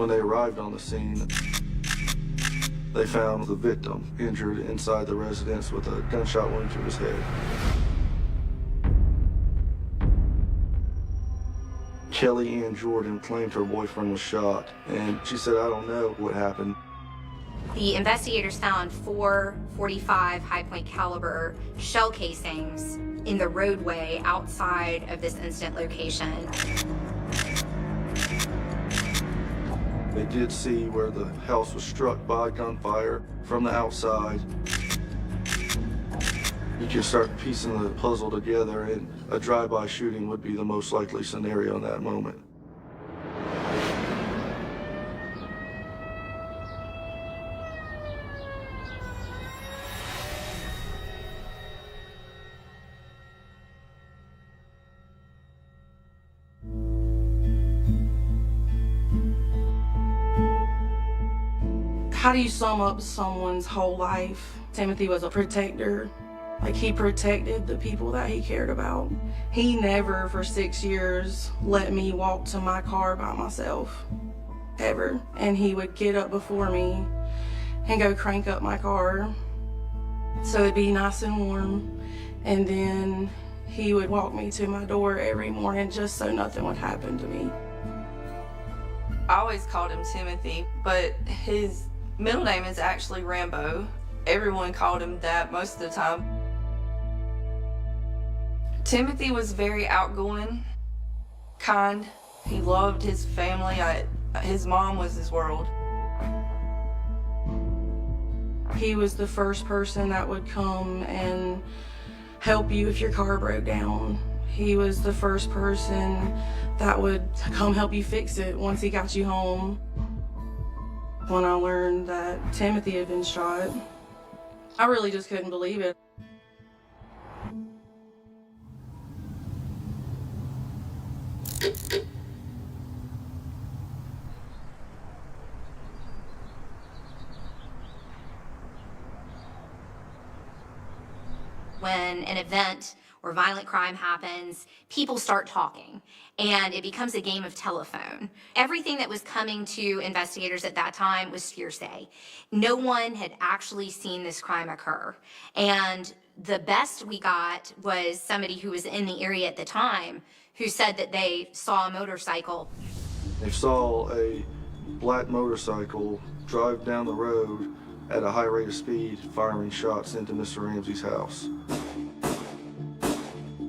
When they arrived on the scene, they found the victim injured inside the residence with a gunshot wound to his head. Kelly Ann Jordan claimed her boyfriend was shot, and she said, "I don't know what happened." The investigators found 4 .45 high-point caliber shell casings in the roadway outside of this incident location. They did see where the house was struck by gunfire from the outside. You can start piecing the puzzle together, and a drive-by shooting would be the most likely scenario in that moment. How do you sum up someone's whole life? Timothy was a protector. Like, he protected the people that he cared about. He never, for 6 years, let me walk to my car by myself, ever. And he would get up before me and go crank up my car so it'd be nice and warm. And then he would walk me to my door every morning just so nothing would happen to me. I always called him Timothy, but his middle name is actually Rambo. Everyone called him that most of the time. Timothy was very outgoing, kind. He loved his family. His mom was his world. He was the first person that would come and help you if your car broke down. He was the first person that would come help you fix it once he got you home. When I learned that Timothy had been shot, I really just couldn't believe it. When an event or violent crime happens, people start talking, and it becomes a game of telephone. Everything that was coming to investigators at that time was hearsay. No one had actually seen this crime occur. And the best we got was somebody who was in the area at the time who said that they saw a motorcycle. They saw a black motorcycle drive down the road at a high rate of speed, firing shots into Mr. Ramsey's house.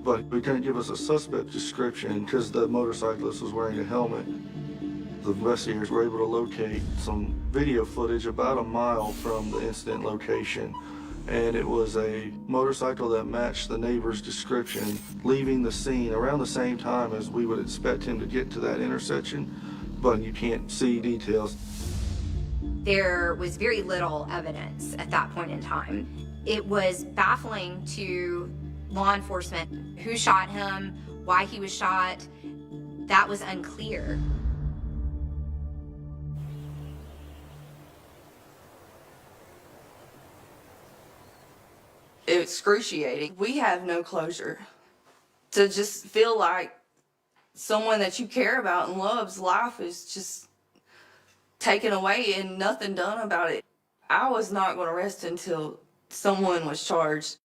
But we couldn't give us a suspect description because the motorcyclist was wearing a helmet. The investigators were able to locate some video footage about a mile from the incident location, and it was a motorcycle that matched the neighbor's description, leaving the scene around the same time as we would expect him to get to that intersection, but you can't see details. There was very little evidence at that point in time. It was baffling to law enforcement. Who shot him, why he was shot, that was unclear. It's excruciating. We have no closure. To just feel like someone that you care about and love's life is just taken away and nothing done about it. I was not going to rest until someone was charged.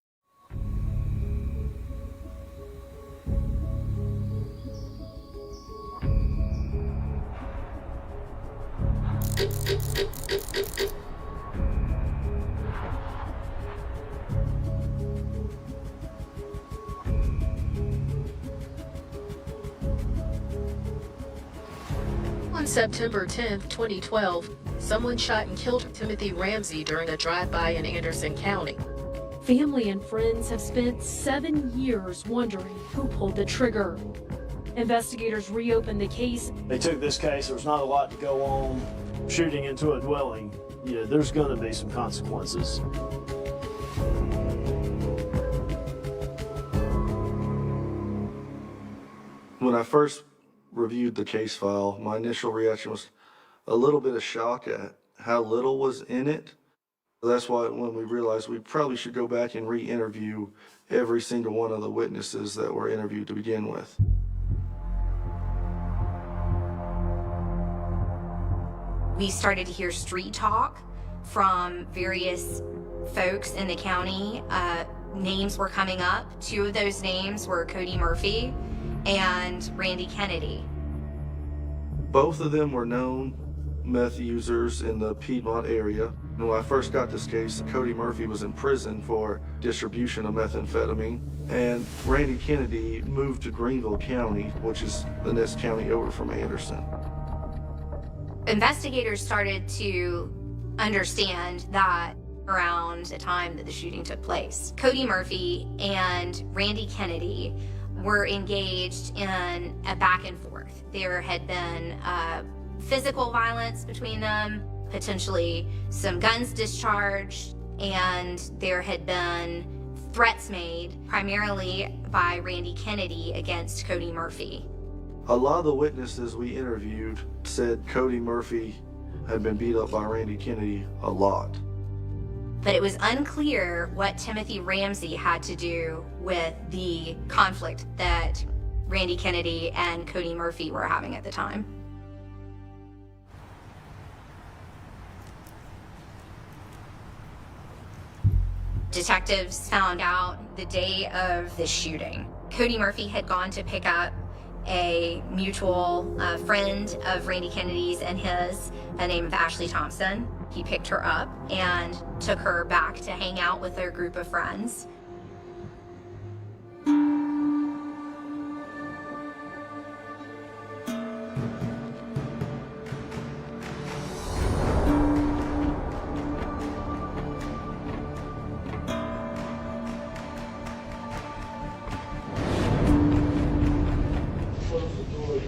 On September 10, 2012, someone shot and killed Timothy Ramsey during a drive-by in Anderson County. Family and friends have spent 7 years wondering who pulled the trigger. Investigators reopened the case. They took this case, there's not a lot to go on. Shooting into a dwelling, there's going to be some consequences. When I first reviewed the case file, my initial reaction was a little bit of shock at how little was in it. That's why when we realized we probably should go back and re-interview every single one of the witnesses that were interviewed to begin with. We started to hear street talk from various folks in the county. Names were coming up. 2 of those names were Cody Murphy and Randy Kennedy. Both of them were known meth users in the Piedmont area. And when I first got this case, Cody Murphy was in prison for distribution of methamphetamine, and Randy Kennedy moved to Greenville County, which is the next county over from Anderson. Investigators started to understand that around the time that the shooting took place, Cody Murphy and Randy Kennedy were engaged in a back and forth. There had been physical violence between them, potentially some guns discharged, and there had been threats made primarily by Randy Kennedy against Cody Murphy. A lot of the witnesses we interviewed said Cody Murphy had been beat up by Randy Kennedy a lot. But it was unclear what Timothy Ramsey had to do with the conflict that Randy Kennedy and Cody Murphy were having at the time. Detectives found out the day of the shooting. Cody Murphy had gone to pick up a mutual friend of Randy Kennedy's and his, by the name of Ashley Thompson. He picked her up and took her back to hang out with their group of friends.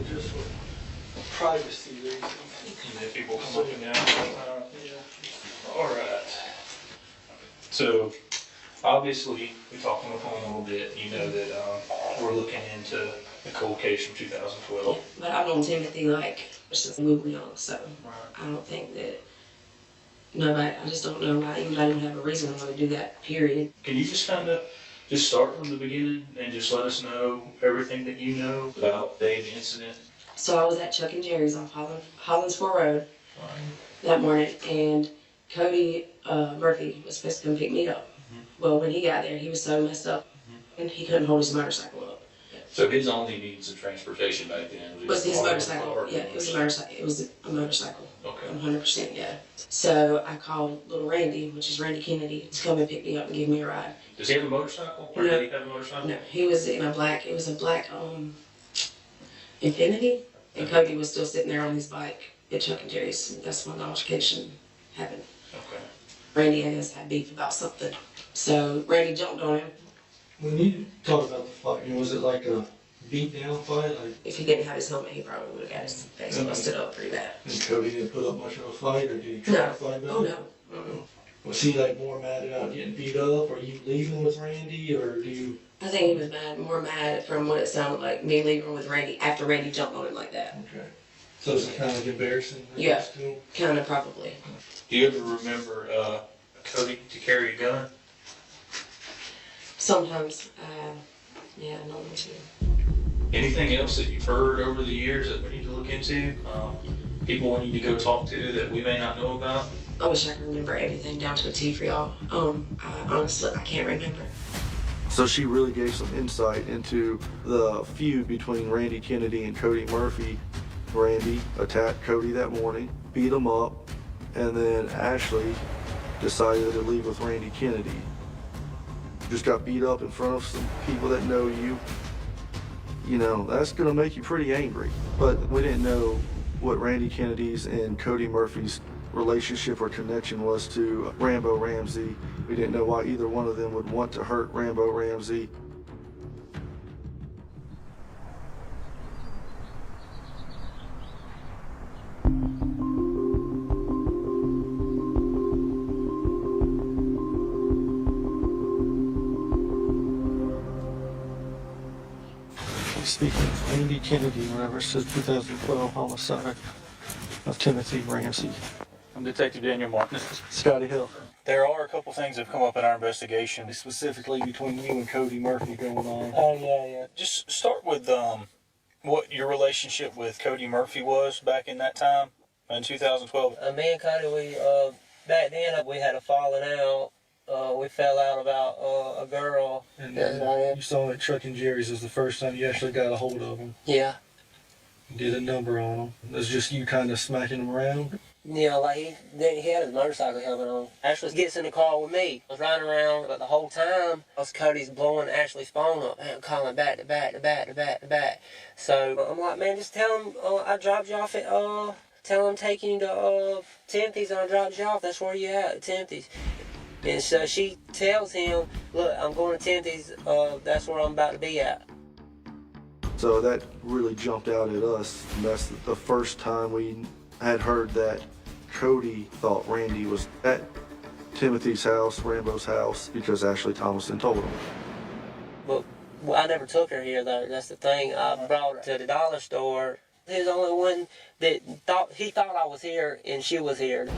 Just for privacy reasons. And then people come up and down all the time. Yeah. All right. So, obviously, we talked on the phone a little bit. You know that we're looking into a cold case from 2012. But I've known Timothy since we were young, so Right. I don't think that I just don't know why anybody would have a reason why to do that, period. Can you just kind of just start from the beginning and just let us know everything that you know about the day of the incident? So I was at Chuck and Jerry's off Hollinsville Road that morning, and Cody Murphy was supposed to come pick me up. Well, when he got there, he was so messed up, and he couldn't hold his motorcycle up. So his only means of transportation back then Was his car motorcycle? or- Yeah, it was a motorcycle. It was a motorcycle. Okay. 100%, yeah. So I called little Randy, which is Randy Kennedy, to come and pick me up and give me a ride. Does he have a motorcycle? Or No. did he have a motorcycle? No, he was in a black. It was a black Infinity, and Cody was still sitting there on his bike at Chuck and Jerry's. That's when the altercation happened. Okay. Randy, I guess, had beef about something, so Randy jumped on him. When you talk about the fight, was it like a beat down fight? If he didn't have his helmet, he probably would have got his face busted up pretty bad. And Cody didn't put up much of a fight, or did he try No. to fight back? Oh no. Mm-mm. Was he more mad about getting beat up? Are you leaving with Randy, or do you? I think he was more mad from what it sounded like, me leaving with Randy after Randy jumped on him like that. Okay. So it's kind of embarrassing. I Yeah. guess, to him? Kind of probably. Do you ever remember Cody to carry a gun? Sometimes, yeah, no one too. Anything else that you've heard over the years that we need to look into? People we need to go talk to that we may not know about? I wish I could remember everything down to a T for y'all. Honestly, I can't remember. So she really gave some insight into the feud between Randy Kennedy and Cody Murphy. Randy attacked Cody that morning, beat him up, and then Ashley decided to leave with Randy Kennedy. Just got beat up in front of some people that know you. You know, that's gonna make you pretty angry. But we didn't know what Randy Kennedy's and Cody Murphy's relationship or connection was to Rambo Ramsey. We didn't know why either one of them would want to hurt Rambo Ramsey. Speaking of Randy Kennedy, whatever, says 2012 homicide of Timothy Ramsey. I'm Detective Daniel Martin. Scotty Hill. There are a couple things that have come up in our investigation. Specifically between you and Cody Murphy going on. Oh, yeah. Just start with what your relationship with Cody Murphy was back in that time. In 2012. Me and Cody, back then we had a falling out. We fell out about a girl. And you saw at Chuck and Jerry's was the first time you actually got a hold of him. Yeah. You did a number on him. It was just you kind of smacking him around? Yeah, like he had his motorcycle helmet on. Ashley gets in the car with me. I was riding around, but the whole time, Cody's blowing Ashley's phone up. Man, I'm calling back to back to back to back to back. So I'm like, man, just tell him I dropped you off at, tell him I'm taking you to Timothy's and I dropped you off. That's where you at Timothy's. And so she tells him, look, I'm going to Timothy's. That's where I'm about to be at. So that really jumped out at us. And that's the first time we had heard that Cody thought Randy was at Timothy's house, Rambo's house, because Ashley Thomason told him. Well, I never took her here, though. That's the thing. I brought her to the dollar store. He was the only one that thought I was here, and she was here.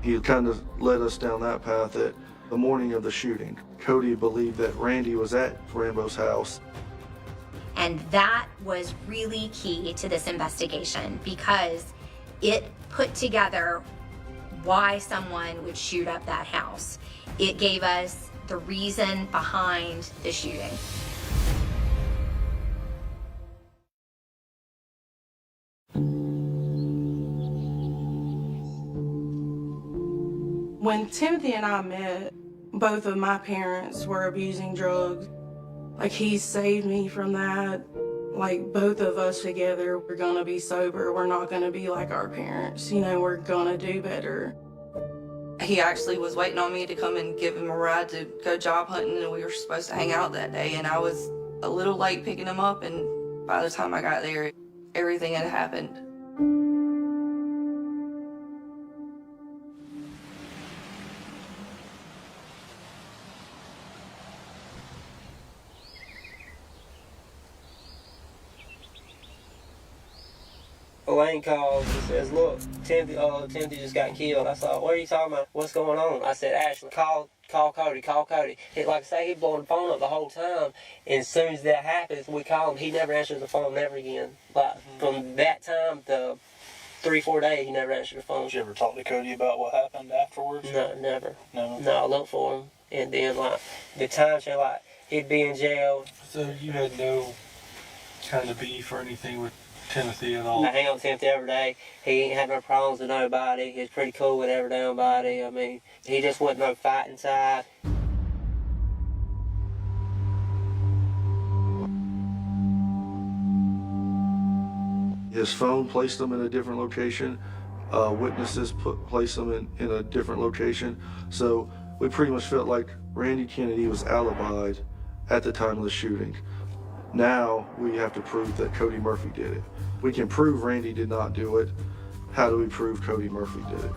He kind of led us down that path that the morning of the shooting, Cody believed that Randy was at Rambo's house. And that was really key to this investigation because it put together why someone would shoot up that house. It gave us the reason behind the shooting. When Timothy and I met, both of my parents were abusing drugs. Like, he saved me from that. Like, both of us together, we're gonna be sober. We're not gonna be like our parents. You know, we're gonna do better. He actually was waiting on me to come and give him a ride to go job hunting, and we were supposed to hang out that day, and I was a little late picking him up, and by the time I got there, everything had happened. Elaine calls and says, look, Timothy just got killed. I said, what are you talking about? What's going on? I said, Ashley, call Cody, call Cody. Like I say, he's blowing the phone up the whole time. And as soon as that happens, we call him. He never answers the phone, never again. Like, from that time to 3-4 days, he never answered the phone. Did you ever talk to Cody about what happened afterwards? No, never. No? No, I looked for him. And then, like, the time change, like, he'd be in jail. So you had no kind of beef or anything with Timothy at all? I hang out with Timothy every day. He ain't had no problems with nobody. He's pretty cool with every damn body. I mean, he just wasn't no fighting side. His phone placed him in a different location. Witnesses placed him in a different location. So we pretty much felt like Randy Kennedy was alibied at the time of the shooting. Now we have to prove that Cody Murphy did it. We can prove Randy did not do it. How do we prove Cody Murphy did it?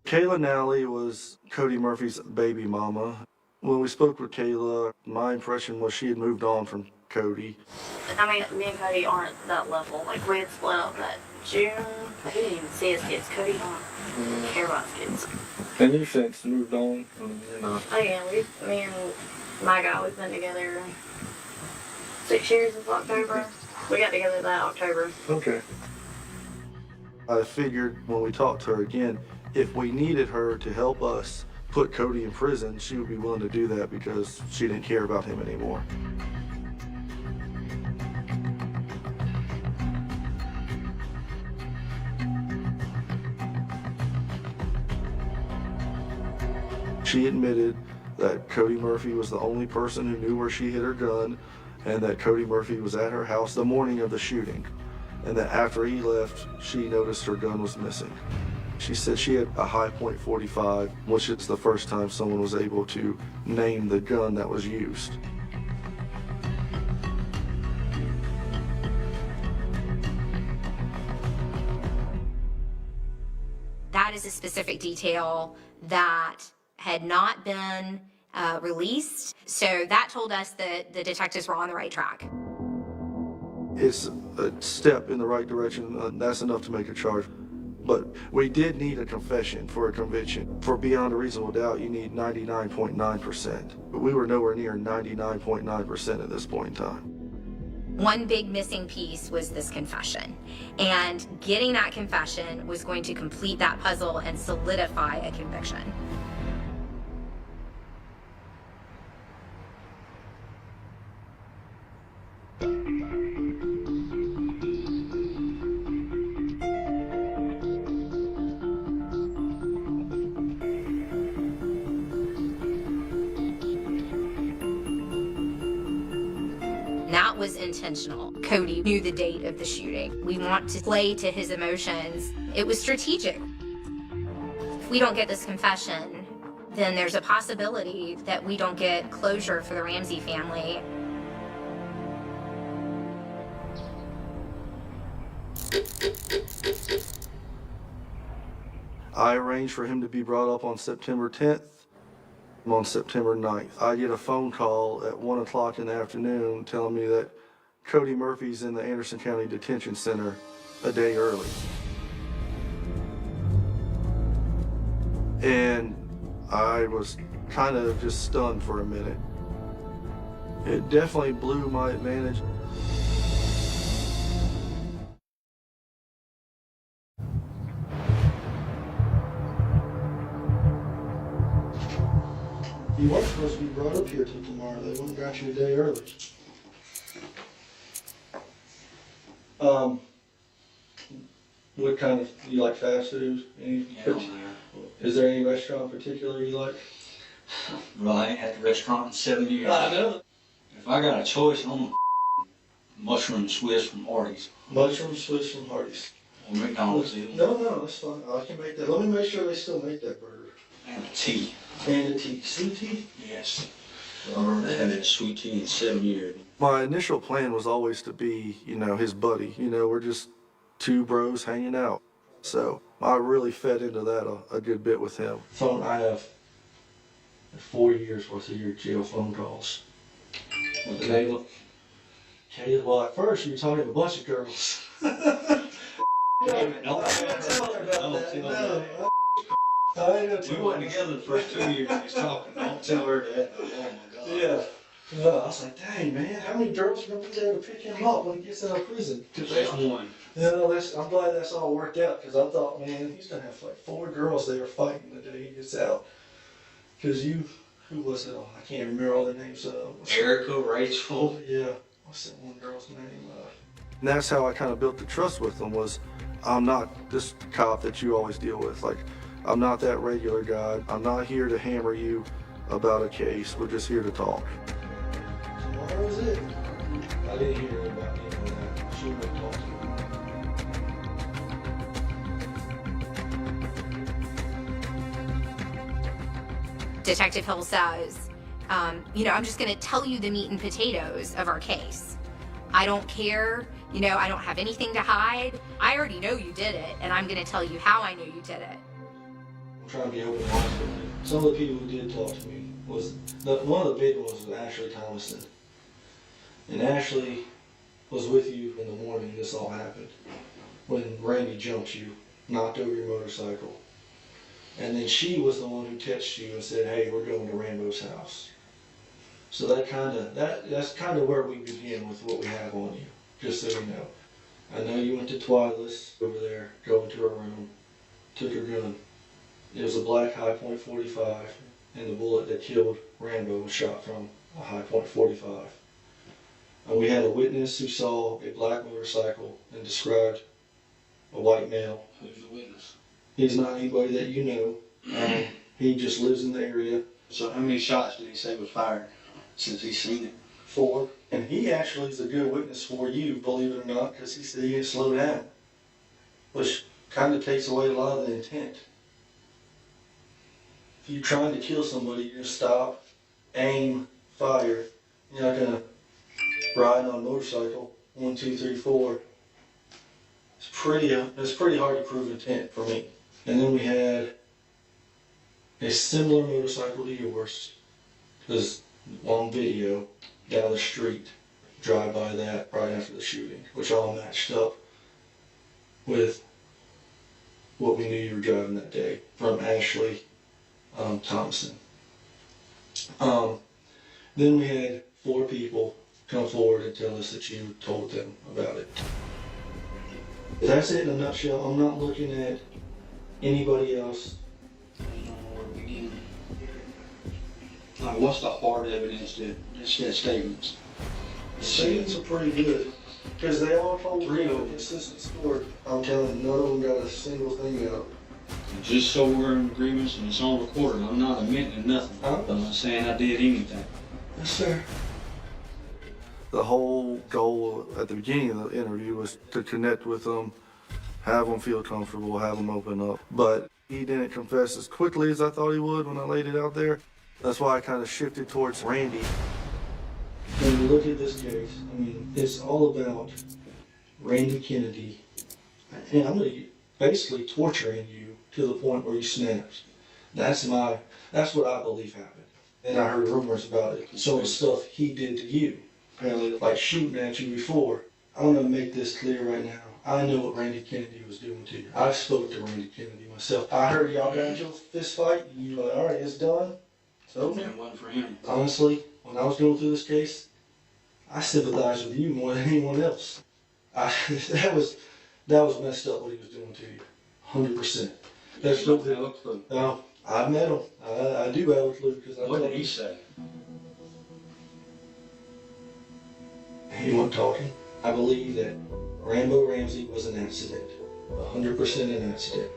Kayla Nally was Cody Murphy's baby mama. When we spoke with Kayla, my impression was she had moved on from Cody. I mean, me and Cody aren't that level. Like, we had split up that June. He didn't even see his kids. Cody don't care about his kids. And you since moved on? Oh yeah, me and my guy, we've been together 6 years this October. We got together that October. Okay. I figured when we talked to her again, if we needed her to help us put Cody in prison, she would be willing to do that because she didn't care about him anymore. She admitted that Cody Murphy was the only person who knew where she hid her gun, and that Cody Murphy was at her house the morning of the shooting, and that after he left, she noticed her gun was missing. She said she had a high point .45, which is the first time someone was able to name the gun that was used. That is a specific detail that had not been released. So that told us that the detectives were on the right track. It's a step in the right direction. That's enough to make a charge. But we did need a confession for a conviction. For beyond a reasonable doubt, you need 99.9%. But we were nowhere near 99.9% at this point in time. One big missing piece was this confession. And getting that confession was going to complete that puzzle and solidify a conviction. That was intentional. Cody knew the date of the shooting. We want to play to his emotions. It was strategic. If we don't get this confession, then there's a possibility that we don't get closure for the Ramsey family. I arranged for him to be brought up on September 10th. On September 9th, I get a phone call at 1 o'clock in the afternoon telling me that Cody Murphy's in the Anderson County Detention Center a day early. And I was kind of just stunned for a minute. It definitely blew my advantage. You weren't supposed to be brought up here till tomorrow. They wouldn't got you a day early. What kind of, you like fast food? Is there any restaurant in particular you like? Well, I ain't had the restaurant in 7 years. I know. If I got a choice, I'm mushroom Swiss from Hardee's. Mushroom Swiss from Hardee's. Or McDonald's even. No, that's fine. I can make that. Let me make sure they still make that burger. And a tea. And a tea. Sweet tea? Yes. I haven't had a sweet tea in 7 years. My initial plan was always to be, his buddy. We're just two bros hanging out. So I really fed into that a good bit with him. Phone, I have 4 years worth of your jail phone calls. With Caleb? Caleb, well, at first you were talking to a bunch of girls. Don't tell her that. We wasn't together the first 2 years he was talking. Don't tell her that. Oh my God. Yeah. I was like, dang, man, how many girls are going to be there to pick him up when he gets out of prison? There's one. I'm glad that's all worked out, because I thought, man, he's going to have like 4 girls there fighting the day he gets out. Because who was it? I can't remember all their names. Erica, Rachel. Oh, yeah. What's that one girl's name? And that's how I kind of built the trust with them, was I'm not this cop that you always deal with. Like, I'm not that regular guy. I'm not here to hammer you about a case. We're just here to talk. So what was it? I didn't hear about any of that. She would talk to me. Detective Hill says, I'm just going to tell you the meat and potatoes of our case. I don't care. I don't have anything to hide. I already know you did it, and I'm going to tell you how I know you did it. I'm trying to be open and honest with you. Some of the people who did talk to me one of the big ones was Ashley Thomason. And Ashley was with you in the morning this all happened. When Randy jumped you, knocked over your motorcycle. And then she was the one who texted you and said, hey, we're going to Rambo's house. So that's kind of where we begin with what we have on you, just so you know. I know you went to Twyla's over there, go into her room, took her gun. It was a black high point .45, and the bullet that killed Rambo was shot from a high point .45. And we had a witness who saw a black motorcycle and described a white male. Who's the witness? He's not anybody that you know. He just lives in the area. So how many shots did he say was fired since he's seen it? 4. And he actually is a good witness for you, believe it or not, because he said he didn't slow down, which kind of takes away a lot of the intent. If you're trying to kill somebody, you're going to stop, aim, fire. You're not going to ride on a motorcycle, 1, 2, 3, 4. It's pretty hard to prove intent for me. And then we had a similar motorcycle to yours, because on video, down the street. drive by that right after the shooting, which all matched up with what we knew you were driving that day from Ashley Thompson. Then we had 4 people come forward and tell us that you told them about it. That's it in a nutshell. I'm not looking at anybody else. Like, what's the hard evidence that says statements? Statements are pretty good, because they all told me a consistent story. I'm telling you, none of them got a single thing out. Just so we're in agreements and it's on recording, I'm not admitting nothing. I'm not saying I did anything. Yes, sir. The whole goal at the beginning of the interview was to connect with them, have them feel comfortable, have them open up. But he didn't confess as quickly as I thought he would when I laid it out there. That's why I kind of shifted towards Randy. When you look at this case, I mean, it's all about Randy Kennedy. And I'm going to basically torturing you to the point where you snapped. That's what I believe happened. And I heard rumors about it. Some of the stuff he did to you, apparently like shooting at you before. I'm going to make this clear right now. I know what Randy Kennedy was doing to you. I spoke to Randy Kennedy myself. I heard y'all got into a fist fight. You were like, all right, it's done. It's over. It wasn't for him. Honestly, when I was going through this case, I sympathized with you more than anyone else. That was messed up what he was doing to you. 100%. That's You don't have a clue. No, I met him. I do have a clue because I What told did he him. say? He wasn't talking. I believe that Rambo Ramsey was an accident. 100% an accident.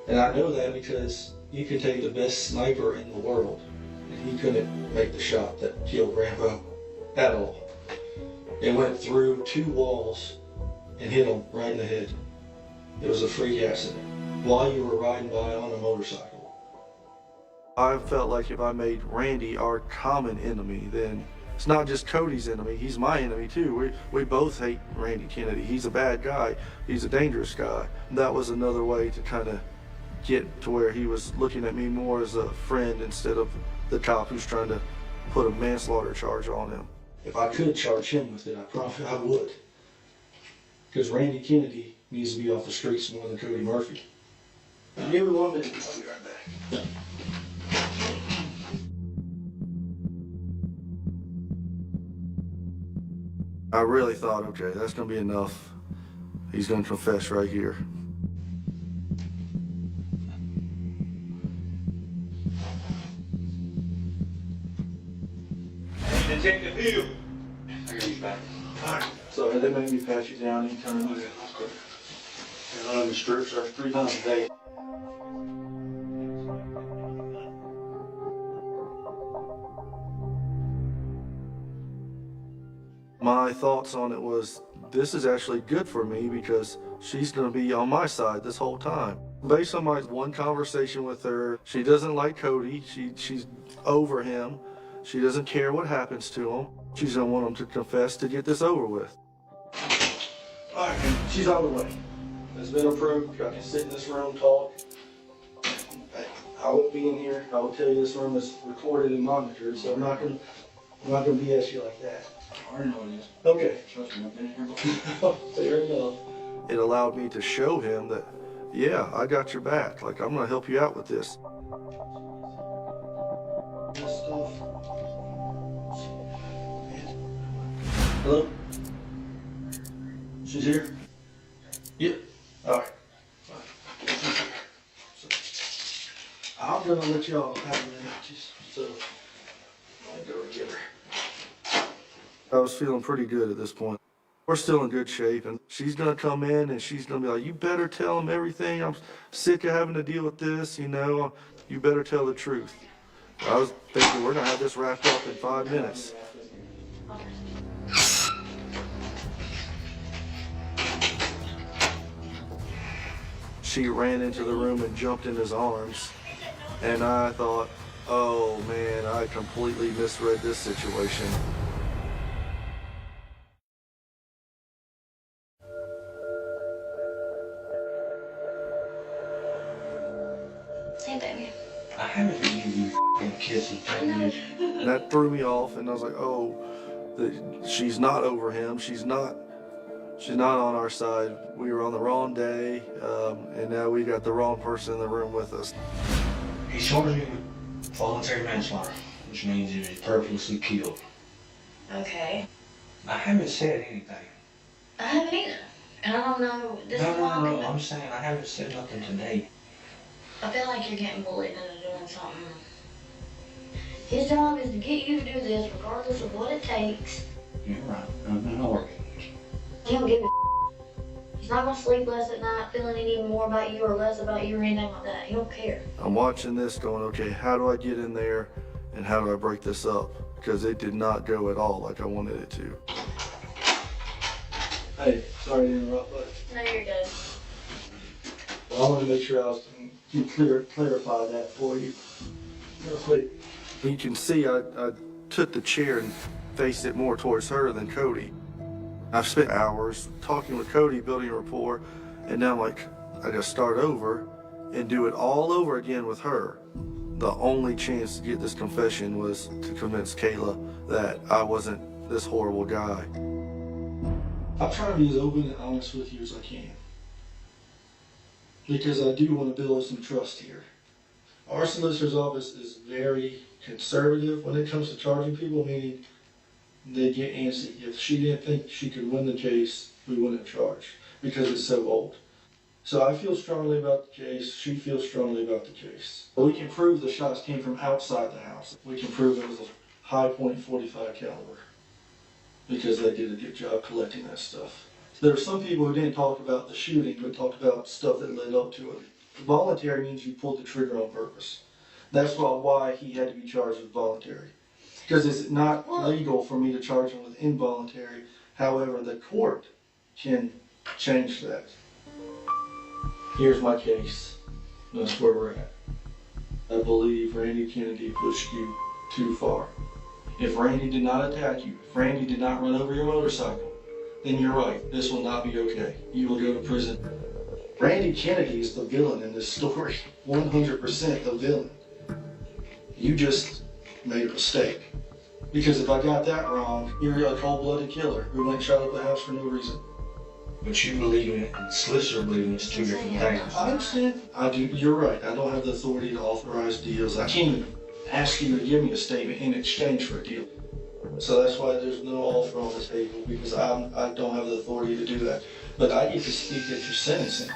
And I know that because you can take the best sniper in the world and he couldn't make the shot that killed Rambo at all. It went through 2 walls and hit him right in the head. It was a freak accident while you were riding by on a motorcycle. I felt like if I made Randy our common enemy, then it's not just Cody's enemy, he's my enemy too. We both hate Randy Kennedy. He's a bad guy. He's a dangerous guy. That was another way to kind of get to where he was looking at me more as a friend instead of the cop who's trying to put a manslaughter charge on him. If I could charge him with it, I promise I would. Because Randy Kennedy needs to be off the streets more than Cody Murphy. Give me 1 minute, I'll be right back. I really thought, okay, that's gonna be enough. He's gonna confess right here. Detective Hill. I got you back. Alright. So they made me pat you down anytime. Okay, that's good. And the strips are 3 times a day. My thoughts on it was, this is actually good for me because she's gonna be on my side this whole time. Based on my one conversation with her, she doesn't like Cody. She's over him. She doesn't care what happens to him. She's gonna want him to confess to get this over with. All right, she's on the way. It's been approved. I can sit in this room, talk. I won't be in here. I will tell you this room is recorded and monitored, so I'm not gonna BS you like that. I already know it is. Okay. Trust me, I've been in here before. Fair enough. It allowed me to show him that, yeah, I got your back. Like, I'm gonna help you out with this. Hello? She's here? Yep. Alright. I'm gonna let y'all have a minute, just so I go and get her. I was feeling pretty good at this point. We're still in good shape, and she's gonna come in and she's gonna be like, you better tell him everything. I'm sick of having to deal with this, you know. You better tell the truth. I was thinking we're gonna have this wrapped up in 5 minutes. She ran into the room and jumped in his arms, and I thought, oh man, I completely misread this situation. Hey, baby. I haven't given you f***ing kiss in 10 years. And that threw me off, and I was like, oh, that she's not over him. She's not on our side. We were on the wrong day, and now we got the wrong person in the room with us. He's charging you with voluntary manslaughter, which means he was purposely killed. Okay. I haven't said anything. I haven't either. And I don't know. This is why No. I'm saying I haven't said nothing today. I feel like you're getting bullied into doing something. His job is to get you to do this regardless of what it takes. You're right. I'm not arguing. He don't give a He's not gonna sleep less at night feeling any more about you or less about you or anything like that. He don't care. I'm watching this going, okay, how do I get in there and how do I break this up? Because it did not go at all like I wanted it to. Hey, sorry to interrupt, but No, you're good. I wanted to make sure I was clarify that for you. Real quick. You can see I took the chair and faced it more towards her than Cody. I've spent hours talking with Cody, building rapport, and now I'm like, I gotta start over and do it all over again with her. The only chance to get this confession was to convince Kayla that I wasn't this horrible guy. I'm trying to be as open and honest with you as I can, because I do want to build some trust here. Our solicitor's office is very conservative when it comes to charging people, meaning they get antsy. If she didn't think she could win the case, we wouldn't charge because it's so old. So I feel strongly about the case. She feels strongly about the case. We can prove the shots came from outside the house. We can prove it was a high .45 caliber because they did a good job collecting that stuff. There are some people who didn't talk about the shooting, but talked about stuff that led up to it. Voluntary means you pulled the trigger on purpose. That's why he had to be charged with voluntary. Because it's not legal for me to charge him with involuntary. However, the court can change that. Here's my case. That's where we're at. I believe Randy Kennedy pushed you too far. If Randy did not attack you, if Randy did not run over your motorcycle, then you're right. This will not be okay. You will go to prison. Randy Kennedy is the villain in this story. 100% the villain. You just made a mistake. Because if I got that wrong, you're a cold-blooded killer who went and shot up the house for no reason. But you believe in it, and the solicitor believes in it. It's two different things. I understand. I do. You're right. I don't have the authority to authorize deals. I can't ask you to give me a statement in exchange for a deal. So that's why there's no offer on the table, because I don't have the authority to do that. But I get to speak at your sentencing.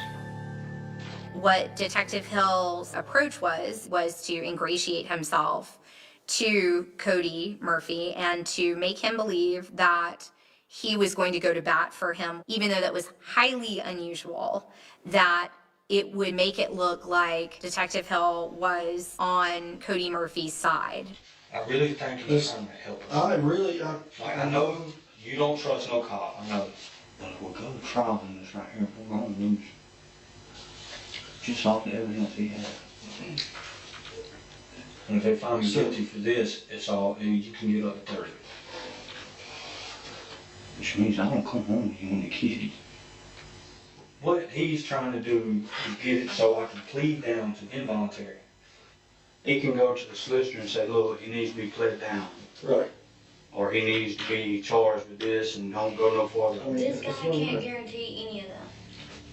What Detective Hill's approach was to ingratiate himself to Cody Murphy and to make him believe that he was going to go to bat for him, even though that was highly unusual, that it would make it look like Detective Hill was on Cody Murphy's side. I really think he's trying to help us. I know you don't trust no cop. I know. But if we go to trial on this right here, we're going to lose. Just off the evidence he had. And if they find me guilty for this, it's all, you can get up to 30. Which means I don't come home with you and the kids. What he's trying to do is get it so I can plead down to involuntary. He can go to the solicitor and say, look, he needs to be pled down. Right. Or he needs to be charged with this and don't go no farther. This guy can't guarantee any of that.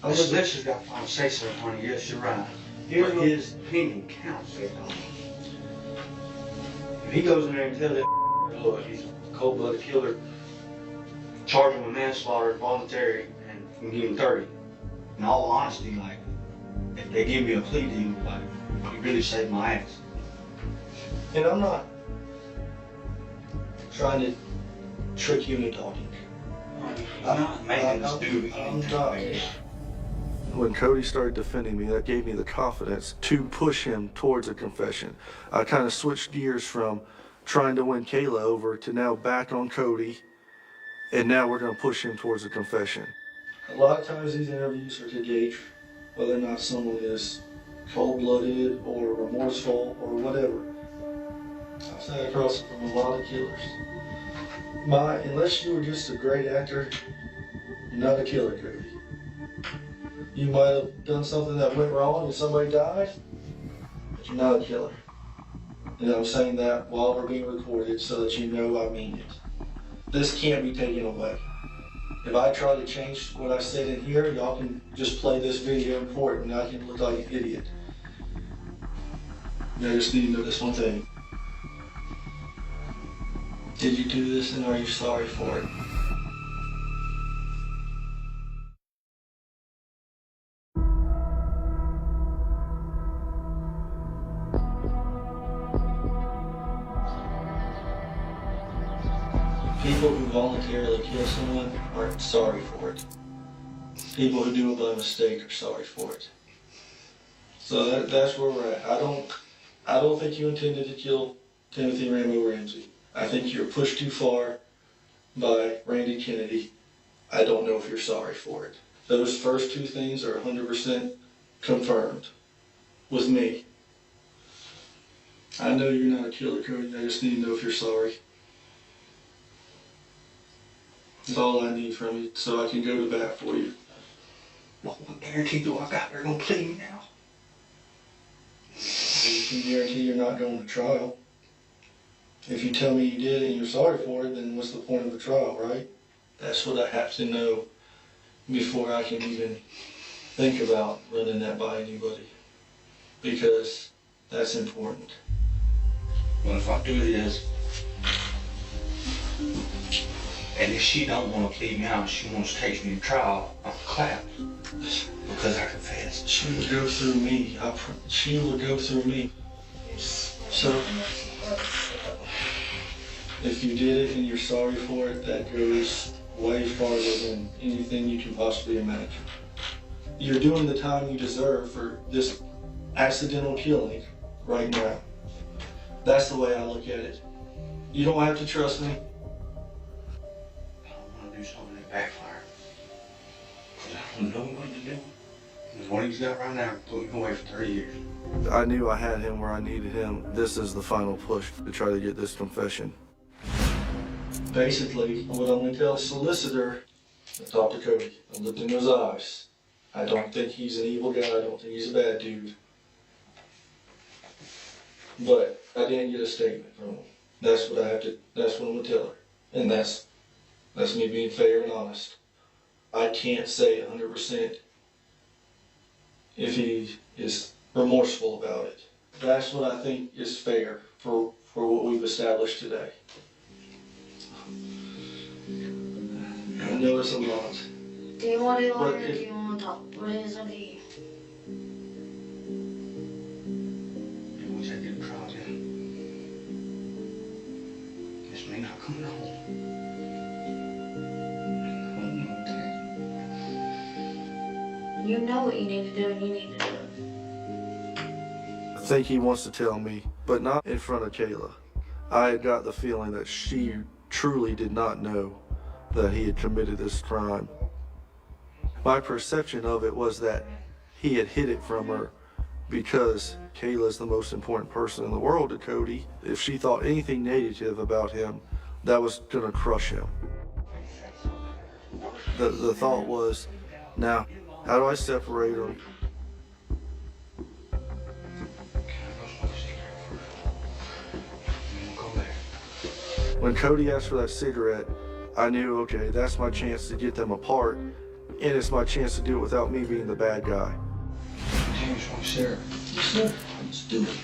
The solicitor's got to say something, honey. Yes, you're right. But his opinion counts. If he goes in there and tells that, look, he's a cold-blooded killer, charge him with manslaughter, voluntary, and can give him 30. In all honesty, like, if they give me a plea deal, like, you really saved my ass. And I'm not trying to trick you into talking. I'm not making us do anything. When Cody started defending me, that gave me the confidence to push him towards a confession. I kind of switched gears from trying to win Kayla over to now back on Cody, and now we're going to push him towards a confession. A lot of times these interviews are to gauge whether or not someone is cold-blooded or remorseful or whatever. I've sat across from a lot of killers. Unless you were just a great actor, you're not a killer, Cody. You might have done something that went wrong and somebody died, but you're not a killer. And I'm saying that while we're being recorded so that you know I mean it. This can't be taken away. If I try to change what I said in here, y'all can just play this video in court and I can look like an idiot. I just need to know this one thing. Did you do this and are you sorry for it? People who voluntarily kill someone aren't sorry for it. People who do it by mistake are sorry for it. So that's where we're at. I don't think you intended to kill Timothy Rambo Ramsey. I think you're pushed too far by Randy Kennedy. I don't know if you're sorry for it. Those first two things are 100% confirmed with me. I know you're not a killer, Cody. I just need to know if you're sorry. That's all I need from you, so I can go to bat for you. Well, what guarantee do I got they're gonna plead me now? You can guarantee you're not going to trial. If you tell me you did and you're sorry for it, then what's the point of the trial, right? That's what I have to know before I can even think about running that by anybody. Because that's important. Well, if I do this, and if she don't want to plead me out, she wants to take me to trial, I'm clapped. Because I confessed. She would go through me. She would go through me. So, if you did it and you're sorry for it, that goes way farther than anything you can possibly imagine. You're doing the time you deserve for this accidental killing right now. That's the way I look at it. You don't have to trust me. I don't want to do something that backfire. Because I don't know what to do. And what he's got right now put me away for 30 years. I knew I had him where I needed him. This is the final push to try to get this confession. Basically, what I'm going to tell the solicitor, I talked to Cody. I looked in his eyes. I don't think he's an evil guy. I don't think he's a bad dude. But I didn't get a statement from him. That's what I'm going to tell her. And that's me being fair and honest. I can't say 100% if he is remorseful about it. That's what I think is fair for what we've established today. I know it's a lot. Do you want to lawyer or do you want to talk? What is up to you? You always had to get a trial then. It's me not coming home. You know what you need to do and you need to do it. I think he wants to tell me, but not in front of Kayla. I got the feeling that she truly did not know that he had committed this crime. My perception of it was that he had hid it from her because Kayla's the most important person in the world to Cody. If she thought anything negative about him, that was gonna crush him. The thought was, now, how do I separate them? When Cody asked for that cigarette, I knew, okay, that's my chance to get them apart, and it's my chance to do it without me being the bad guy. James, want to share? Let's do it.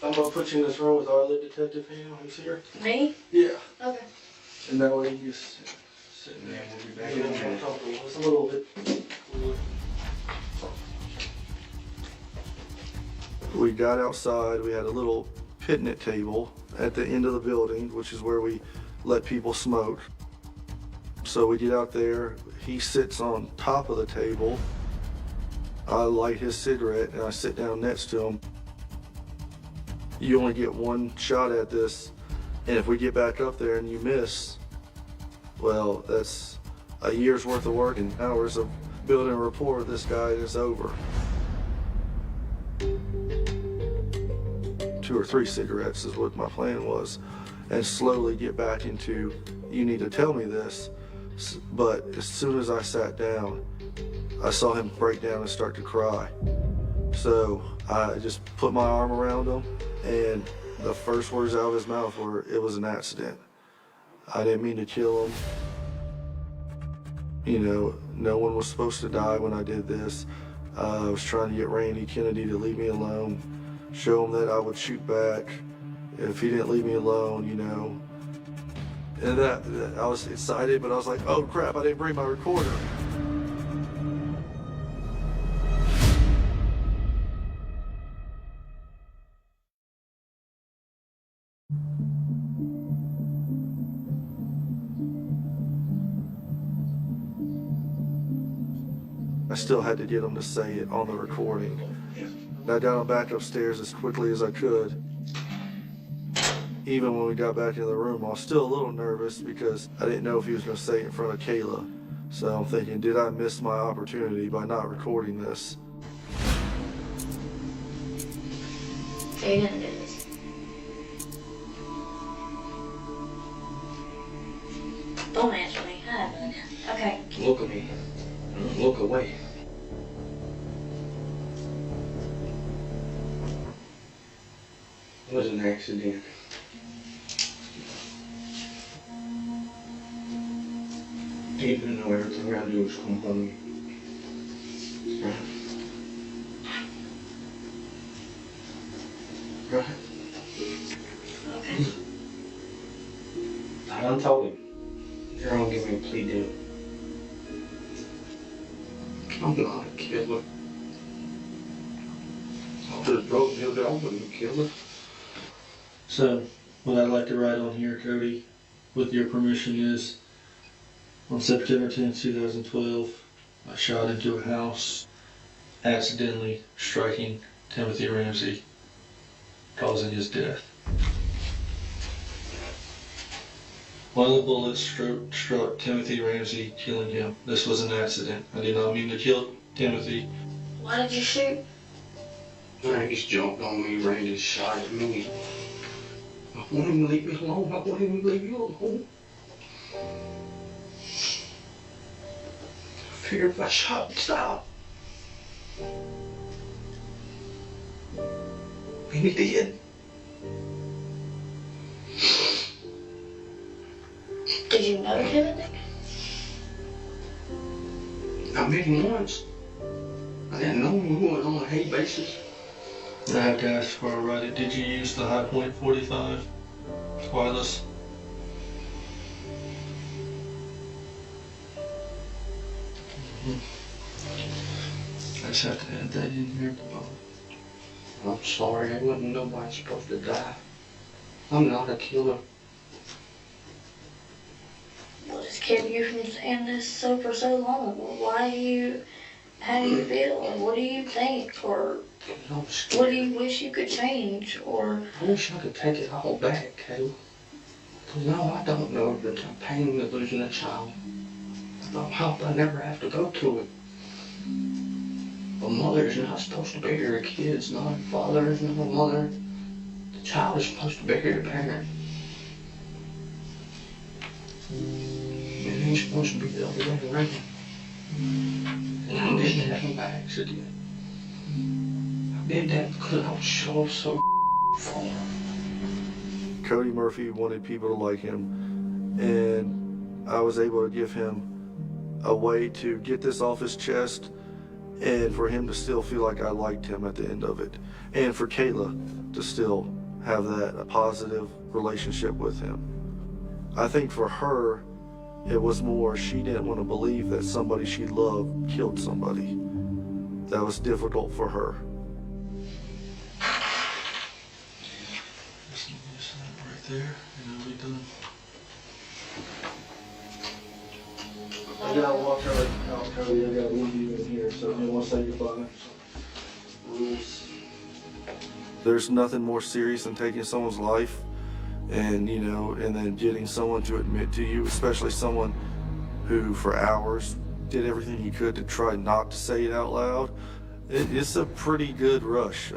I'm gonna put you in this room with our lead detective, who's here. Me? Yeah. Okay. And that way you just sit in there and we'll be back in a minute. Just a little bit. We got outside, we had a little picnic table at the end of the building, which is where we let people smoke. So we get out there, he sits on top of the table. I light his cigarette and I sit down next to him. You only get one shot at this, and if we get back up there and you miss, well, that's a year's worth of work and hours of building rapport with this guy, and it's over. 2 or 3 cigarettes is what my plan was, and slowly get back into, you need to tell me this. But as soon as I sat down, I saw him break down and start to cry. So I just put my arm around him, and the first words out of his mouth were, "It was an accident." I didn't mean to kill him. You know, no one was supposed to die when I did this. I was trying to get Randy Kennedy to leave me alone, show him that I would shoot back if he didn't leave me alone, you know. And that I was excited, but I was like, oh crap, I didn't bring my recorder. I still had to get him to say it on the recording. And I got him back upstairs as quickly as I could. Even when we got back into the room, I was still a little nervous because I didn't know if he was going to say it in front of Kayla. So I'm thinking, did I miss my opportunity by not recording this? So you didn't do this? Don't answer me. I haven't. Okay. Look at me. Look away. It was an accident. Even though everything I do is come home. Right? Right? Okay. I done told him. You're gonna give me a plea deal. I'm not a killer. I just drove the other, I wasn't a killer. So, what I'd like to write on here, Cody, with your permission, is on September 10th, 2012, I shot into a house, accidentally striking Timothy Ramsey, causing his death. One of the bullets struck Timothy Ramsey, killing him. This was an accident. I did not mean to kill Timothy. Why did you shoot? Randy's jumped on me, Randy's shot at me. I want him to leave me alone. I want him to leave you alone. I figured if I shot, he'd stop. And he did. Did you know Timothy? I met him once. I didn't know him. We went on a hate basis. I have to ask before I write it, did you use the High Point 45 wireless? I just have to add that in here at the bottom. I'm sorry, I wasn't nobody supposed to die. I'm not a killer. What has kept you from saying this for so long? Why do you, how do you feel? And what do you think? Or what do you wish you could change? Or I wish I could take it all back, Kayla. But no, I don't know the pain of losing a child. I hope I never have to go through it. A mother is not supposed to bury her kids, not a father is not a mother. The child is supposed to bury their parent. It ain't supposed to be the other way around. And I didn't have him by accident. I did that because I was so far. Cody Murphy wanted people to like him, and I was able to give him a way to get this off his chest and for him to still feel like I liked him at the end of it, and for Kayla to still have a positive relationship with him. I think for her, it was more she didn't want to believe that somebody she loved killed somebody. That was difficult for her. Just need to sign it right there, and it'll be done. I gotta walk out, Cody. I gotta leave you in here, so if you want to say goodbye. Rules. There's nothing more serious than taking someone's life, and and then getting someone to admit to you, especially someone who for hours did everything he could to try not to say it out loud. It's a pretty good rush.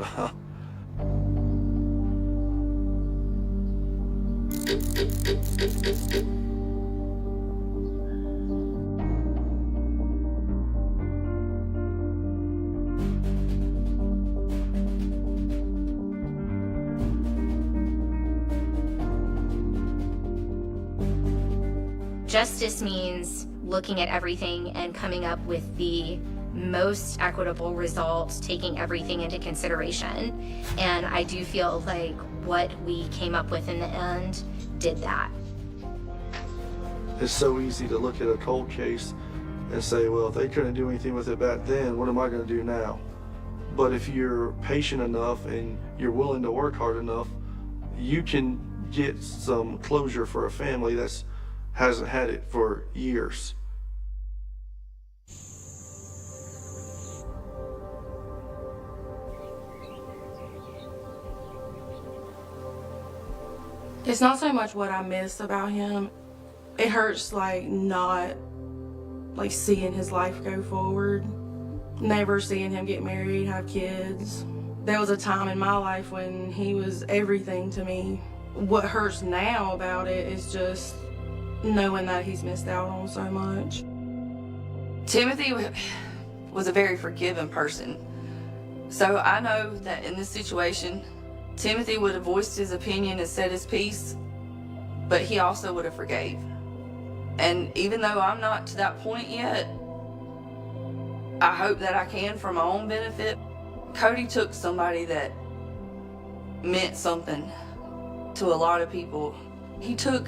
Justice means looking at everything and coming up with the most equitable results, taking everything into consideration. And I do feel like what we came up with in the end did that. It's so easy to look at a cold case and say, well, if they couldn't do anything with it back then, what am I going to do now? But if you're patient enough and you're willing to work hard enough, you can get some closure for a family that hasn't had it for years. It's not so much what I miss about him. It hurts like not like seeing his life go forward. Never seeing him get married, have kids. There was a time in my life when he was everything to me. What hurts now about it is just knowing that he's missed out on so much. Timothy was a very forgiving person. So I know that in this situation, Timothy would have voiced his opinion and said his piece, but he also would have forgave. And even though I'm not to that point yet, I hope that I can for my own benefit. Cody took somebody that meant something to a lot of people. He took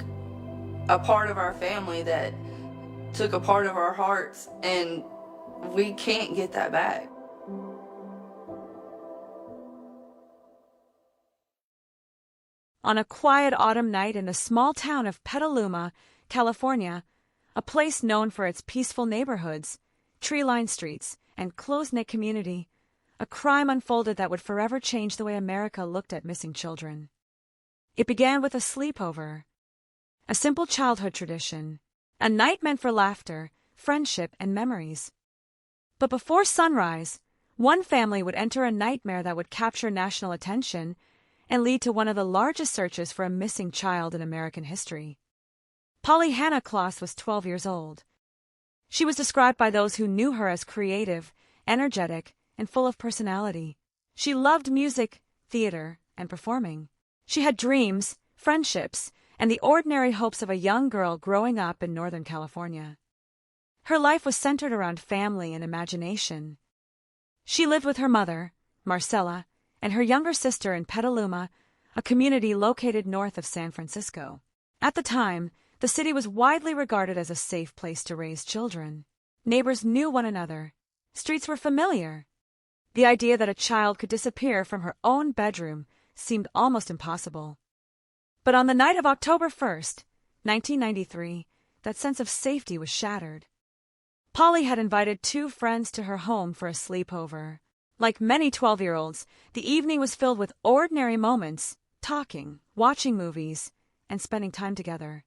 a part of our family that took a part of our hearts, and we can't get that back. On a quiet autumn night in the small town of Petaluma, California, a place known for its peaceful neighborhoods, tree-lined streets, and close-knit community, a crime unfolded that would forever change the way America looked at missing children. It began with a sleepover, a simple childhood tradition, a night meant for laughter, friendship, and memories. But before sunrise, one family would enter a nightmare that would capture national attention and lead to one of the largest searches for a missing child in American history. Polly Hannah Kloss was 12 years old. She was described by those who knew her as creative, energetic, and full of personality. She loved music, theater, and performing. She had dreams, friendships, and the ordinary hopes of a young girl growing up in Northern California. Her life was centered around family and imagination. She lived with her mother, Marcella, and her younger sister in Petaluma, a community located north of San Francisco. At the time, the city was widely regarded as a safe place to raise children. Neighbors knew one another. Streets were familiar. The idea that a child could disappear from her own bedroom seemed almost impossible. But on the night of October 1st, 1993, that sense of safety was shattered. Polly had invited two friends to her home for a sleepover. Like many 12-year-olds, the evening was filled with ordinary moments, talking, watching movies, and spending time together.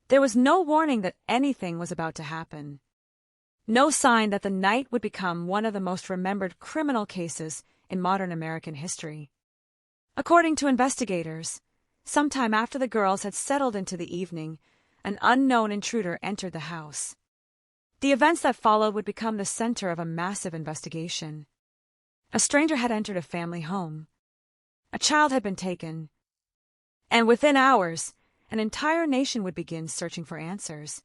There was no warning that anything was about to happen. No sign that the night would become one of the most remembered criminal cases in modern American history. According to investigators, sometime after the girls had settled into the evening, an unknown intruder entered the house. The events that followed would become the center of a massive investigation. A stranger had entered a family home. A child had been taken. And within hours, an entire nation would begin searching for answers.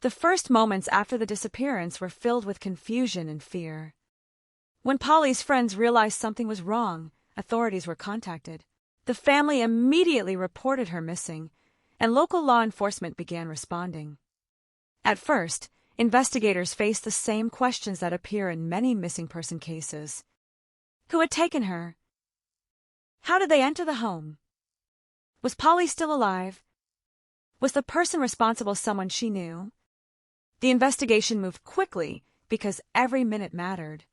The first moments after the disappearance were filled with confusion and fear. When Polly's friends realized something was wrong, authorities were contacted. The family immediately reported her missing, and local law enforcement began responding. At first, investigators faced the same questions that appear in many missing person cases. Who had taken her? How did they enter the home? Was Polly still alive? Was the person responsible someone she knew? The investigation moved quickly because every minute mattered.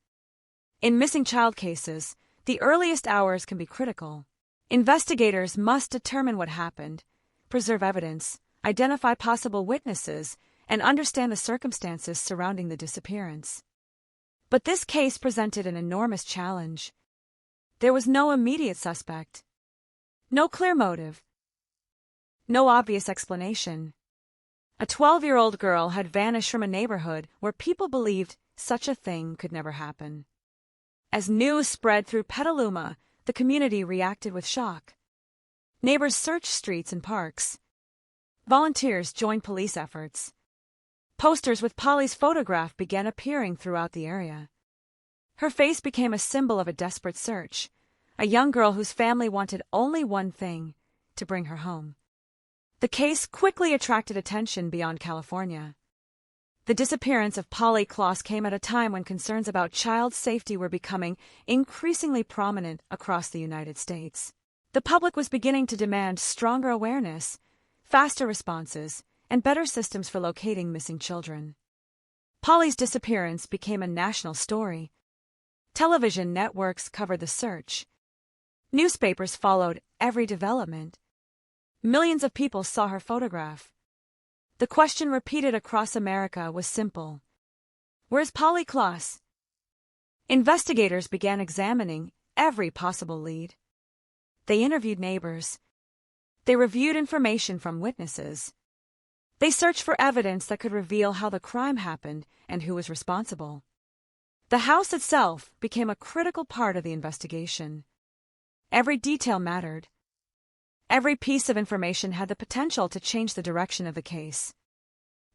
In missing child cases, the earliest hours can be critical. Investigators must determine what happened, preserve evidence, identify possible witnesses, and understand the circumstances surrounding the disappearance. But this case presented an enormous challenge. There was no immediate suspect, no clear motive, no obvious explanation. A 12-year-old girl had vanished from a neighborhood where people believed such a thing could never happen. As news spread through Petaluma, the community reacted with shock. Neighbors searched streets and parks. Volunteers joined police efforts. Posters with Polly's photograph began appearing throughout the area. Her face became a symbol of a desperate search, a young girl whose family wanted only one thing: to bring her home. The case quickly attracted attention beyond California. The disappearance of Polly Klaas came at a time when concerns about child safety were becoming increasingly prominent across the United States. The public was beginning to demand stronger awareness, faster responses, and better systems for locating missing children. Polly's disappearance became a national story. Television networks covered the search. Newspapers followed every development. Millions of people saw her photograph. The question repeated across America was simple: where's Polly Klaas? Investigators began examining every possible lead. They interviewed neighbors. They reviewed information from witnesses. They searched for evidence that could reveal how the crime happened and who was responsible. The house itself became a critical part of the investigation. Every detail mattered. Every piece of information had the potential to change the direction of the case.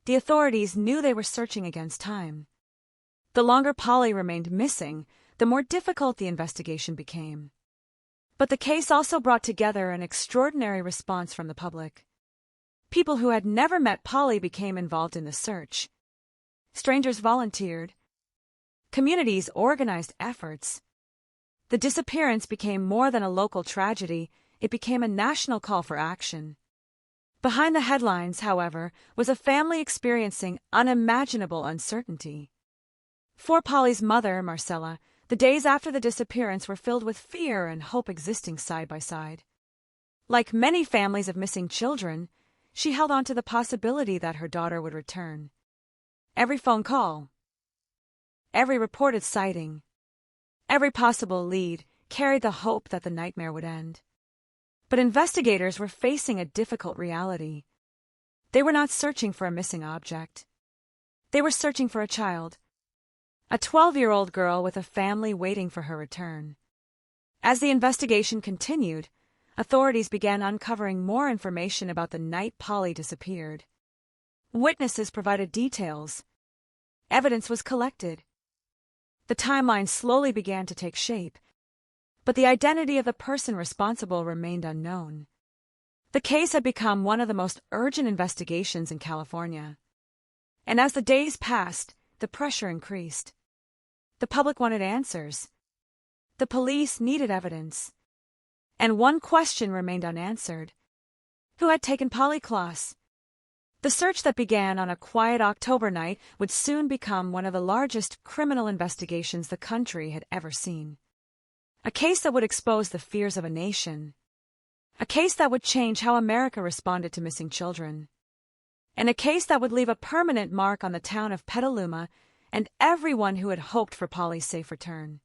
The authorities knew they were searching against time. The longer Polly remained missing, the more difficult the investigation became. But the case also brought together an extraordinary response from the public. People who had never met Polly became involved in the search. Strangers volunteered. Communities organized efforts. The disappearance became more than a local tragedy. It became a national call for action. Behind the headlines, however, was a family experiencing unimaginable uncertainty. For Polly's mother, Marcella, the days after the disappearance were filled with fear and hope existing side by side. Like many families of missing children, she held on to the possibility that her daughter would return. Every phone call, every reported sighting, every possible lead carried the hope that the nightmare would end. But investigators were facing a difficult reality. They were not searching for a missing object. They were searching for a child, a 12-year-old girl with a family waiting for her return. As the investigation continued, authorities began uncovering more information about the night Polly disappeared. Witnesses provided details. Evidence was collected. The timeline slowly began to take shape, but the identity of the person responsible remained unknown. The case had become one of the most urgent investigations in California. And as the days passed, the pressure increased. The public wanted answers. The police needed evidence. And one question remained unanswered: who had taken Polly Klaas? The search that began on a quiet October night would soon become one of the largest criminal investigations the country had ever seen. A case that would expose the fears of a nation. A case that would change how America responded to missing children. And a case that would leave a permanent mark on the town of Petaluma and everyone who had hoped for Polly's safe return.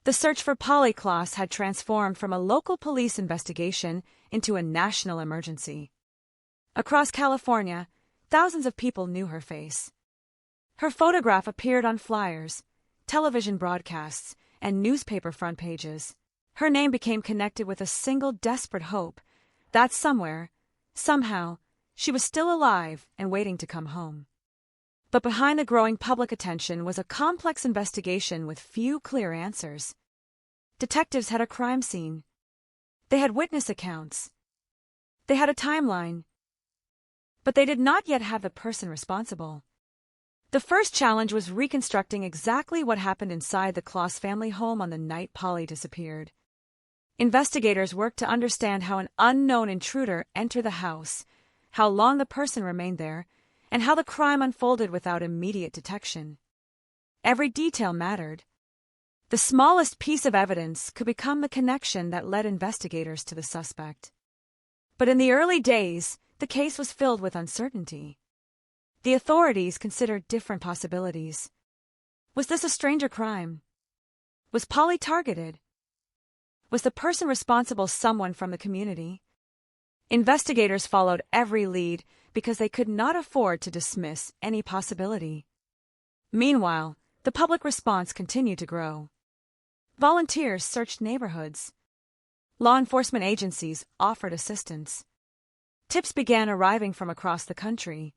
The search for Polly Klaas had transformed from a local police investigation into a national emergency. Across California, thousands of people knew her face. Her photograph appeared on flyers, television broadcasts, and newspaper front pages. Her name became connected with a single desperate hope that somewhere, somehow, she was still alive and waiting to come home. But behind the growing public attention was a complex investigation with few clear answers. Detectives had a crime scene. They had witness accounts. They had a timeline. But they did not yet have the person responsible. The first challenge was reconstructing exactly what happened inside the Klaas family home on the night Polly disappeared. Investigators worked to understand how an unknown intruder entered the house, how long the person remained there, and how the crime unfolded without immediate detection. Every detail mattered. The smallest piece of evidence could become the connection that led investigators to the suspect. But in the early days, the case was filled with uncertainty. The authorities considered different possibilities. Was this a stranger crime? Was Polly targeted? Was the person responsible someone from the community? Investigators followed every lead because they could not afford to dismiss any possibility. Meanwhile, the public response continued to grow. Volunteers searched neighborhoods. Law enforcement agencies offered assistance. Tips began arriving from across the country.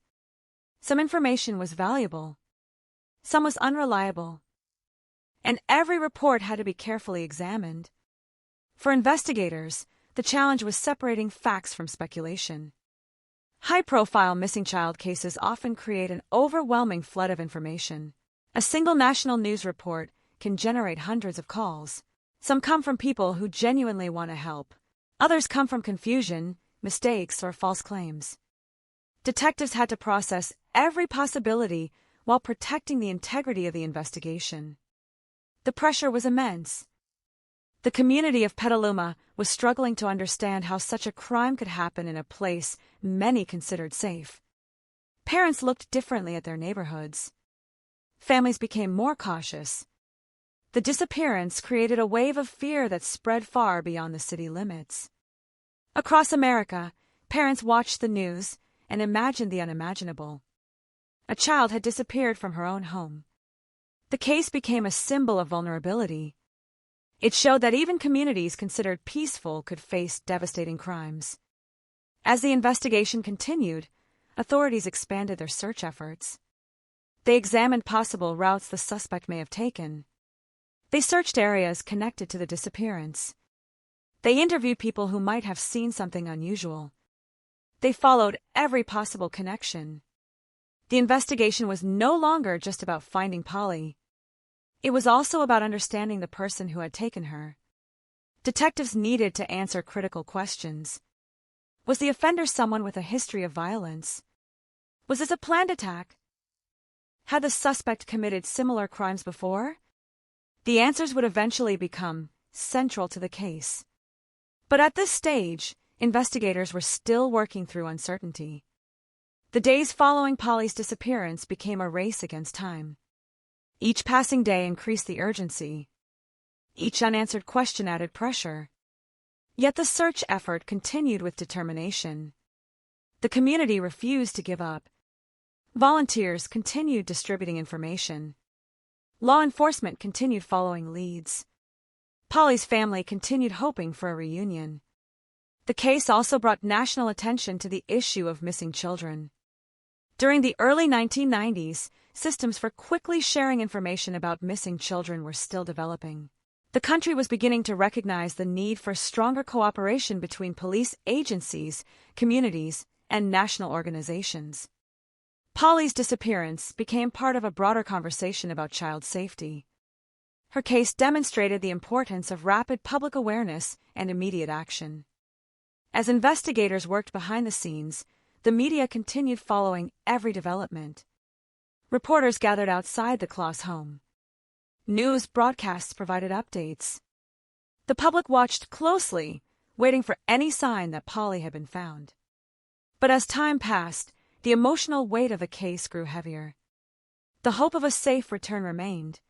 Some information was valuable, some was unreliable, and every report had to be carefully examined. For investigators, the challenge was separating facts from speculation. High-profile missing child cases often create an overwhelming flood of information. A single national news report can generate hundreds of calls. Some come from people who genuinely want to help. Others come from confusion, mistakes, or false claims. Detectives had to process every possibility while protecting the integrity of the investigation. The pressure was immense. The community of Petaluma was struggling to understand how such a crime could happen in a place many considered safe. Parents looked differently at their neighborhoods. Families became more cautious. The disappearance created a wave of fear that spread far beyond the city limits. Across America, parents watched the news and imagined the unimaginable. A child had disappeared from her own home. The case became a symbol of vulnerability. It showed that even communities considered peaceful could face devastating crimes. As the investigation continued, authorities expanded their search efforts. They examined possible routes the suspect may have taken. They searched areas connected to the disappearance. They interviewed people who might have seen something unusual. They followed every possible connection. The investigation was no longer just about finding Polly. It was also about understanding the person who had taken her. Detectives needed to answer critical questions. Was the offender someone with a history of violence? Was this a planned attack? Had the suspect committed similar crimes before? The answers would eventually become central to the case. But at this stage, investigators were still working through uncertainty. The days following Polly's disappearance became a race against time. Each passing day increased the urgency. Each unanswered question added pressure. Yet the search effort continued with determination. The community refused to give up. Volunteers continued distributing information. Law enforcement continued following leads. Polly's family continued hoping for a reunion. The case also brought national attention to the issue of missing children. During the early 1990s, systems for quickly sharing information about missing children were still developing. The country was beginning to recognize the need for stronger cooperation between police agencies, communities, and national organizations. Polly's disappearance became part of a broader conversation about child safety. Her case demonstrated the importance of rapid public awareness and immediate action. As investigators worked behind the scenes, the media continued following every development. Reporters gathered outside the Kloss home. News broadcasts provided updates. The public watched closely, waiting for any sign that Polly had been found. But as time passed, the emotional weight of the case grew heavier. The hope of a safe return remained.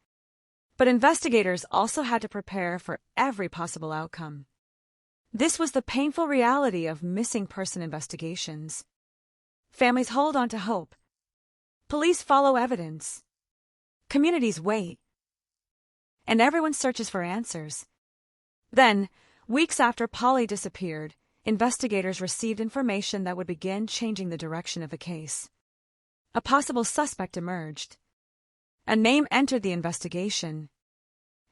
But investigators also had to prepare for every possible outcome. This was the painful reality of missing person investigations. Families hold on to hope. Police follow evidence. Communities wait. And everyone searches for answers. Then, weeks after Polly disappeared, investigators received information that would begin changing the direction of the case. A possible suspect emerged. A name entered the investigation.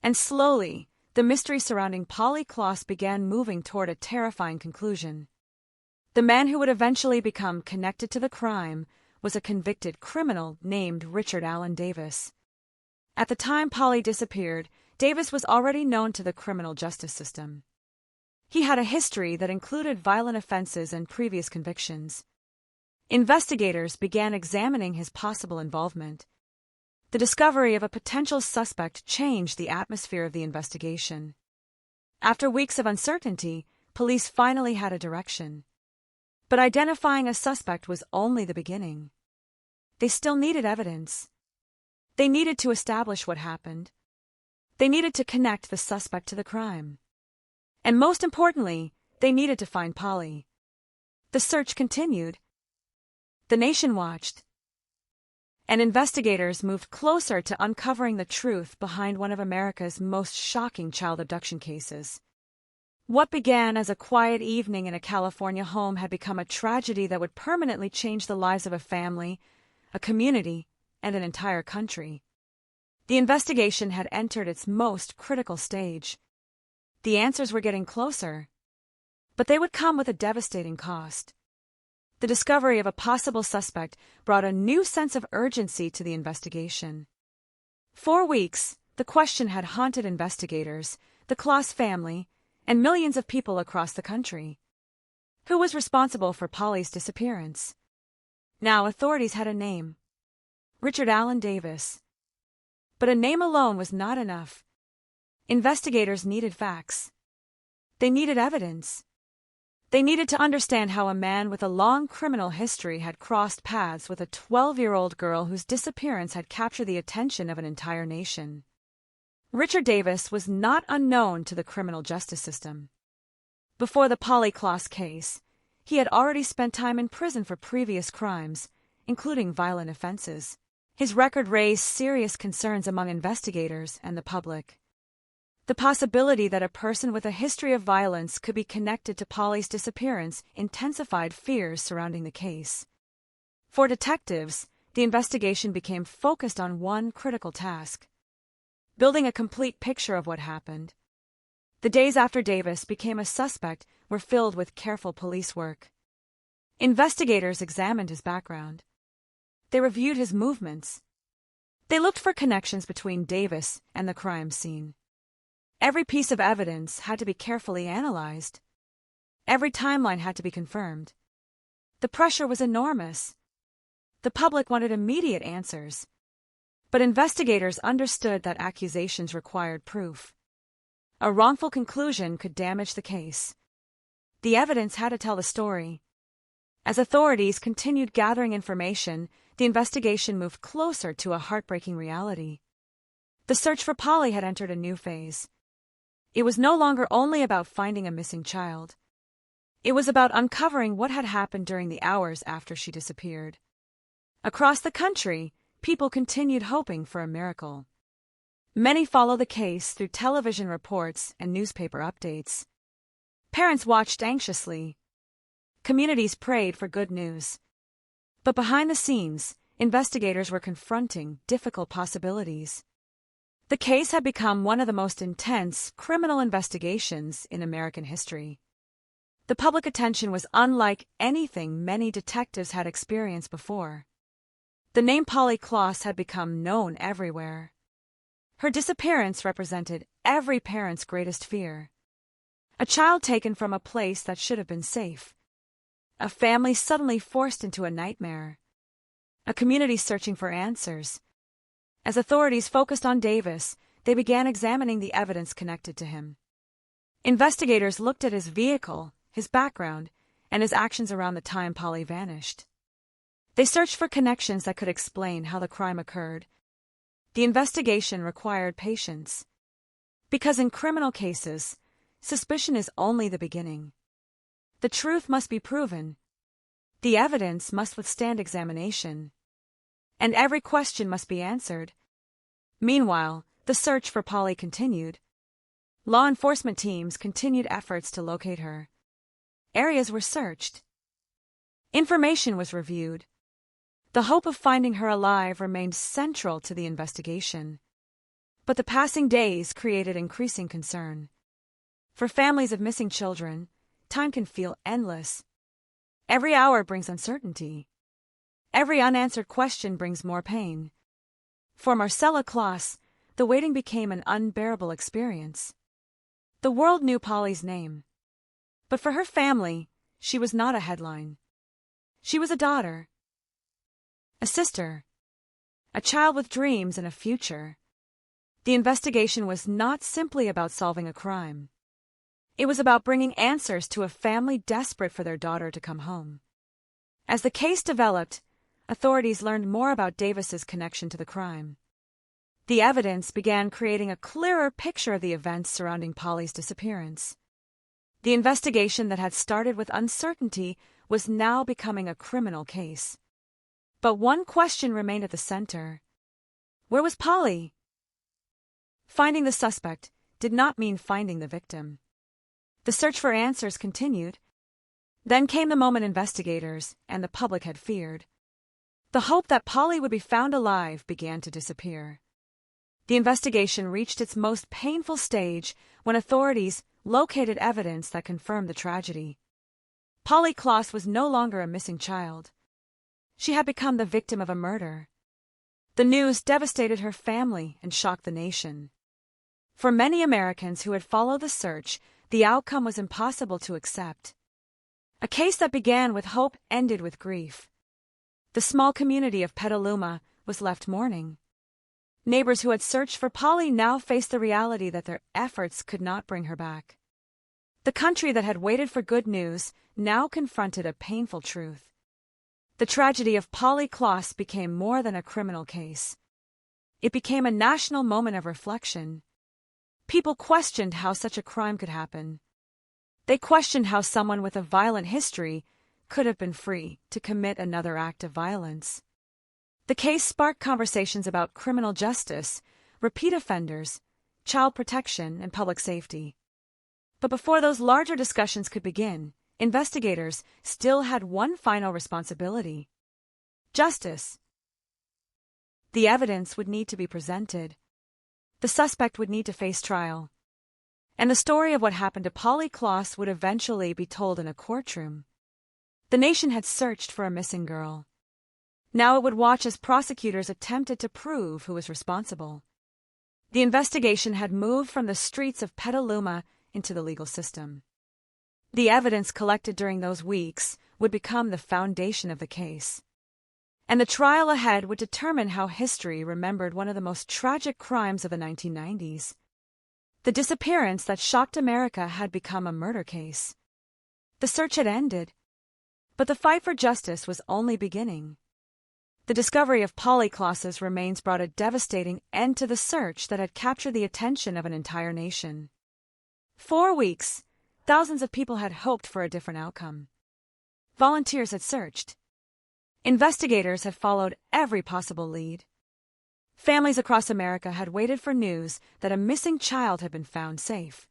And slowly, the mystery surrounding Polly Kloss began moving toward a terrifying conclusion. The man who would eventually become connected to the crime was a convicted criminal named Richard Allen Davis. At the time Polly disappeared, Davis was already known to the criminal justice system. He had a history that included violent offenses and previous convictions. Investigators began examining his possible involvement. The discovery of a potential suspect changed the atmosphere of the investigation. After weeks of uncertainty, police finally had a direction. But identifying a suspect was only the beginning. They still needed evidence. They needed to establish what happened. They needed to connect the suspect to the crime. And most importantly, they needed to find Polly. The search continued. The nation watched. And investigators moved closer to uncovering the truth behind one of America's most shocking child abduction cases. What began as a quiet evening in a California home had become a tragedy that would permanently change the lives of a family, a community, and an entire country. The investigation had entered its most critical stage. The answers were getting closer, but they would come with a devastating cost. The discovery of a possible suspect brought a new sense of urgency to the investigation. For weeks, the question had haunted investigators, the Kloss family, and millions of people across the country. Who was responsible for Polly's disappearance? Now authorities had a name: Richard Allen Davis. But a name alone was not enough. Investigators needed facts. They needed evidence. They needed to understand how a man with a long criminal history had crossed paths with a 12-year-old girl whose disappearance had captured the attention of an entire nation. Richard Davis was not unknown to the criminal justice system. Before the Polly Kloss case, he had already spent time in prison for previous crimes, including violent offenses. His record raised serious concerns among investigators and the public. The possibility that a person with a history of violence could be connected to Polly's disappearance intensified fears surrounding the case. For detectives, the investigation became focused on one critical task: building a complete picture of what happened. The days after Davis became a suspect were filled with careful police work. Investigators examined his background. They reviewed his movements. They looked for connections between Davis and the crime scene. Every piece of evidence had to be carefully analyzed. Every timeline had to be confirmed. The pressure was enormous. The public wanted immediate answers. But investigators understood that accusations required proof. A wrongful conclusion could damage the case. The evidence had to tell the story. As authorities continued gathering information, the investigation moved closer to a heartbreaking reality. The search for Polly had entered a new phase. It was no longer only about finding a missing child. It was about uncovering what had happened during the hours after she disappeared. Across the country, people continued hoping for a miracle. Many followed the case through television reports and newspaper updates. Parents watched anxiously. Communities prayed for good news. But behind the scenes, investigators were confronting difficult possibilities. The case had become one of the most intense criminal investigations in American history. The public attention was unlike anything many detectives had experienced before. The name Polly Kloss had become known everywhere. Her disappearance represented every parent's greatest fear. A child taken from a place that should have been safe. A family suddenly forced into a nightmare. A community searching for answers. As authorities focused on Davis, they began examining the evidence connected to him. Investigators looked at his vehicle, his background, and his actions around the time Polly vanished. They searched for connections that could explain how the crime occurred. The investigation required patience. Because in criminal cases, suspicion is only the beginning. The truth must be proven. The evidence must withstand examination. And every question must be answered. Meanwhile, the search for Polly continued. Law enforcement teams continued efforts to locate her. Areas were searched. Information was reviewed. The hope of finding her alive remained central to the investigation. But the passing days created increasing concern. For families of missing children, time can feel endless. Every hour brings uncertainty. Every unanswered question brings more pain. For Marcella Kloss, the waiting became an unbearable experience. The world knew Polly's name. But for her family, she was not a headline. She was a daughter, a sister, a child with dreams and a future. The investigation was not simply about solving a crime. It was about bringing answers to a family desperate for their daughter to come home. As the case developed, authorities learned more about Davis's connection to the crime. The evidence began creating a clearer picture of the events surrounding Polly's disappearance. The investigation that had started with uncertainty was now becoming a criminal case. But one question remained at the center. Where was Polly? Finding the suspect did not mean finding the victim. The search for answers continued. Then came the moment investigators and the public had feared. The hope that Polly would be found alive began to disappear. The investigation reached its most painful stage when authorities located evidence that confirmed the tragedy. Polly Kloss was no longer a missing child. She had become the victim of a murder. The news devastated her family and shocked the nation. For many Americans who had followed the search, the outcome was impossible to accept. A case that began with hope ended with grief. The small community of Petaluma was left mourning. Neighbors who had searched for Polly now faced the reality that their efforts could not bring her back. The country that had waited for good news now confronted a painful truth. The tragedy of Polly Kloss became more than a criminal case. It became a national moment of reflection. People questioned how such a crime could happen. They questioned how someone with a violent history could have been free to commit another act of violence. The case sparked conversations about criminal justice, repeat offenders, child protection, and public safety. But before those larger discussions could begin, investigators still had one final responsibility: justice. The evidence would need to be presented. The suspect would need to face trial. And the story of what happened to Polly Kloss would eventually be told in a courtroom. The nation had searched for a missing girl. Now it would watch as prosecutors attempted to prove who was responsible. The investigation had moved from the streets of Petaluma into the legal system. The evidence collected during those weeks would become the foundation of the case. And the trial ahead would determine how history remembered one of the most tragic crimes of the 1990s. The disappearance that shocked America had become a murder case. The search had ended, but the fight for justice was only beginning. The discovery of Polly Kloss's remains brought a devastating end to the search that had captured the attention of an entire nation. 4 weeks, thousands of people had hoped for a different outcome. Volunteers had searched. Investigators had followed every possible lead. Families across America had waited for news that a missing child had been found safe.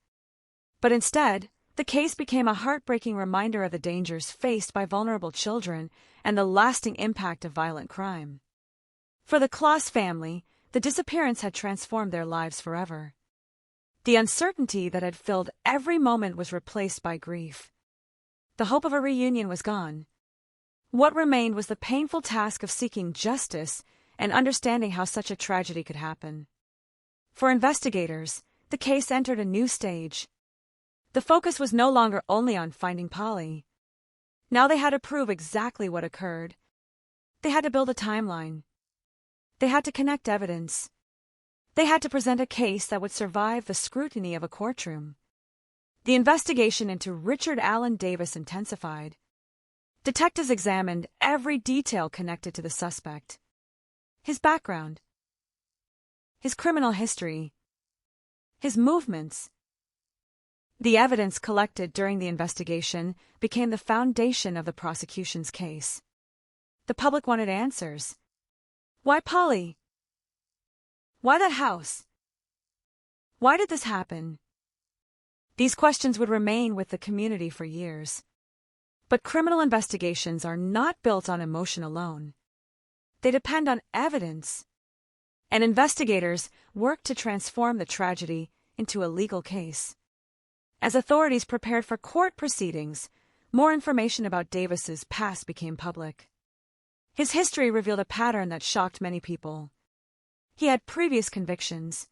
But instead, the case became a heartbreaking reminder of the dangers faced by vulnerable children and the lasting impact of violent crime. For the Kloss family, the disappearance had transformed their lives forever. The uncertainty that had filled every moment was replaced by grief. The hope of a reunion was gone. What remained was the painful task of seeking justice and understanding how such a tragedy could happen. For investigators, the case entered a new stage. The focus was no longer only on finding Polly. Now they had to prove exactly what occurred. They had to build a timeline. They had to connect evidence. They had to present a case that would survive the scrutiny of a courtroom. The investigation into Richard Allen Davis intensified. Detectives examined every detail connected to the suspect. His background, his criminal history, his movements. The evidence collected during the investigation became the foundation of the prosecution's case. The public wanted answers. Why Polly? Why that house? Why did this happen? These questions would remain with the community for years. But criminal investigations are not built on emotion alone. They depend on evidence. And investigators work to transform the tragedy into a legal case. As authorities prepared for court proceedings, more information about Davis's past became public. His history revealed a pattern that shocked many people. He had previous convictions.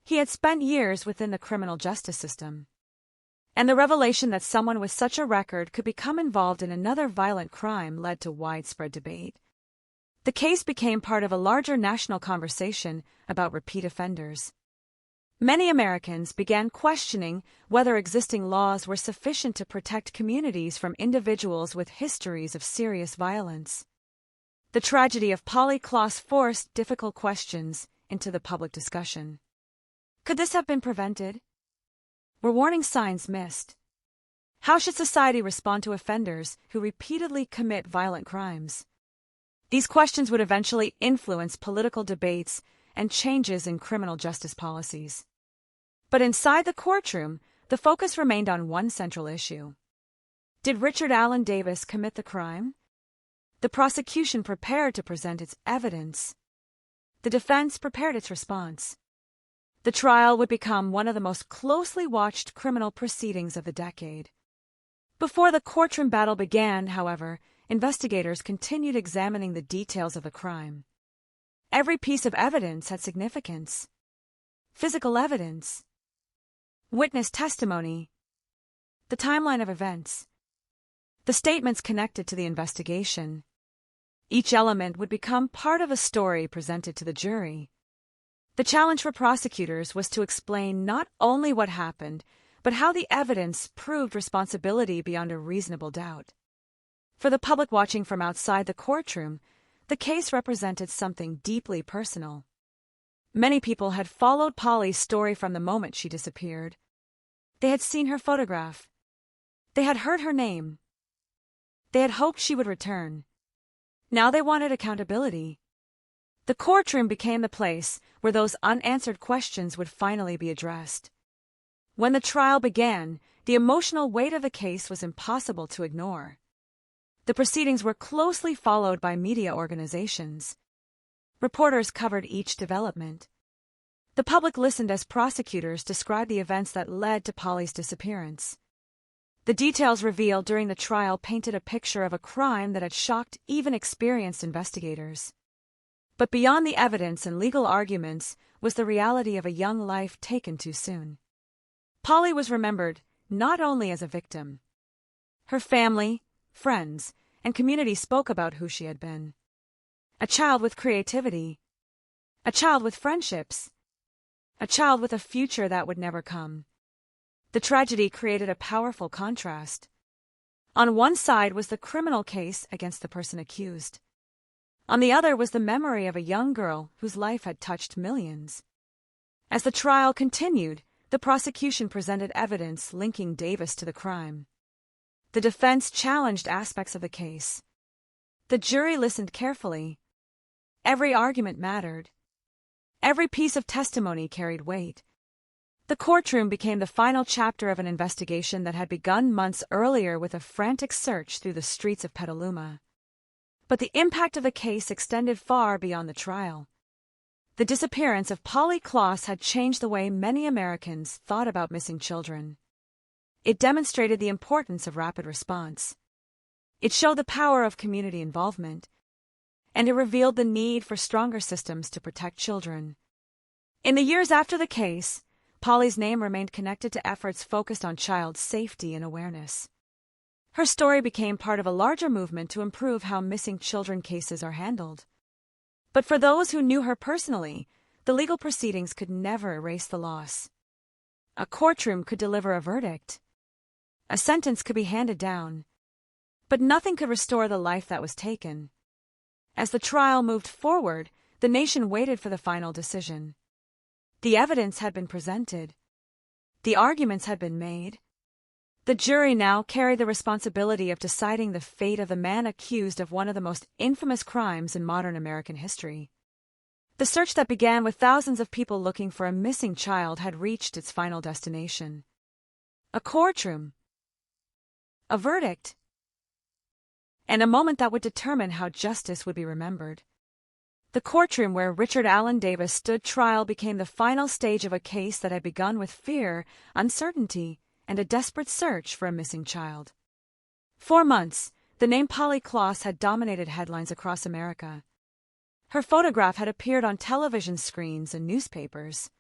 He had spent years within the criminal justice system. And the revelation that someone with such a record could become involved in another violent crime led to widespread debate. The case became part of a larger national conversation about repeat offenders. Many Americans began questioning whether existing laws were sufficient to protect communities from individuals with histories of serious violence. The tragedy of Polly Kloss forced difficult questions into the public discussion. Could this have been prevented? Were warning signs missed? How should society respond to offenders who repeatedly commit violent crimes? These questions would eventually influence political debates and changes in criminal justice policies. But inside the courtroom, the focus remained on one central issue. Did Richard Allen Davis commit the crime? The prosecution prepared to present its evidence. The defense prepared its response. The trial would become one of the most closely watched criminal proceedings of the decade. Before the courtroom battle began, however, investigators continued examining the details of the crime. Every piece of evidence had significance. Physical evidence, witness testimony, the timeline of events, the statements connected to the investigation. Each element would become part of a story presented to the jury. The challenge for prosecutors was to explain not only what happened, but how the evidence proved responsibility beyond a reasonable doubt. For the public watching from outside the courtroom, the case represented something deeply personal. Many people had followed Polly's story from the moment she disappeared. They had seen her photograph. They had heard her name. They had hoped she would return. Now they wanted accountability. The courtroom became the place where those unanswered questions would finally be addressed. When the trial began, the emotional weight of the case was impossible to ignore. The proceedings were closely followed by media organizations. Reporters covered each development. The public listened as prosecutors described the events that led to Polly's disappearance. The details revealed during the trial painted a picture of a crime that had shocked even experienced investigators. But beyond the evidence and legal arguments was the reality of a young life taken too soon. Polly was remembered not only as a victim. Her family, friends, and community spoke about who she had been. A child with creativity. A child with friendships. A child with a future that would never come. The tragedy created a powerful contrast. On one side was the criminal case against the person accused. On the other was the memory of a young girl whose life had touched millions. As the trial continued, the prosecution presented evidence linking Davis to the crime. The defense challenged aspects of the case. The jury listened carefully. Every argument mattered. Every piece of testimony carried weight. The courtroom became the final chapter of an investigation that had begun months earlier with a frantic search through the streets of Petaluma. But the impact of the case extended far beyond the trial. The disappearance of Polly Klaas had changed the way many Americans thought about missing children. It demonstrated the importance of rapid response. It showed the power of community involvement. And it revealed the need for stronger systems to protect children. In the years after the case, Polly's name remained connected to efforts focused on child safety and awareness. Her story became part of a larger movement to improve how missing children cases are handled. But for those who knew her personally, the legal proceedings could never erase the loss. A courtroom could deliver a verdict. A sentence could be handed down. But nothing could restore the life that was taken. As the trial moved forward, the nation waited for the final decision. The evidence had been presented. The arguments had been made. The jury now carried the responsibility of deciding the fate of the man accused of one of the most infamous crimes in modern American history. The search that began with thousands of people looking for a missing child had reached its final destination. A courtroom. A verdict. And a moment that would determine how justice would be remembered. The courtroom where Richard Allen Davis stood trial became the final stage of a case that had begun with fear, uncertainty, and a desperate search for a missing child. For months, the name Polly Klaas had dominated headlines across America. Her photograph had appeared on television screens and newspapers.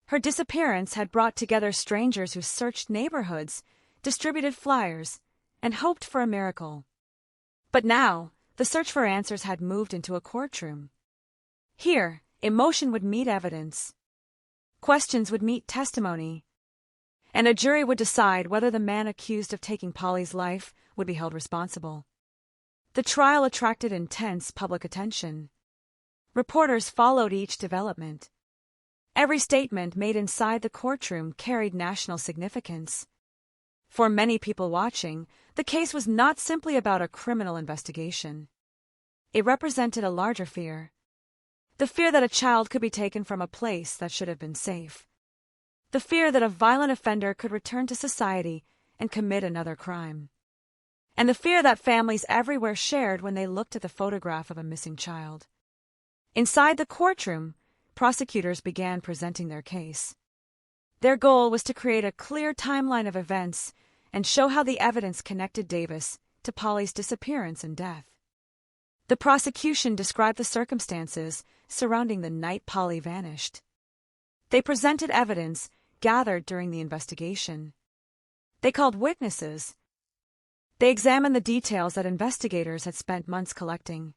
Her disappearance had brought together strangers who searched neighborhoods, distributed flyers, and hoped for a miracle. But now, the search for answers had moved into a courtroom. Here, emotion would meet evidence. Questions would meet testimony. And a jury would decide whether the man accused of taking Polly's life would be held responsible. The trial attracted intense public attention. Reporters followed each development. Every statement made inside the courtroom carried national significance. For many people watching, the case was not simply about a criminal investigation. It represented a larger fear. The fear that a child could be taken from a place that should have been safe. The fear that a violent offender could return to society and commit another crime. And the fear that families everywhere shared when they looked at the photograph of a missing child. Inside the courtroom, prosecutors began presenting their case. Their goal was to create a clear timeline of events and show how the evidence connected Davis to Polly's disappearance and death. The prosecution described the circumstances surrounding the night Polly vanished. They presented evidence gathered during the investigation. They called witnesses. They examined the details that investigators had spent months collecting.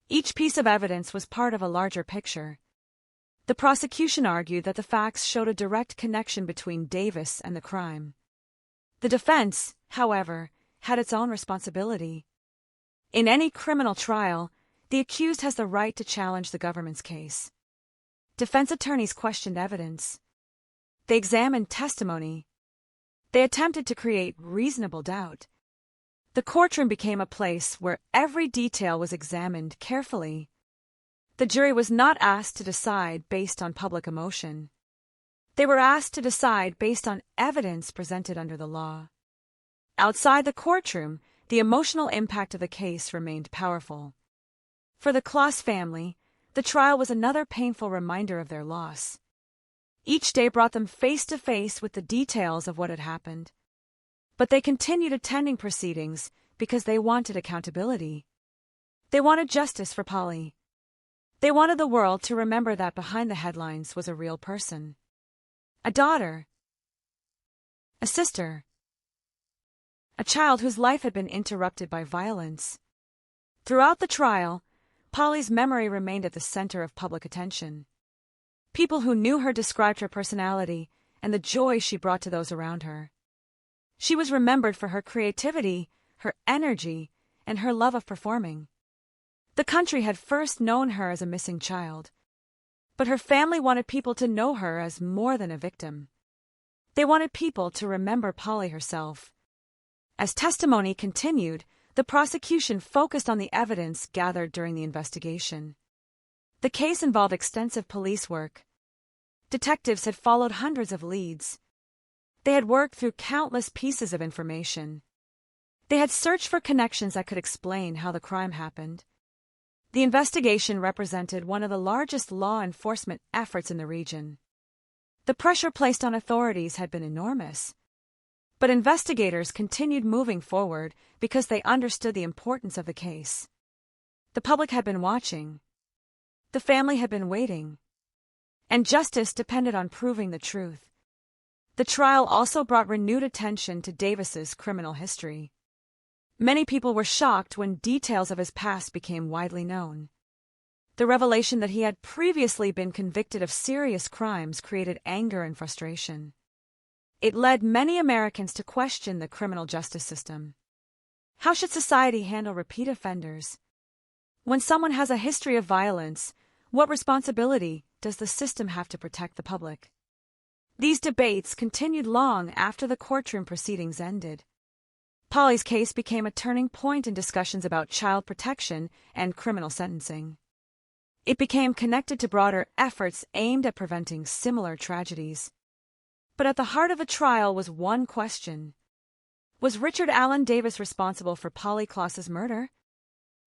Each piece of evidence was part of a larger picture. The prosecution argued that the facts showed a direct connection between Davis and the crime. The defense, however, had its own responsibility. In any criminal trial, the accused has the right to challenge the government's case. Defense attorneys questioned evidence. They examined testimony. They attempted to create reasonable doubt. The courtroom became a place where every detail was examined carefully. The jury was not asked to decide based on public emotion. They were asked to decide based on evidence presented under the law. Outside the courtroom, the emotional impact of the case remained powerful. For the Kloss family, the trial was another painful reminder of their loss. Each day brought them face to face with the details of what had happened. But they continued attending proceedings because they wanted accountability. They wanted justice for Polly. They wanted the world to remember that behind the headlines was a real person. A daughter. A sister. A child whose life had been interrupted by violence. Throughout the trial, Polly's memory remained at the center of public attention. People who knew her described her personality and the joy she brought to those around her. She was remembered for her creativity, her energy, and her love of performing. The country had first known her as a missing child, but her family wanted people to know her as more than a victim. They wanted people to remember Polly herself. As testimony continued, the prosecution focused on the evidence gathered during the investigation. The case involved extensive police work. Detectives had followed hundreds of leads. They had worked through countless pieces of information. They had searched for connections that could explain how the crime happened. The investigation represented one of the largest law enforcement efforts in the region. The pressure placed on authorities had been enormous. But investigators continued moving forward because they understood the importance of the case. The public had been watching. The family had been waiting. And justice depended on proving the truth. The trial also brought renewed attention to Davis's criminal history. Many people were shocked when details of his past became widely known. The revelation that he had previously been convicted of serious crimes created anger and frustration. It led many Americans to question the criminal justice system. How should society handle repeat offenders? When someone has a history of violence, what responsibility does the system have to protect the public? These debates continued long after the courtroom proceedings ended. Polly's case became a turning point in discussions about child protection and criminal sentencing. It became connected to broader efforts aimed at preventing similar tragedies. But at the heart of the trial was one question. Was Richard Allen Davis responsible for Polly Kloss's murder?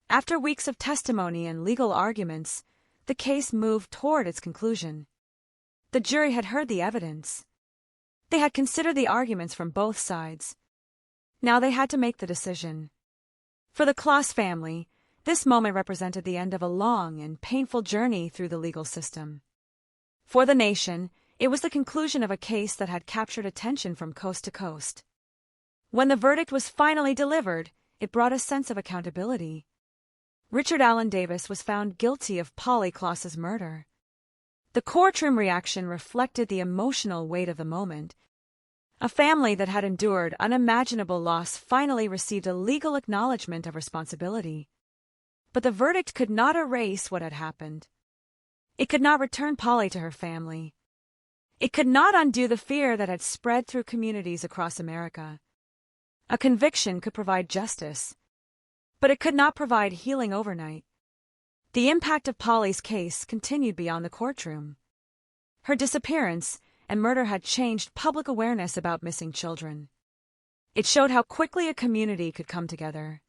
After weeks of testimony and legal arguments, the case moved toward its conclusion. The jury had heard the evidence. They had considered the arguments from both sides. Now they had to make the decision. For the Kloss family, this moment represented the end of a long and painful journey through the legal system. For the nation, it was the conclusion of a case that had captured attention from coast to coast. When the verdict was finally delivered, it brought a sense of accountability. Richard Allen Davis was found guilty of Polly Kloss's murder. The courtroom reaction reflected the emotional weight of the moment. A family that had endured unimaginable loss finally received a legal acknowledgement of responsibility. But the verdict could not erase what had happened. It could not return Polly to her family. It could not undo the fear that had spread through communities across America. A conviction could provide justice, but it could not provide healing overnight. The impact of Polly's case continued beyond the courtroom. Her disappearance and murder had changed public awareness about missing children. It showed how quickly a community could come together.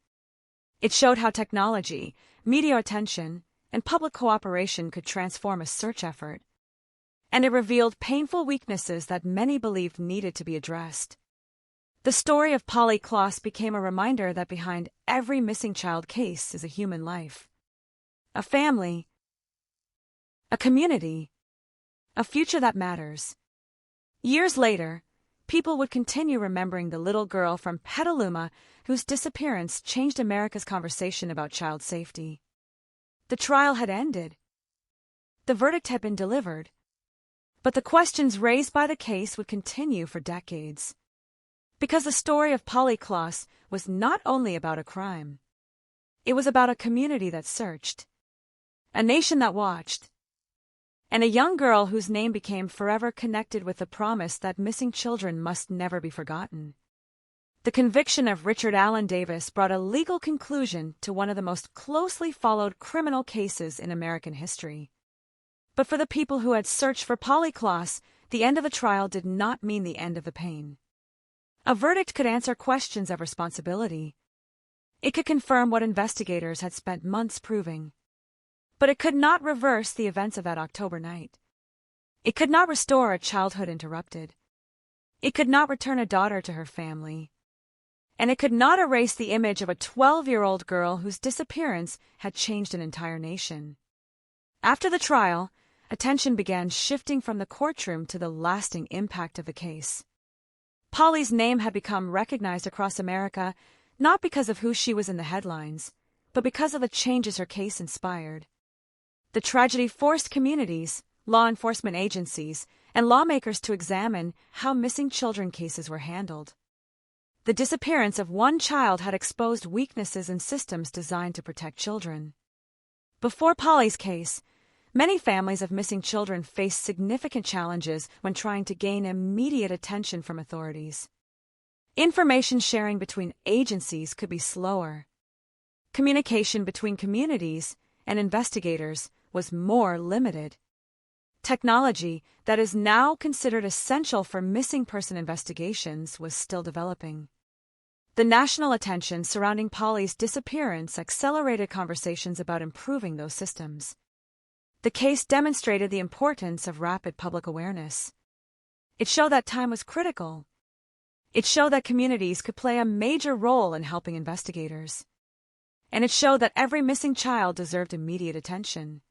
It showed how technology, media attention, and public cooperation could transform a search effort. And it revealed painful weaknesses that many believed needed to be addressed. The story of Polly Klaas became a reminder that behind every missing child case is a human life. A family, a community, a future that matters. Years later, people would continue remembering the little girl from Petaluma whose disappearance changed America's conversation about child safety. The trial had ended. The verdict had been delivered. But the questions raised by the case would continue for decades. Because the story of Polly Klaas was not only about a crime. It was about a community that searched, a nation that watched, and a young girl whose name became forever connected with the promise that missing children must never be forgotten. The conviction of Richard Allen Davis brought a legal conclusion to one of the most closely followed criminal cases in American history. But for the people who had searched for Polly Klaas, the end of the trial did not mean the end of the pain. A verdict could answer questions of responsibility. It could confirm what investigators had spent months proving. But it could not reverse the events of that October night. It could not restore a childhood interrupted. It could not return a daughter to her family. And it could not erase the image of a 12-year-old girl whose disappearance had changed an entire nation. After the trial, attention began shifting from the courtroom to the lasting impact of the case. Polly's name had become recognized across America not because of who she was in the headlines, but because of the changes her case inspired. The tragedy forced communities, law enforcement agencies, and lawmakers to examine how missing children cases were handled. The disappearance of one child had exposed weaknesses in systems designed to protect children. Before Polly's case, many families of missing children faced significant challenges when trying to gain immediate attention from authorities. Information sharing between agencies could be slower. Communication between communities and investigators was more limited. Technology that is now considered essential for missing person investigations was still developing. The national attention surrounding Polly's disappearance accelerated conversations about improving those systems. The case demonstrated the importance of rapid public awareness. It showed that time was critical. It showed that communities could play a major role in helping investigators. And it showed that every missing child deserved immediate attention.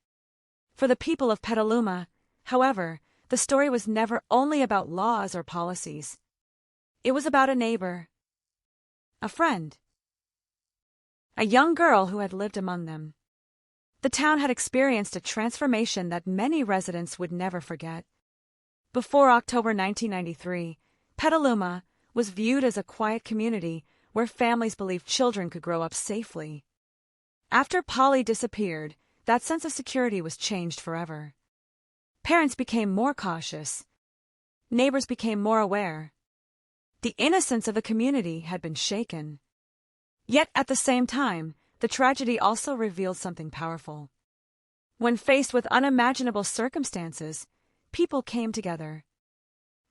For the people of Petaluma, however, the story was never only about laws or policies. It was about a neighbor, a friend, a young girl who had lived among them. The town had experienced a transformation that many residents would never forget. Before October 1993, Petaluma was viewed as a quiet community where families believed children could grow up safely. After Polly disappeared, that sense of security was changed forever. Parents became more cautious. Neighbors became more aware. The innocence of the community had been shaken. Yet at the same time, the tragedy also revealed something powerful. When faced with unimaginable circumstances, people came together.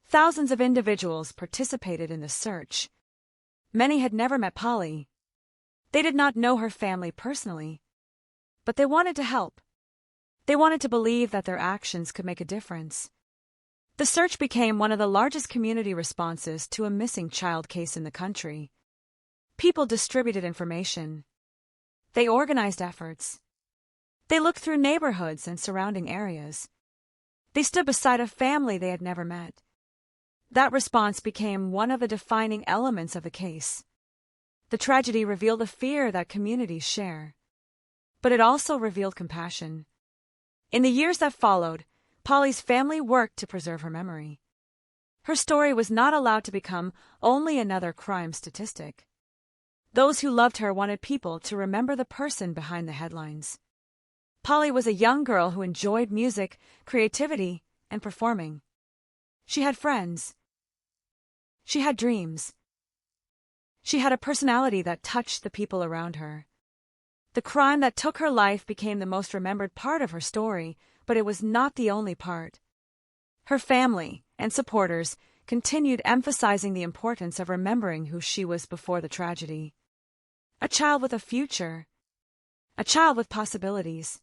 Thousands of individuals participated in the search. Many had never met Polly. They did not know her family personally, but they wanted to help. They wanted to believe that their actions could make a difference. The search became one of the largest community responses to a missing child case in the country. People distributed information. They organized efforts. They looked through neighborhoods and surrounding areas. They stood beside a family they had never met. That response became one of the defining elements of the case. The tragedy revealed a fear that communities share. But it also revealed compassion. In the years that followed, Polly's family worked to preserve her memory. Her story was not allowed to become only another crime statistic. Those who loved her wanted people to remember the person behind the headlines. Polly was a young girl who enjoyed music, creativity, and performing. She had friends. She had dreams. She had a personality that touched the people around her. The crime that took her life became the most remembered part of her story, but it was not the only part. Her family, and supporters continued emphasizing the importance of remembering who she was before the tragedy. A child with a future. A child with possibilities.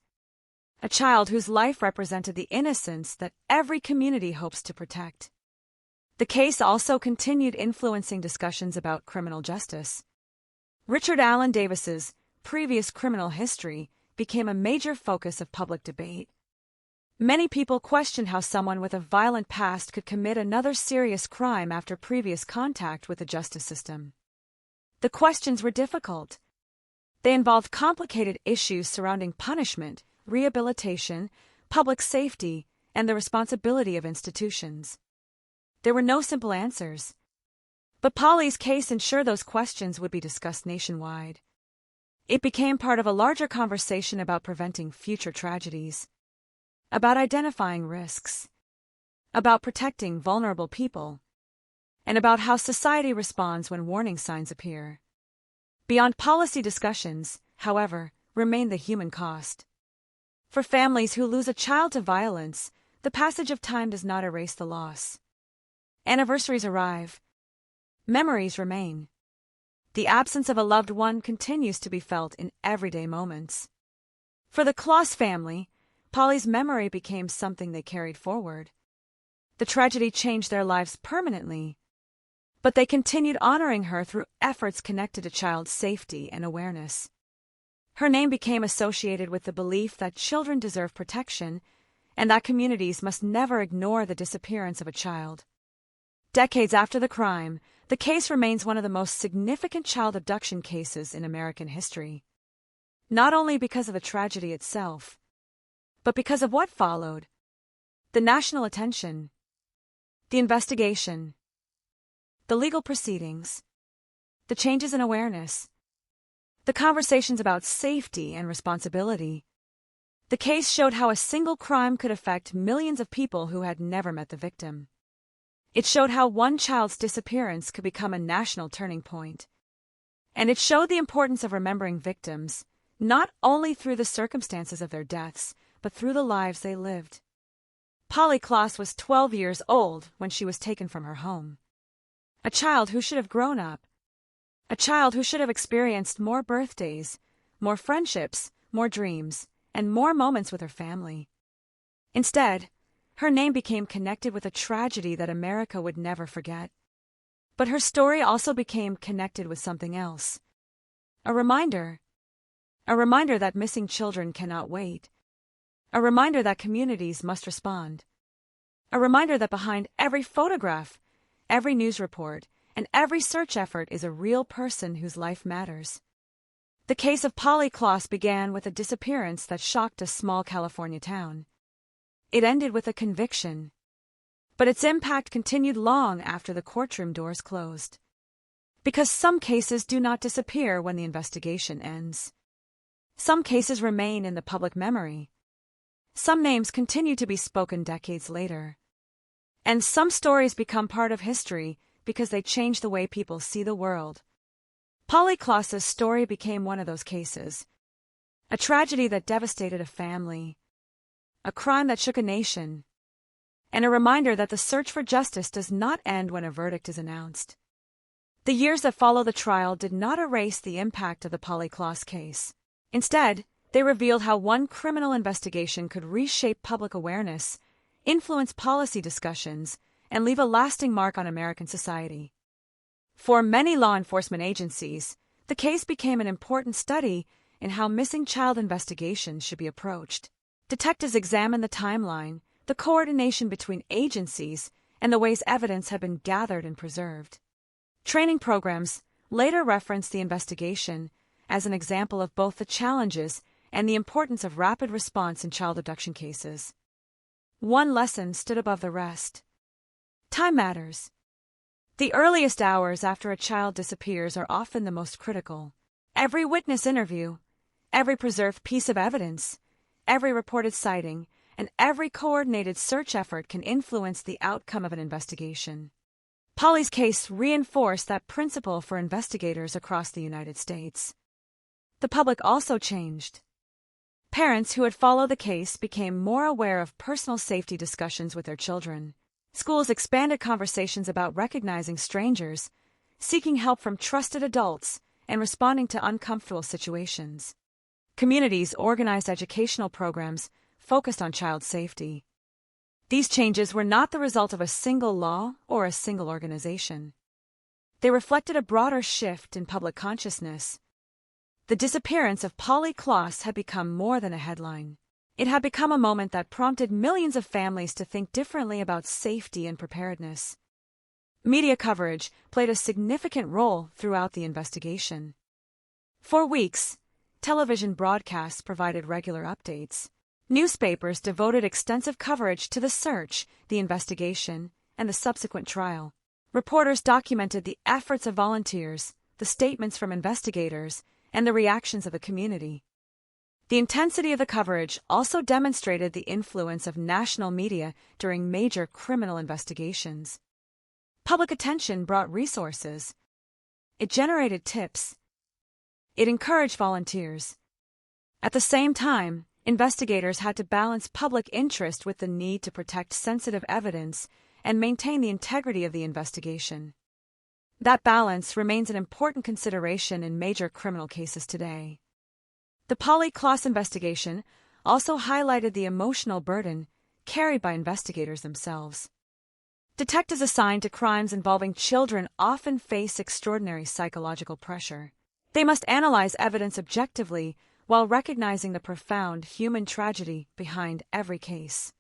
A child whose life represented the innocence that every community hopes to protect. The case also continued influencing discussions about criminal justice. Richard Allen Davis's previous criminal history became a major focus of public debate. Many people questioned how someone with a violent past could commit another serious crime after previous contact with the justice system. The questions were difficult. They involved complicated issues surrounding punishment, rehabilitation, public safety, and the responsibility of institutions. There were no simple answers. But Polly's case ensured those questions would be discussed nationwide. It became part of a larger conversation about preventing future tragedies, about identifying risks, about protecting vulnerable people, and about how society responds when warning signs appear. Beyond policy discussions, however, remained the human cost. For families who lose a child to violence, the passage of time does not erase the loss. Anniversaries arrive. Memories remain. The absence of a loved one continues to be felt in everyday moments. For the Kloss family, Polly's memory became something they carried forward. The tragedy changed their lives permanently, but they continued honoring her through efforts connected to child safety and awareness. Her name became associated with the belief that children deserve protection and that communities must never ignore the disappearance of a child. Decades after the crime, the case remains one of the most significant child abduction cases in American history. Not only because of the tragedy itself, but because of what followed: the national attention, the investigation, the legal proceedings, the changes in awareness, the conversations about safety and responsibility. The case showed how a single crime could affect millions of people who had never met the victim. It showed how one child's disappearance could become a national turning point. And it showed the importance of remembering victims, not only through the circumstances of their deaths, but through the lives they lived. Polly Kloss was 12 years old when she was taken from her home. A child who should have grown up. A child who should have experienced more birthdays, more friendships, more dreams, and more moments with her family. Instead, her name became connected with a tragedy that America would never forget. But her story also became connected with something else. A reminder that missing children cannot wait. A reminder that communities must respond. A reminder that behind every photograph, every news report, and every search effort is a real person whose life matters. The case of Polly Kloss began with a disappearance that shocked a small California town. It ended with a conviction, but its impact continued long after the courtroom doors closed. Because some cases do not disappear when the investigation ends. Some cases remain in the public memory. Some names continue to be spoken decades later. And some stories become part of history because they change the way people see the world. Polly Kloss's story became one of those cases. A tragedy that devastated a family, a crime that shook a nation, and a reminder that the search for justice does not end when a verdict is announced. The years that follow the trial did not erase the impact of the Polly Kloss case. Instead, they revealed how one criminal investigation could reshape public awareness, influence policy discussions, and leave a lasting mark on American society. For many law enforcement agencies, the case became an important study in how missing child investigations should be approached. Detectives examined the timeline, the coordination between agencies, and the ways evidence had been gathered and preserved. Training programs later referenced the investigation as an example of both the challenges and the importance of rapid response in child abduction cases. One lesson stood above the rest. Time matters. The earliest hours after a child disappears are often the most critical. Every witness interview, every preserved piece of evidence, every reported sighting, and every coordinated search effort can influence the outcome of an investigation. Polly's case reinforced that principle for investigators across the United States. The public also changed. Parents who had followed the case became more aware of personal safety discussions with their children. Schools expanded conversations about recognizing strangers, seeking help from trusted adults, and responding to uncomfortable situations. Communities organized educational programs focused on child safety. These changes were not the result of a single law or a single organization. They reflected a broader shift in public consciousness. The disappearance of Polly Klaas had become more than a headline. It had become a moment that prompted millions of families to think differently about safety and preparedness. Media coverage played a significant role throughout the investigation. For weeks, television broadcasts provided regular updates. Newspapers devoted extensive coverage to the search, the investigation, and the subsequent trial. Reporters documented the efforts of volunteers, the statements from investigators, and the reactions of the community. The intensity of the coverage also demonstrated the influence of national media during major criminal investigations. Public attention brought resources. It generated tips. It encouraged volunteers. At the same time, investigators had to balance public interest with the need to protect sensitive evidence and maintain the integrity of the investigation. That balance remains an important consideration in major criminal cases today. The Polly Klaas investigation also highlighted the emotional burden carried by investigators themselves. Detectives assigned to crimes involving children often face extraordinary psychological pressure. They must analyze evidence objectively while recognizing the profound human tragedy behind every case.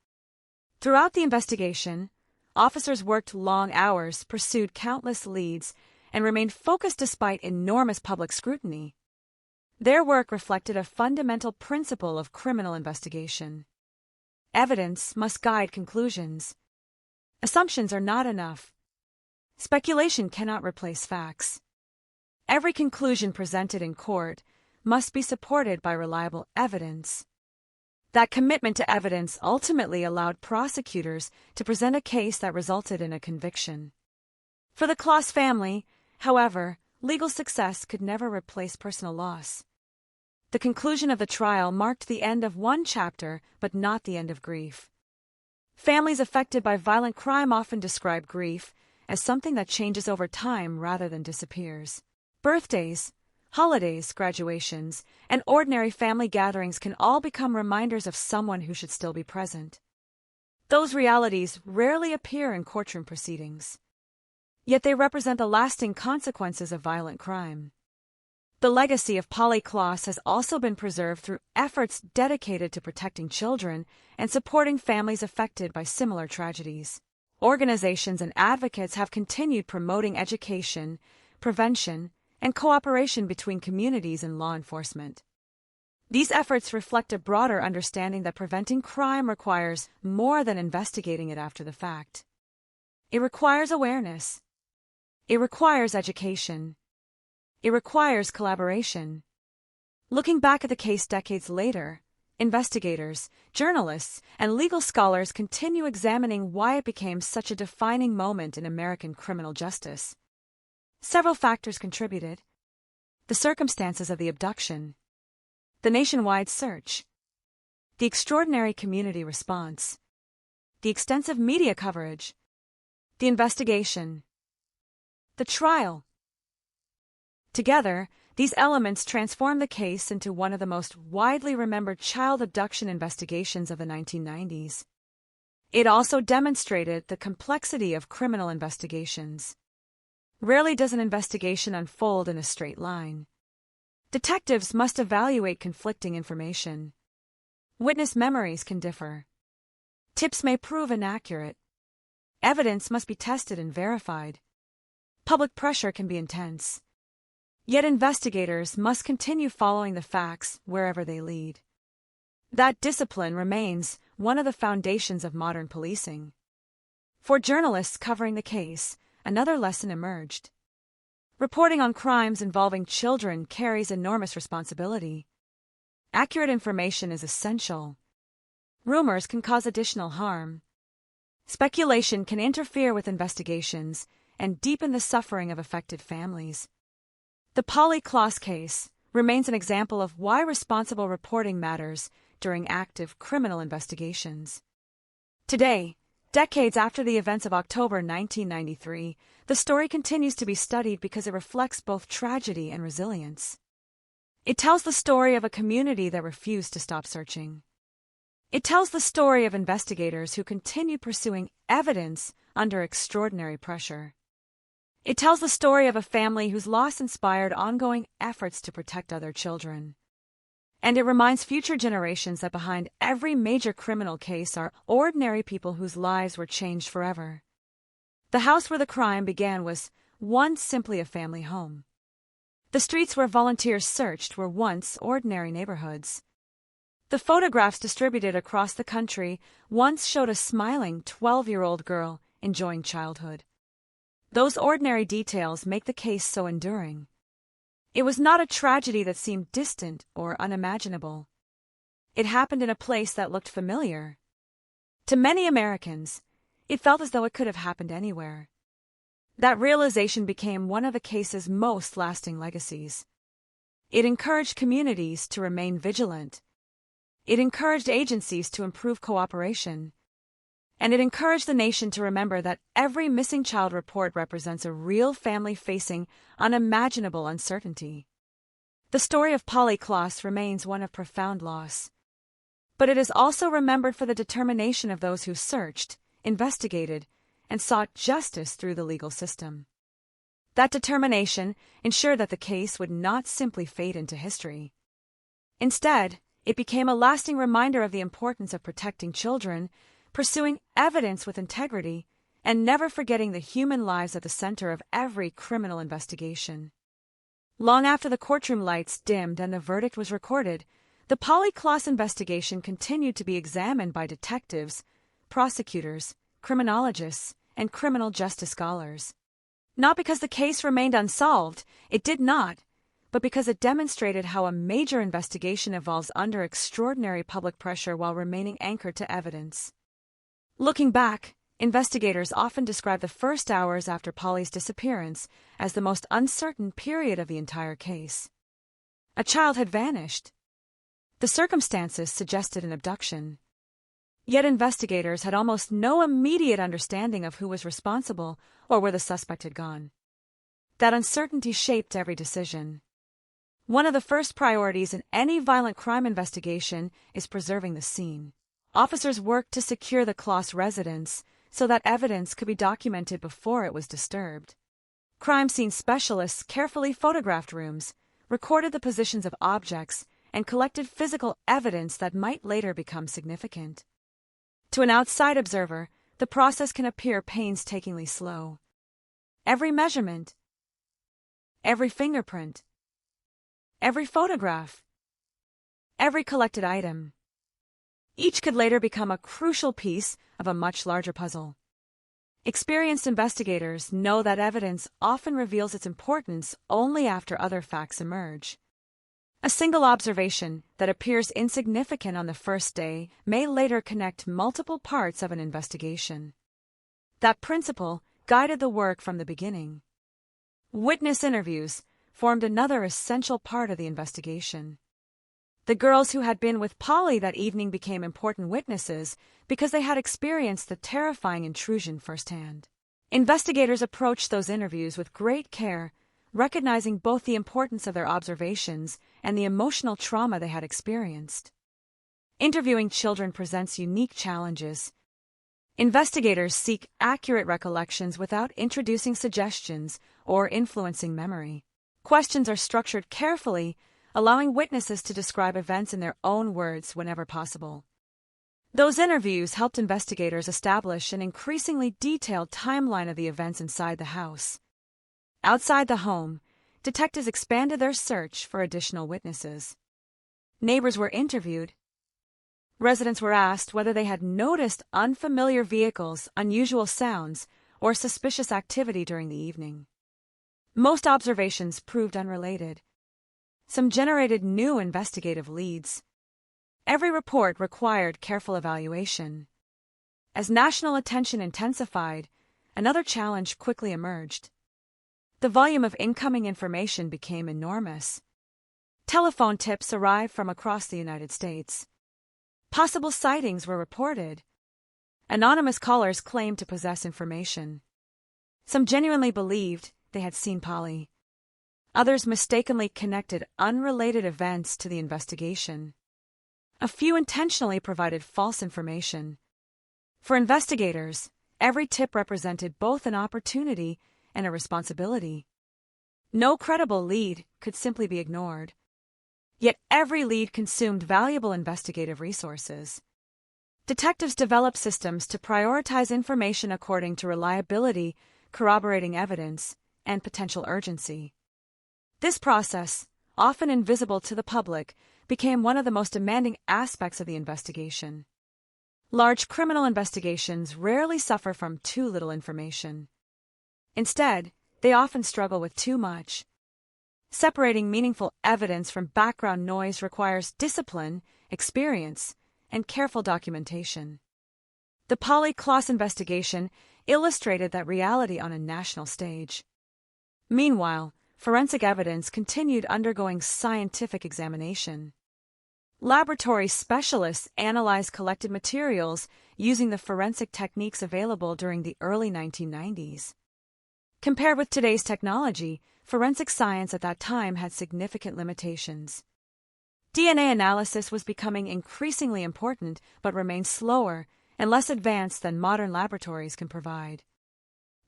Throughout the investigation, officers worked long hours, pursued countless leads, and remained focused despite enormous public scrutiny. Their work reflected a fundamental principle of criminal investigation. Evidence must guide conclusions. Assumptions are not enough. Speculation cannot replace facts. Every conclusion presented in court must be supported by reliable evidence. That commitment to evidence ultimately allowed prosecutors to present a case that resulted in a conviction. For the Klaas family, however, legal success could never replace personal loss. The conclusion of the trial marked the end of one chapter, but not the end of grief. Families affected by violent crime often describe grief as something that changes over time rather than disappears. Birthdays, holidays, graduations, and ordinary family gatherings can all become reminders of someone who should still be present. Those realities rarely appear in courtroom proceedings. Yet they represent the lasting consequences of violent crime. The legacy of Polly Klaas has also been preserved through efforts dedicated to protecting children and supporting families affected by similar tragedies. Organizations and advocates have continued promoting education, prevention, and cooperation between communities and law enforcement. These efforts reflect a broader understanding that preventing crime requires more than investigating it after the fact. It requires awareness. It requires education. It requires collaboration. Looking back at the case decades later, investigators, journalists, and legal scholars continue examining why it became such a defining moment in American criminal justice. Several factors contributed: the circumstances of the abduction, the nationwide search, the extraordinary community response, the extensive media coverage, the investigation, the trial. Together, these elements transform the case into one of the most widely remembered child abduction investigations of the 1990s. It also demonstrated the complexity of criminal investigations. Rarely does an investigation unfold in a straight line. Detectives must evaluate conflicting information. Witness memories can differ. Tips may prove inaccurate. Evidence must be tested and verified. Public pressure can be intense. Yet investigators must continue following the facts wherever they lead. That discipline remains one of the foundations of modern policing. For journalists covering the case, another lesson emerged. Reporting on crimes involving children carries enormous responsibility. Accurate information is essential. Rumors can cause additional harm. Speculation can interfere with investigations and deepen the suffering of affected families. The Polly Klaas case remains an example of why responsible reporting matters during active criminal investigations. Today, Decades after the events of October 1993, the story continues to be studied because it reflects both tragedy and resilience. It tells the story of a community that refused to stop searching. It tells the story of investigators who continued pursuing evidence under extraordinary pressure. It tells the story of a family whose loss inspired ongoing efforts to protect other children. And it reminds future generations that behind every major criminal case are ordinary people whose lives were changed forever. The house where the crime began was once simply a family home. The streets where volunteers searched were once ordinary neighborhoods. The photographs distributed across the country once showed a smiling 12-year-old girl enjoying childhood. Those ordinary details make the case so enduring. It was not a tragedy that seemed distant or unimaginable. It happened in a place that looked familiar. To many Americans, it felt as though it could have happened anywhere. That realization became one of the case's most lasting legacies. It encouraged communities to remain vigilant. It encouraged agencies to improve cooperation. And it encouraged the nation to remember that every missing child report represents a real family facing unimaginable uncertainty. The story of Polly Klaas remains one of profound loss. But it is also remembered for the determination of those who searched, investigated, and sought justice through the legal system. That determination ensured that the case would not simply fade into history. Instead, it became a lasting reminder of the importance of protecting children, pursuing evidence with integrity, and never forgetting the human lives at the center of every criminal investigation. Long after the courtroom lights dimmed and the verdict was recorded, the Polly Klaas investigation continued to be examined by detectives, prosecutors, criminologists, and criminal justice scholars. Not because the case remained unsolved, it did not, but because it demonstrated how a major investigation evolves under extraordinary public pressure while remaining anchored to evidence. Looking back, investigators often describe the first hours after Polly's disappearance as the most uncertain period of the entire case. A child had vanished. The circumstances suggested an abduction. Yet investigators had almost no immediate understanding of who was responsible or where the suspect had gone. That uncertainty shaped every decision. One of the first priorities in any violent crime investigation is preserving the scene. Officers worked to secure the Klaas residence so that evidence could be documented before it was disturbed. Crime scene specialists carefully photographed rooms, recorded the positions of objects, and collected physical evidence that might later become significant. To an outside observer, the process can appear painstakingly slow. Every measurement, every fingerprint, every photograph, every collected item, each could later become a crucial piece of a much larger puzzle. Experienced investigators know that evidence often reveals its importance only after other facts emerge. A single observation that appears insignificant on the first day may later connect multiple parts of an investigation. That principle guided the work from the beginning. Witness interviews formed another essential part of the investigation. The girls who had been with Polly that evening became important witnesses because they had experienced the terrifying intrusion firsthand. Investigators approached those interviews with great care, recognizing both the importance of their observations and the emotional trauma they had experienced. Interviewing children presents unique challenges. Investigators seek accurate recollections without introducing suggestions or influencing memory. Questions are structured carefully, allowing witnesses to describe events in their own words whenever possible. Those interviews helped investigators establish an increasingly detailed timeline of the events inside the house. Outside the home, detectives expanded their search for additional witnesses. Neighbors were interviewed. Residents were asked whether they had noticed unfamiliar vehicles, unusual sounds, or suspicious activity during the evening. Most observations proved unrelated. Some generated new investigative leads. Every report required careful evaluation. As national attention intensified, another challenge quickly emerged. The volume of incoming information became enormous. Telephone tips arrived from across the United States. Possible sightings were reported. Anonymous callers claimed to possess information. Some genuinely believed they had seen Polly. Others mistakenly connected unrelated events to the investigation. A few intentionally provided false information. For investigators, every tip represented both an opportunity and a responsibility. No credible lead could simply be ignored. Yet every lead consumed valuable investigative resources. Detectives developed systems to prioritize information according to reliability, corroborating evidence, and potential urgency. This process, often invisible to the public, became one of the most demanding aspects of the investigation. Large criminal investigations rarely suffer from too little information. Instead, they often struggle with too much. Separating meaningful evidence from background noise requires discipline, experience, and careful documentation. The Polly Klaas investigation illustrated that reality on a national stage. Meanwhile, forensic evidence continued undergoing scientific examination. Laboratory specialists analyzed collected materials using the forensic techniques available during the early 1990s. Compared with today's technology, forensic science at that time had significant limitations. DNA analysis was becoming increasingly important but remained slower and less advanced than modern laboratories can provide.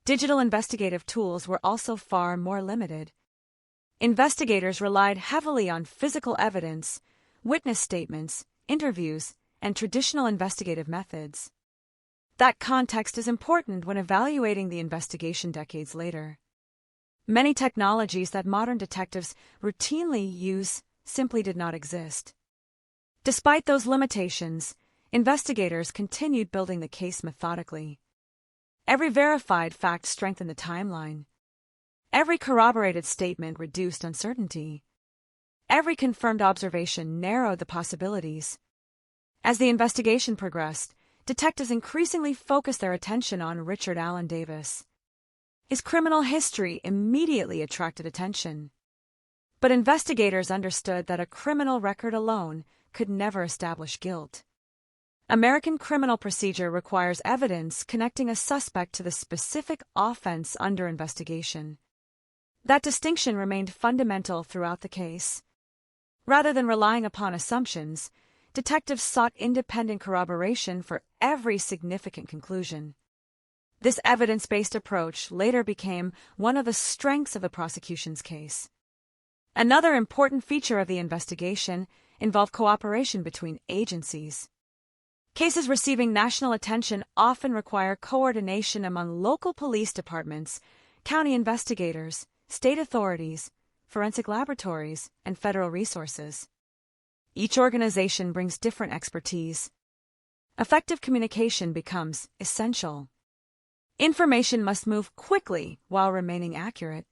Digital investigative tools were also far more limited. Investigators relied heavily on physical evidence, witness statements, interviews, and traditional investigative methods. That context is important when evaluating the investigation decades later. Many technologies that modern detectives routinely use simply did not exist. Despite those limitations, investigators continued building the case methodically. Every verified fact strengthened the timeline. Every corroborated statement reduced uncertainty. Every confirmed observation narrowed the possibilities. As the investigation progressed, detectives increasingly focused their attention on Richard Allen Davis. His criminal history immediately attracted attention. But investigators understood that a criminal record alone could never establish guilt. American criminal procedure requires evidence connecting a suspect to the specific offense under investigation. That distinction remained fundamental throughout the case. Rather than relying upon assumptions, detectives sought independent corroboration for every significant conclusion. This evidence-based approach later became one of the strengths of the prosecution's case. Another important feature of the investigation involved cooperation between agencies. Cases receiving national attention often require coordination among local police departments, county investigators, state authorities, forensic laboratories, and federal resources. Each organization brings different expertise. Effective communication becomes essential. Information must move quickly while remaining accurate.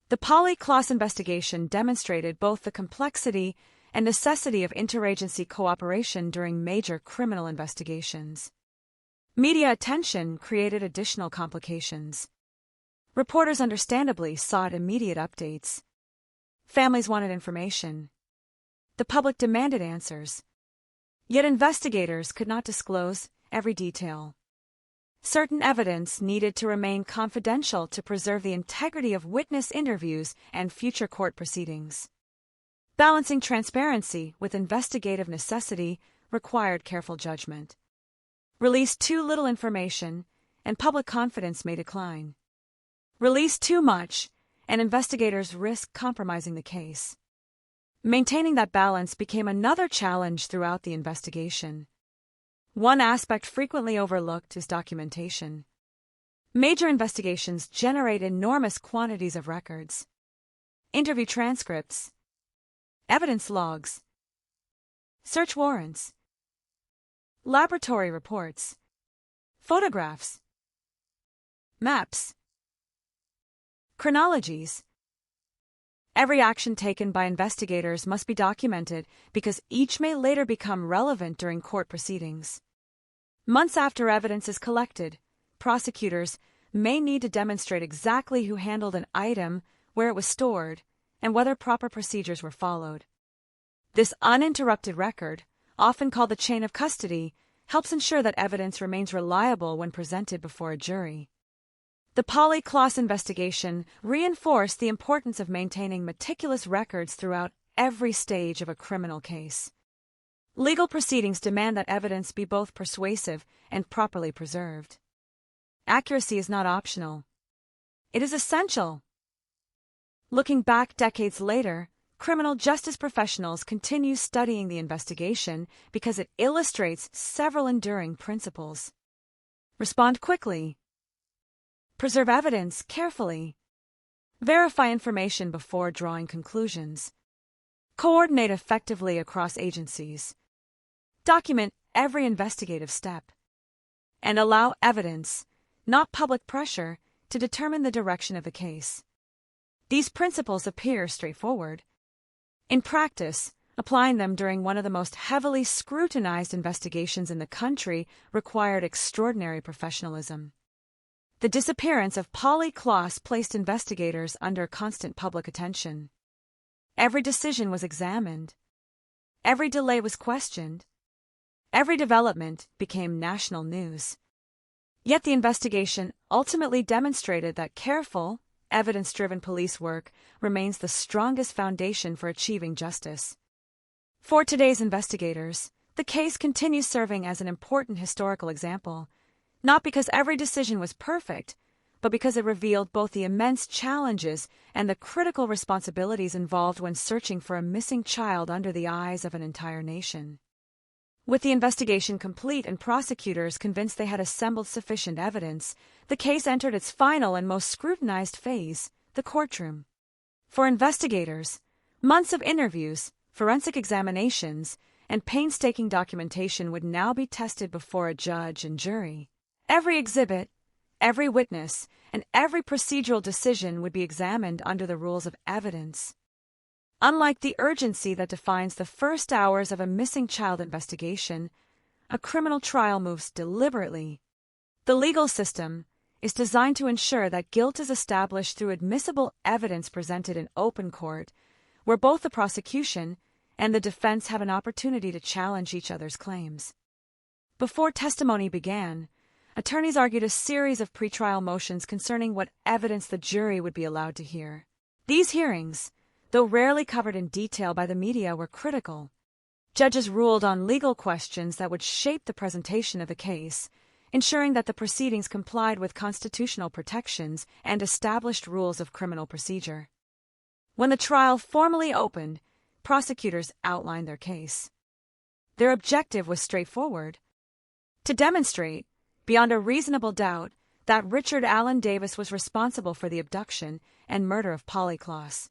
The Polly Klaas investigation demonstrated both the complexity and necessity of interagency cooperation during major criminal investigations. Media attention created additional complications. Reporters understandably sought immediate updates. Families wanted information. The public demanded answers. Yet investigators could not disclose every detail. Certain evidence needed to remain confidential to preserve the integrity of witness interviews and future court proceedings. Balancing transparency with investigative necessity required careful judgment. Release too little information, and public confidence may decline. Release too much, and investigators risk compromising the case. Maintaining that balance became another challenge throughout the investigation. One aspect frequently overlooked is documentation. Major investigations generate enormous quantities of records. Interview transcripts, evidence logs, search warrants, laboratory reports, photographs, maps, chronologies. Every action taken by investigators must be documented because each may later become relevant during court proceedings. Months after evidence is collected, prosecutors may need to demonstrate exactly who handled an item, where it was stored, and whether proper procedures were followed. This uninterrupted record, often called the chain of custody, helps ensure that evidence remains reliable when presented before a jury. The Polly Klaas investigation reinforced the importance of maintaining meticulous records throughout every stage of a criminal case. Legal proceedings demand that evidence be both persuasive and properly preserved. Accuracy is not optional. It is essential. Looking back decades later, criminal justice professionals continue studying the investigation because it illustrates several enduring principles. Respond quickly. Preserve evidence carefully. Verify information before drawing conclusions. Coordinate effectively across agencies. Document every investigative step. And allow evidence, not public pressure, to determine the direction of the case. These principles appear straightforward. In practice, applying them during one of the most heavily scrutinized investigations in the country required extraordinary professionalism. The disappearance of Polly Klaas placed investigators under constant public attention. Every decision was examined. Every delay was questioned. Every development became national news. Yet the investigation ultimately demonstrated that careful, evidence-driven police work remains the strongest foundation for achieving justice. For today's investigators, the case continues serving as an important historical example, not because every decision was perfect, but because it revealed both the immense challenges and the critical responsibilities involved when searching for a missing child under the eyes of an entire nation. With the investigation complete and prosecutors convinced they had assembled sufficient evidence, the case entered its final and most scrutinized phase, the courtroom. For investigators, months of interviews, forensic examinations, and painstaking documentation would now be tested before a judge and jury. Every exhibit, every witness, and every procedural decision would be examined under the rules of evidence. Unlike the urgency that defines the first hours of a missing child investigation, a criminal trial moves deliberately. The legal system is designed to ensure that guilt is established through admissible evidence presented in open court, where both the prosecution and the defense have an opportunity to challenge each other's claims. Before testimony began, attorneys argued a series of pretrial motions concerning what evidence the jury would be allowed to hear. These hearings, though rarely covered in detail by the media, were critical. Judges ruled on legal questions that would shape the presentation of the case, ensuring that the proceedings complied with constitutional protections and established rules of criminal procedure. When the trial formally opened, prosecutors outlined their case. Their objective was straightforward: to demonstrate, beyond a reasonable doubt, that Richard Allen Davis was responsible for the abduction and murder of Polly Klaas.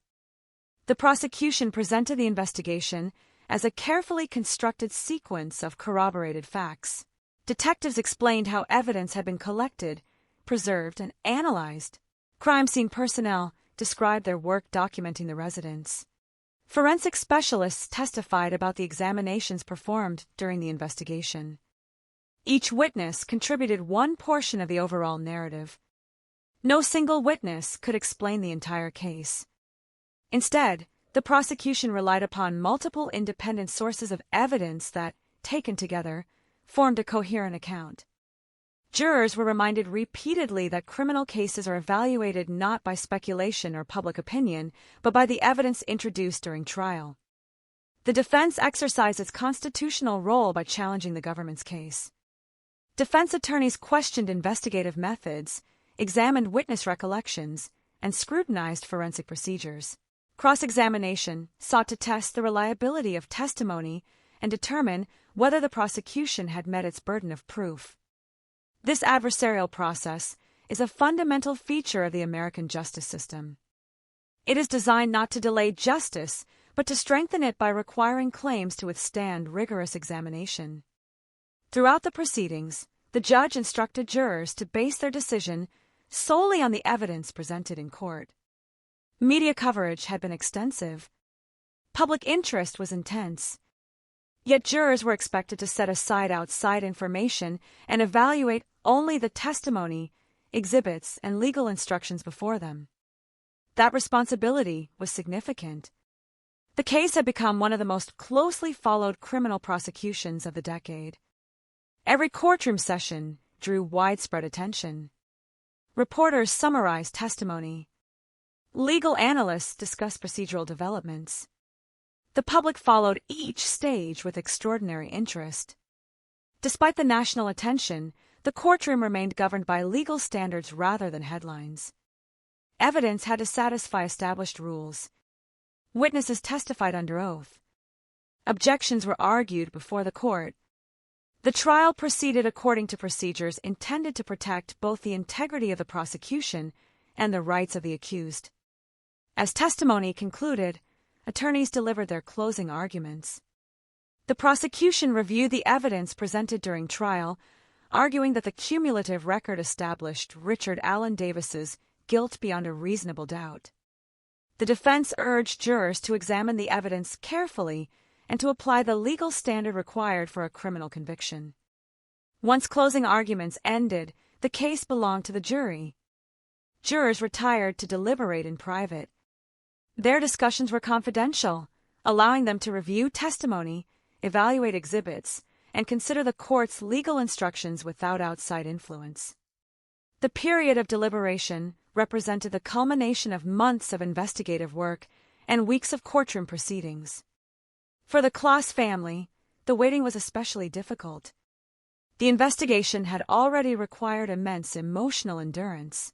The prosecution presented the investigation as a carefully constructed sequence of corroborated facts. Detectives explained how evidence had been collected, preserved, and analyzed. Crime scene personnel described their work documenting the residents. Forensic specialists testified about the examinations performed during the investigation. Each witness contributed one portion of the overall narrative. No single witness could explain the entire case. Instead, the prosecution relied upon multiple independent sources of evidence that, taken together, formed a coherent account. Jurors were reminded repeatedly that criminal cases are evaluated not by speculation or public opinion, but by the evidence introduced during trial. The defense exercised its constitutional role by challenging the government's case. Defense attorneys questioned investigative methods, examined witness recollections, and scrutinized forensic procedures. Cross-examination sought to test the reliability of testimony and determine whether the prosecution had met its burden of proof. This adversarial process is a fundamental feature of the American justice system. It is designed not to delay justice, but to strengthen it by requiring claims to withstand rigorous examination. Throughout the proceedings, the judge instructed jurors to base their decision solely on the evidence presented in court. Media coverage had been extensive. Public interest was intense. Yet jurors were expected to set aside outside information and evaluate only the testimony, exhibits, and legal instructions before them. That responsibility was significant. The case had become one of the most closely followed criminal prosecutions of the decade. Every courtroom session drew widespread attention. Reporters summarized testimony. Legal analysts discussed procedural developments. The public followed each stage with extraordinary interest. Despite the national attention, the courtroom remained governed by legal standards rather than headlines. Evidence had to satisfy established rules. Witnesses testified under oath. Objections were argued before the court. The trial proceeded according to procedures intended to protect both the integrity of the prosecution and the rights of the accused. As testimony concluded, attorneys delivered their closing arguments. The prosecution reviewed the evidence presented during trial, arguing that the cumulative record established Richard Allen Davis's guilt beyond a reasonable doubt. The defense urged jurors to examine the evidence carefully and to apply the legal standard required for a criminal conviction. Once closing arguments ended, the case belonged to the jury. Jurors retired to deliberate in private. Their discussions were confidential, allowing them to review testimony, evaluate exhibits, and consider the court's legal instructions without outside influence. The period of deliberation represented the culmination of months of investigative work and weeks of courtroom proceedings. For the Kloss family, the waiting was especially difficult. The investigation had already required immense emotional endurance.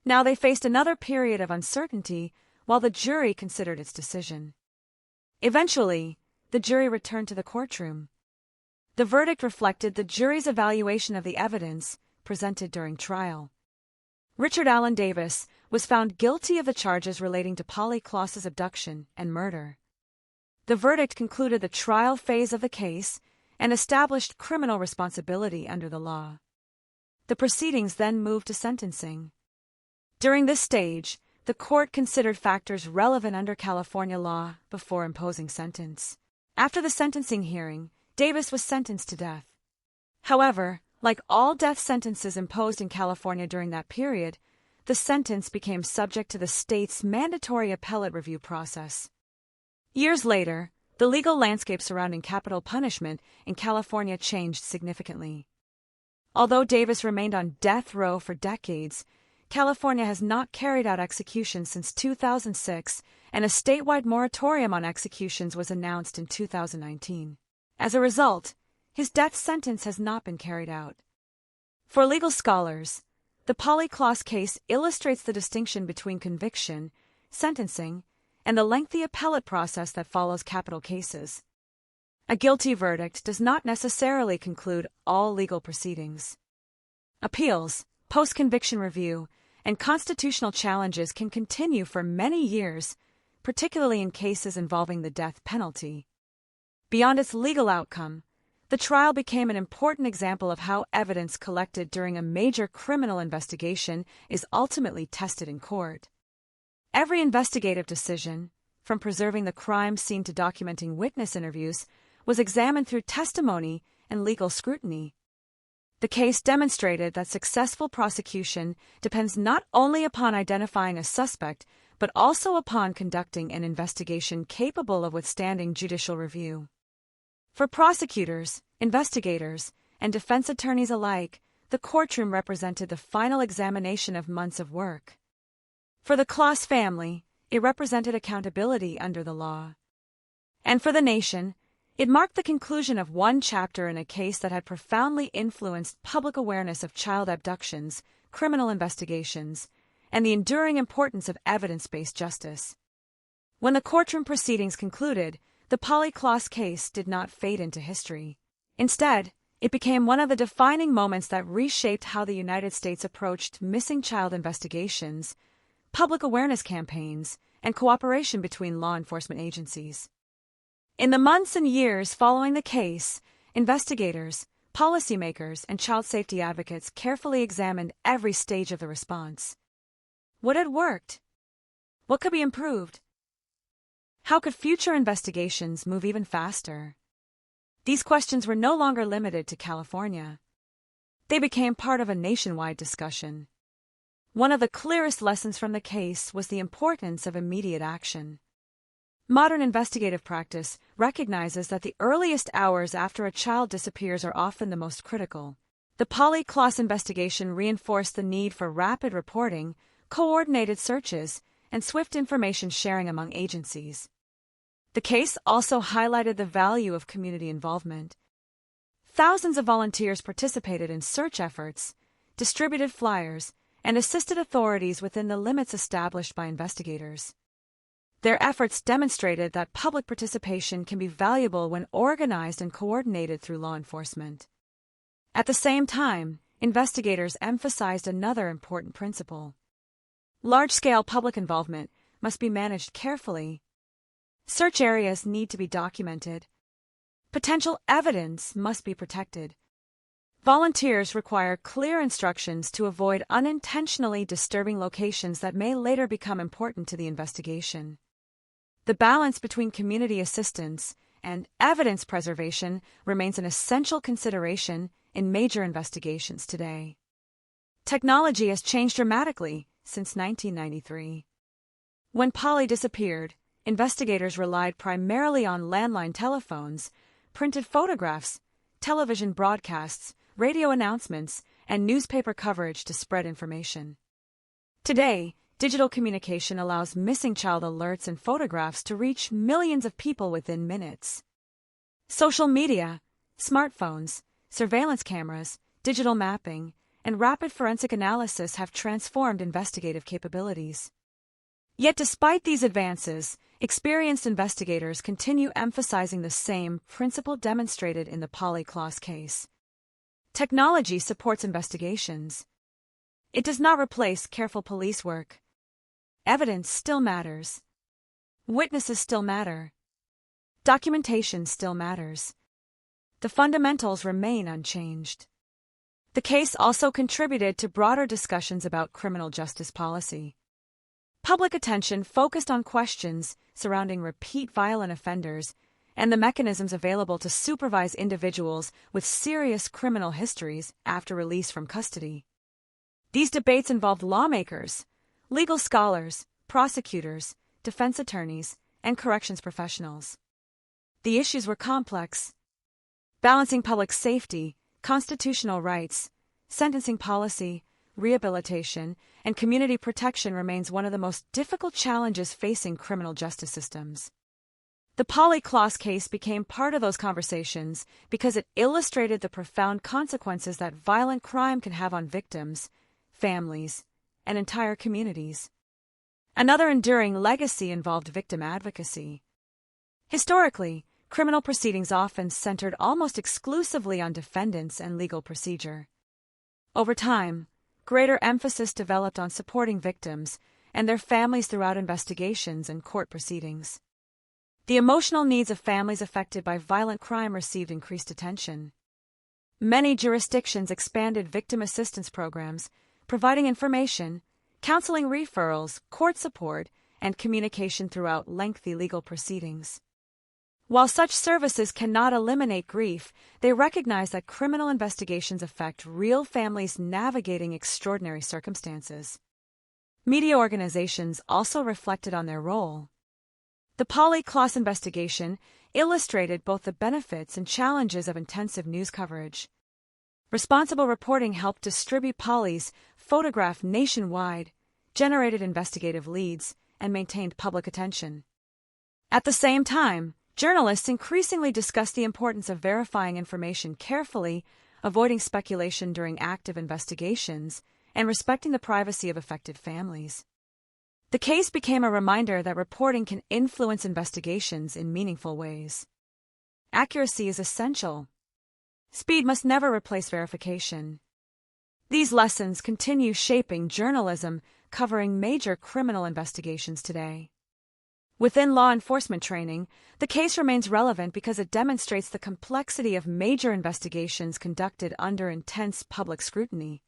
Now they faced another period of uncertainty while the jury considered its decision. Eventually, the jury returned to the courtroom. The verdict reflected the jury's evaluation of the evidence presented during trial. Richard Allen Davis was found guilty of the charges relating to Polly Kloss's abduction and murder. The verdict concluded the trial phase of the case and established criminal responsibility under the law. The proceedings then moved to sentencing. During this stage, the court considered factors relevant under California law before imposing sentence. After the sentencing hearing, Davis was sentenced to death. However, like all death sentences imposed in California during that period, the sentence became subject to the state's mandatory appellate review process. Years later, the legal landscape surrounding capital punishment in California changed significantly. Although Davis remained on death row for decades, California has not carried out executions since 2006, and a statewide moratorium on executions was announced in 2019. As a result, his death sentence has not been carried out. For legal scholars, the Polly Kloss case illustrates the distinction between conviction, sentencing, and the lengthy appellate process that follows capital cases. A guilty verdict does not necessarily conclude all legal proceedings. Appeals, post-conviction review, and constitutional challenges can continue for many years, particularly in cases involving the death penalty. Beyond its legal outcome, the trial became an important example of how evidence collected during a major criminal investigation is ultimately tested in court. Every investigative decision, from preserving the crime scene to documenting witness interviews, was examined through testimony and legal scrutiny. The case demonstrated that successful prosecution depends not only upon identifying a suspect, but also upon conducting an investigation capable of withstanding judicial review. For prosecutors, investigators, and defense attorneys alike, the courtroom represented the final examination of months of work. For the Kloss family, it represented accountability under the law. And for the nation, it marked the conclusion of one chapter in a case that had profoundly influenced public awareness of child abductions, criminal investigations, and the enduring importance of evidence-based justice. When the courtroom proceedings concluded, the Polly Kloss case did not fade into history. Instead, it became one of the defining moments that reshaped how the United States approached missing child investigations, public awareness campaigns, and cooperation between law enforcement agencies. In the months and years following the case, investigators, policymakers, and child safety advocates carefully examined every stage of the response. What had worked? What could be improved? How could future investigations move even faster? These questions were no longer limited to California. They became part of a nationwide discussion. One of the clearest lessons from the case was the importance of immediate action. Modern investigative practice recognizes that the earliest hours after a child disappears are often the most critical. The Polyclass investigation reinforced the need for rapid reporting, coordinated searches, and swift information sharing among agencies. The case also highlighted the value of community involvement. Thousands of volunteers participated in search efforts, distributed flyers, and assisted authorities within the limits established by investigators. Their efforts demonstrated that public participation can be valuable when organized and coordinated through law enforcement. At the same time, investigators emphasized another important principle. Large-scale public involvement must be managed carefully. Search areas need to be documented. Potential evidence must be protected. Volunteers require clear instructions to avoid unintentionally disturbing locations that may later become important to the investigation. The balance between community assistance and evidence preservation remains an essential consideration in major investigations today. Technology has changed dramatically since 1993. When Polly disappeared, investigators relied primarily on landline telephones, printed photographs, television broadcasts, radio announcements, and newspaper coverage to spread information. Today, digital communication allows missing child alerts and photographs to reach millions of people within minutes. Social media, smartphones, surveillance cameras, digital mapping, and rapid forensic analysis have transformed investigative capabilities. Yet despite these advances, experienced investigators continue emphasizing the same principle demonstrated in the Polyclass case. Technology supports investigations. It does not replace careful police work. Evidence still matters. Witnesses still matter. Documentation still matters. The fundamentals remain unchanged. The case also contributed to broader discussions about criminal justice policy. Public attention focused on questions surrounding repeat violent offenders and the mechanisms available to supervise individuals with serious criminal histories after release from custody. These debates involved lawmakers, legal scholars, prosecutors, defense attorneys, and corrections professionals. The issues were complex. Balancing public safety, constitutional rights, sentencing policy, rehabilitation, and community protection remains one of the most difficult challenges facing criminal justice systems. The Polyclass case became part of those conversations because it illustrated the profound consequences that violent crime can have on victims, families, and entire communities. Another enduring legacy involved victim advocacy. Historically, criminal proceedings often centered almost exclusively on defendants and legal procedure. Over time, greater emphasis developed on supporting victims and their families throughout investigations and court proceedings. The emotional needs of families affected by violent crime received increased attention. Many jurisdictions expanded victim assistance programs, providing information, counseling referrals, court support, and communication throughout lengthy legal proceedings. While such services cannot eliminate grief, they recognize that criminal investigations affect real families navigating extraordinary circumstances. Media organizations also reflected on their role. The Polyclass investigation illustrated both the benefits and challenges of intensive news coverage. Responsible reporting helped distribute Polly's photograph nationwide, generated investigative leads, and maintained public attention. At the same time, journalists increasingly discussed the importance of verifying information carefully, avoiding speculation during active investigations, and respecting the privacy of affected families. The case became a reminder that reporting can influence investigations in meaningful ways. Accuracy is essential. Speed must never replace verification. These lessons continue shaping journalism covering major criminal investigations today. Within law enforcement training, the case remains relevant because it demonstrates the complexity of major investigations conducted under intense public scrutiny.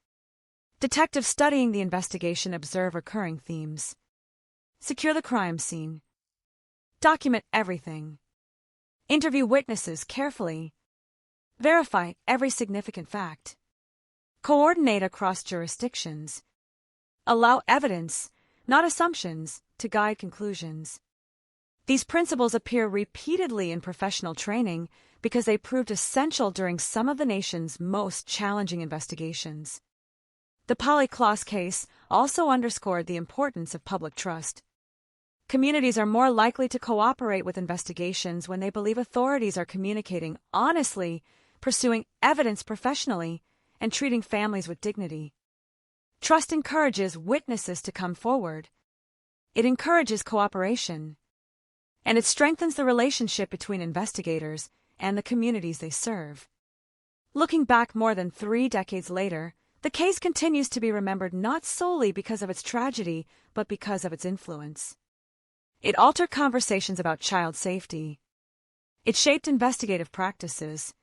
Detectives studying the investigation observe recurring themes. Secure the crime scene. Document everything. Interview witnesses carefully. Verify every significant fact. Coordinate across jurisdictions. Allow evidence, not assumptions, to guide conclusions. These principles appear repeatedly in professional training because they proved essential during some of the nation's most challenging investigations. The Polly Klaas case also underscored the importance of public trust. Communities are more likely to cooperate with investigations when they believe authorities are communicating honestly, pursuing evidence professionally, and treating families with dignity. Trust encourages witnesses to come forward. It encourages cooperation. And it strengthens the relationship between investigators and the communities they serve. Looking back more than 3 decades later, the case continues to be remembered not solely because of its tragedy, but because of its influence. It altered conversations about child safety. It shaped investigative practices.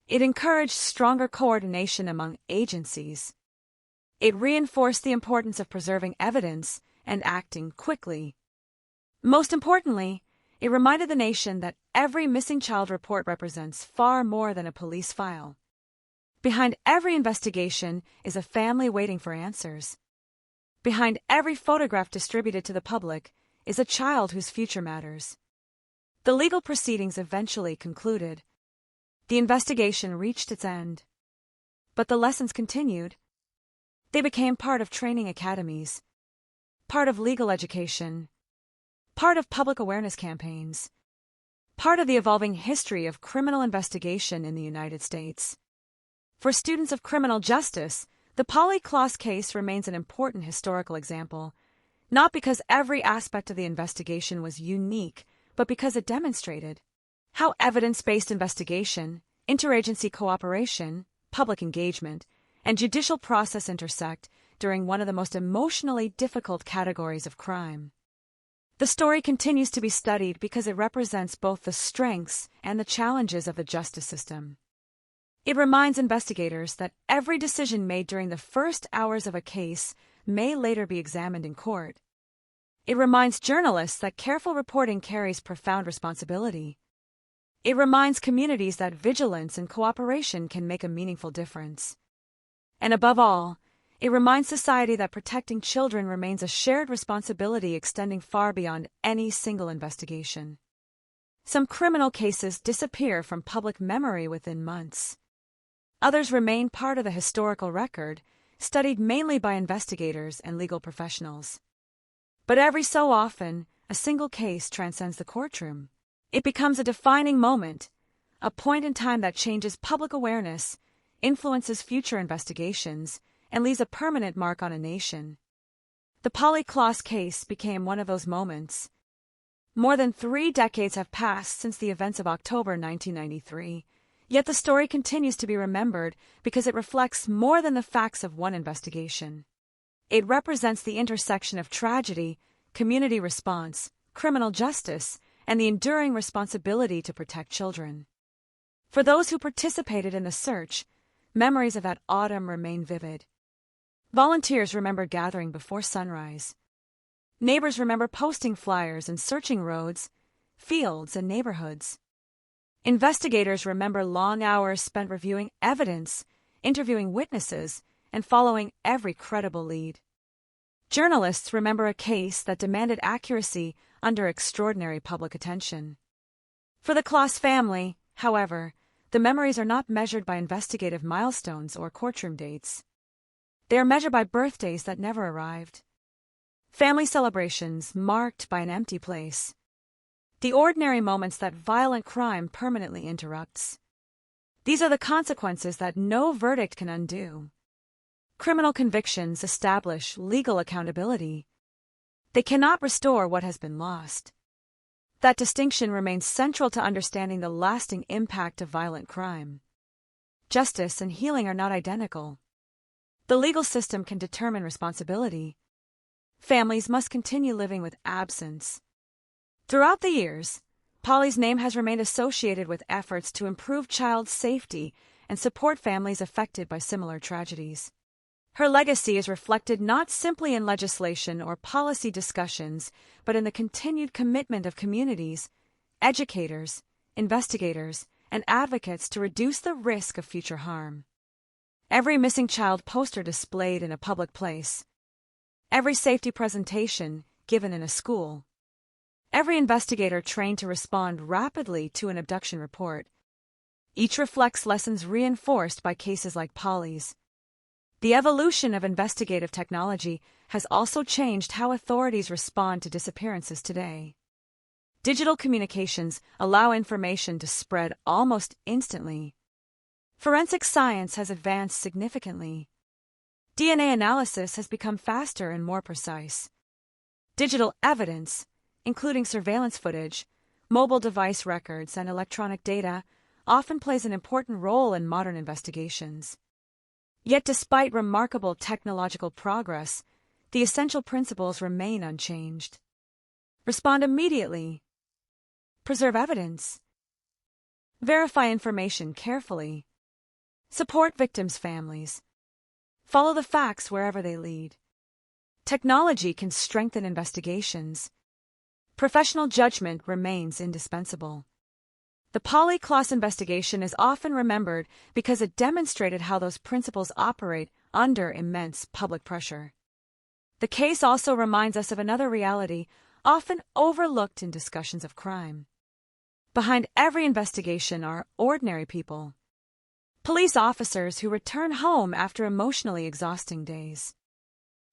It encouraged stronger coordination among agencies. It reinforced the importance of preserving evidence and acting quickly. Most importantly, it reminded the nation that every missing child report represents far more than a police file. Behind every investigation is a family waiting for answers. Behind every photograph distributed to the public is a child whose future matters. The legal proceedings eventually concluded. The investigation reached its end. But the lessons continued. They became part of training academies, part of legal education, part of public awareness campaigns, part of the evolving history of criminal investigation in the United States. For students of criminal justice, the Polly Klaas case remains an important historical example, not because every aspect of the investigation was unique, but because it demonstrated how evidence-based investigation, interagency cooperation, public engagement, and judicial process intersect during one of the most emotionally difficult categories of crime. The story continues to be studied because it represents both the strengths and the challenges of the justice system. It reminds investigators that every decision made during the first hours of a case may later be examined in court. It reminds journalists that careful reporting carries profound responsibility. It reminds communities that vigilance and cooperation can make a meaningful difference. And above all, it reminds society that protecting children remains a shared responsibility extending far beyond any single investigation. Some criminal cases disappear from public memory within months. Others remain part of the historical record, studied mainly by investigators and legal professionals. But every so often, a single case transcends the courtroom. It becomes a defining moment, a point in time that changes public awareness, influences future investigations, and leaves a permanent mark on a nation. The Polly Klaas case became one of those moments. More than 3 decades have passed since the events of October 1993, yet the story continues to be remembered because it reflects more than the facts of one investigation. It represents the intersection of tragedy, community response, criminal justice, and the enduring responsibility to protect children. For those who participated in the search, memories of that autumn remain vivid. Volunteers remember gathering before sunrise. Neighbors remember posting flyers and searching roads, fields, and neighborhoods. Investigators remember long hours spent reviewing evidence, interviewing witnesses, and following every credible lead. Journalists remember a case that demanded accuracy under extraordinary public attention. For the Klaas family, however, the memories are not measured by investigative milestones or courtroom dates. They are measured by birthdays that never arrived. Family celebrations marked by an empty place. The ordinary moments that violent crime permanently interrupts. These are the consequences that no verdict can undo. Criminal convictions establish legal accountability. They cannot restore what has been lost. That distinction remains central to understanding the lasting impact of violent crime. Justice and healing are not identical. The legal system can determine responsibility. Families must continue living with absence. Throughout the years, Polly's name has remained associated with efforts to improve child safety and support families affected by similar tragedies. Her legacy is reflected not simply in legislation or policy discussions, but in the continued commitment of communities, educators, investigators, and advocates to reduce the risk of future harm. Every missing child poster displayed in a public place. Every safety presentation given in a school. every investigator trained to respond rapidly to an abduction report. Each reflects lessons reinforced by cases like Polly's. The evolution of investigative technology has also changed how authorities respond to disappearances today. Digital communications allow information to spread almost instantly. Forensic science has advanced significantly. DNA analysis has become faster and more precise. Digital evidence, including surveillance footage, mobile device records, and electronic data, often plays an important role in modern investigations. Yet despite remarkable technological progress, the essential principles remain unchanged. Respond immediately. Preserve evidence. Verify information carefully. Support victims' families. Follow the facts wherever they lead. Technology can strengthen investigations. Professional judgment remains indispensable. The Polly Klaas investigation is often remembered because it demonstrated how those principles operate under immense public pressure. The case also reminds us of another reality often overlooked in discussions of crime. Behind every investigation are ordinary people. Police officers who return home after emotionally exhausting days.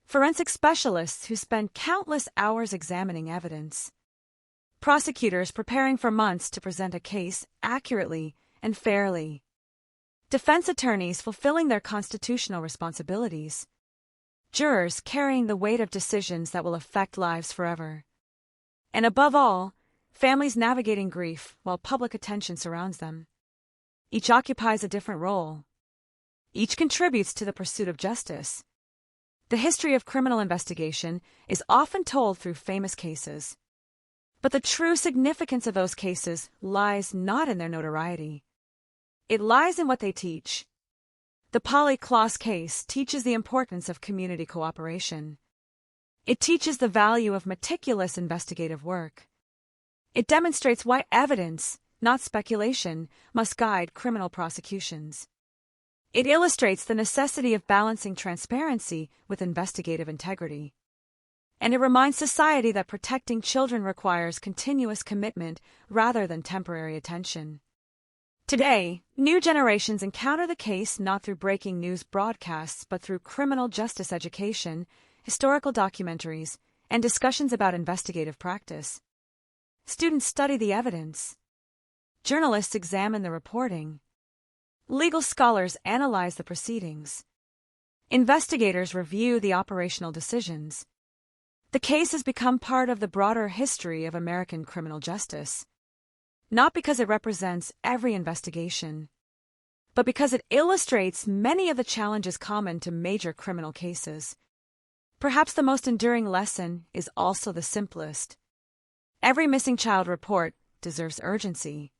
Forensic specialists who spend countless hours examining evidence. Prosecutors preparing for months to present a case accurately and fairly. Defense attorneys fulfilling their constitutional responsibilities. Jurors carrying the weight of decisions that will affect lives forever. And above all, families navigating grief while public attention surrounds them. Each occupies a different role. Each contributes to the pursuit of justice. The history of criminal investigation is often told through famous cases. But the true significance of those cases lies not in their notoriety. It lies in what they teach. The Polly Klaas case teaches the importance of community cooperation. It teaches the value of meticulous investigative work. It demonstrates why evidence, not speculation, must guide criminal prosecutions. It illustrates the necessity of balancing transparency with investigative integrity. And it reminds society that protecting children requires continuous commitment rather than temporary attention. Today, new generations encounter the case not through breaking news broadcasts but through criminal justice education, historical documentaries, and discussions about investigative practice. Students study the evidence. Journalists examine the reporting. Legal scholars analyze the proceedings. Investigators review the operational decisions. The case has become part of the broader history of American criminal justice. Not because it represents every investigation, but because it illustrates many of the challenges common to major criminal cases. Perhaps the most enduring lesson is also the simplest. Every missing child report deserves urgency.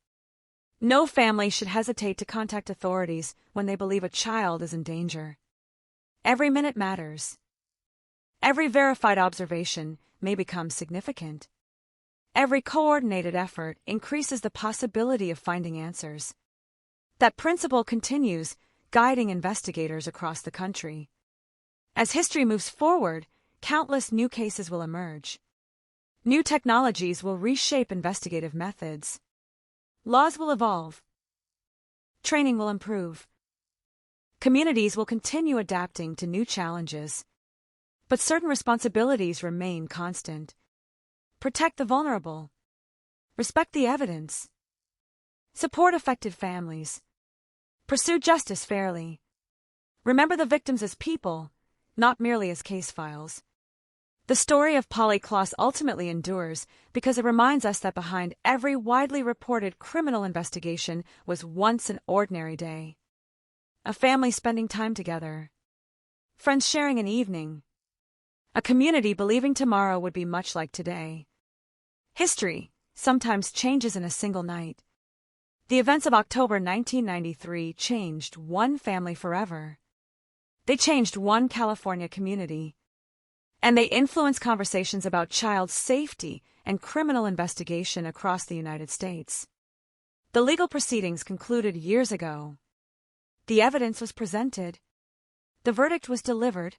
No family should hesitate to contact authorities when they believe a child is in danger. Every minute matters. Every verified observation may become significant. Every coordinated effort increases the possibility of finding answers. That principle continues, guiding investigators across the country. As history moves forward, countless new cases will emerge. New technologies will reshape investigative methods. Laws will evolve. Training will improve. Communities will continue adapting to new challenges. But certain responsibilities remain constant. Protect the vulnerable. Respect the evidence. Support affected families. Pursue justice fairly. Remember the victims as people, not merely as case files. The story of Polly Klaas ultimately endures because it reminds us that behind every widely reported criminal investigation was once an ordinary day. A family spending time together. Friends sharing an evening. A community believing tomorrow would be much like today. History sometimes changes in a single night. The events of October 1993 changed one family forever. They changed one California community. And they influenced conversations about child safety and criminal investigation across the United States. The legal proceedings concluded years ago. The evidence was presented. The verdict was delivered.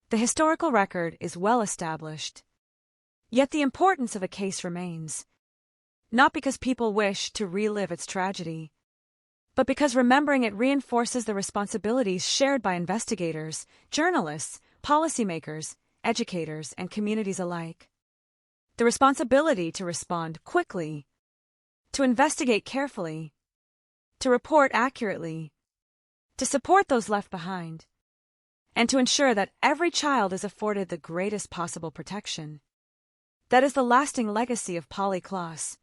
The historical record is well established. Yet the importance of a case remains. Not because people wish to relive its tragedy, but because remembering it reinforces the responsibilities shared by investigators, journalists, policymakers, educators, and communities alike. The responsibility to respond quickly, to investigate carefully, to report accurately, to support those left behind, and to ensure that every child is afforded the greatest possible protection. That is the lasting legacy of Polly Klaas.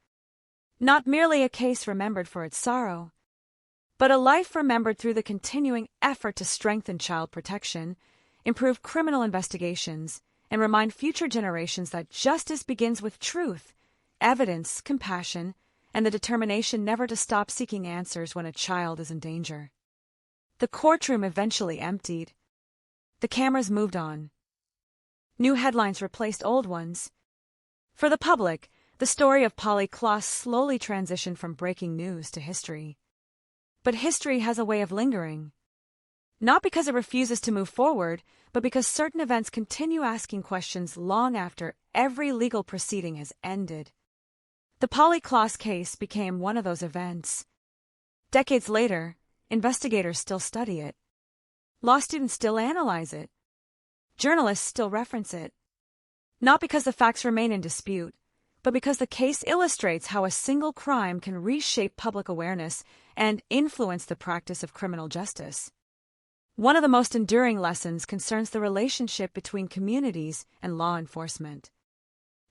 Not merely a case remembered for its sorrow, but a life remembered through the continuing effort to strengthen child protection, improve criminal investigations, and remind future generations that justice begins with truth, evidence, compassion, and the determination never to stop seeking answers when a child is in danger. The courtroom eventually emptied. The cameras moved on. New headlines replaced old ones. For the public, the story of Polly Klaas slowly transitioned from breaking news to history. But history has a way of lingering. Not because it refuses to move forward, but because certain events continue asking questions long after every legal proceeding has ended. The Polly Klaas case became one of those events. Decades later, investigators still study it. Law students still analyze it. Journalists still reference it. Not because the facts remain in dispute, but because the case illustrates how a single crime can reshape public awareness and influence the practice of criminal justice. One of the most enduring lessons concerns the relationship between communities and law enforcement.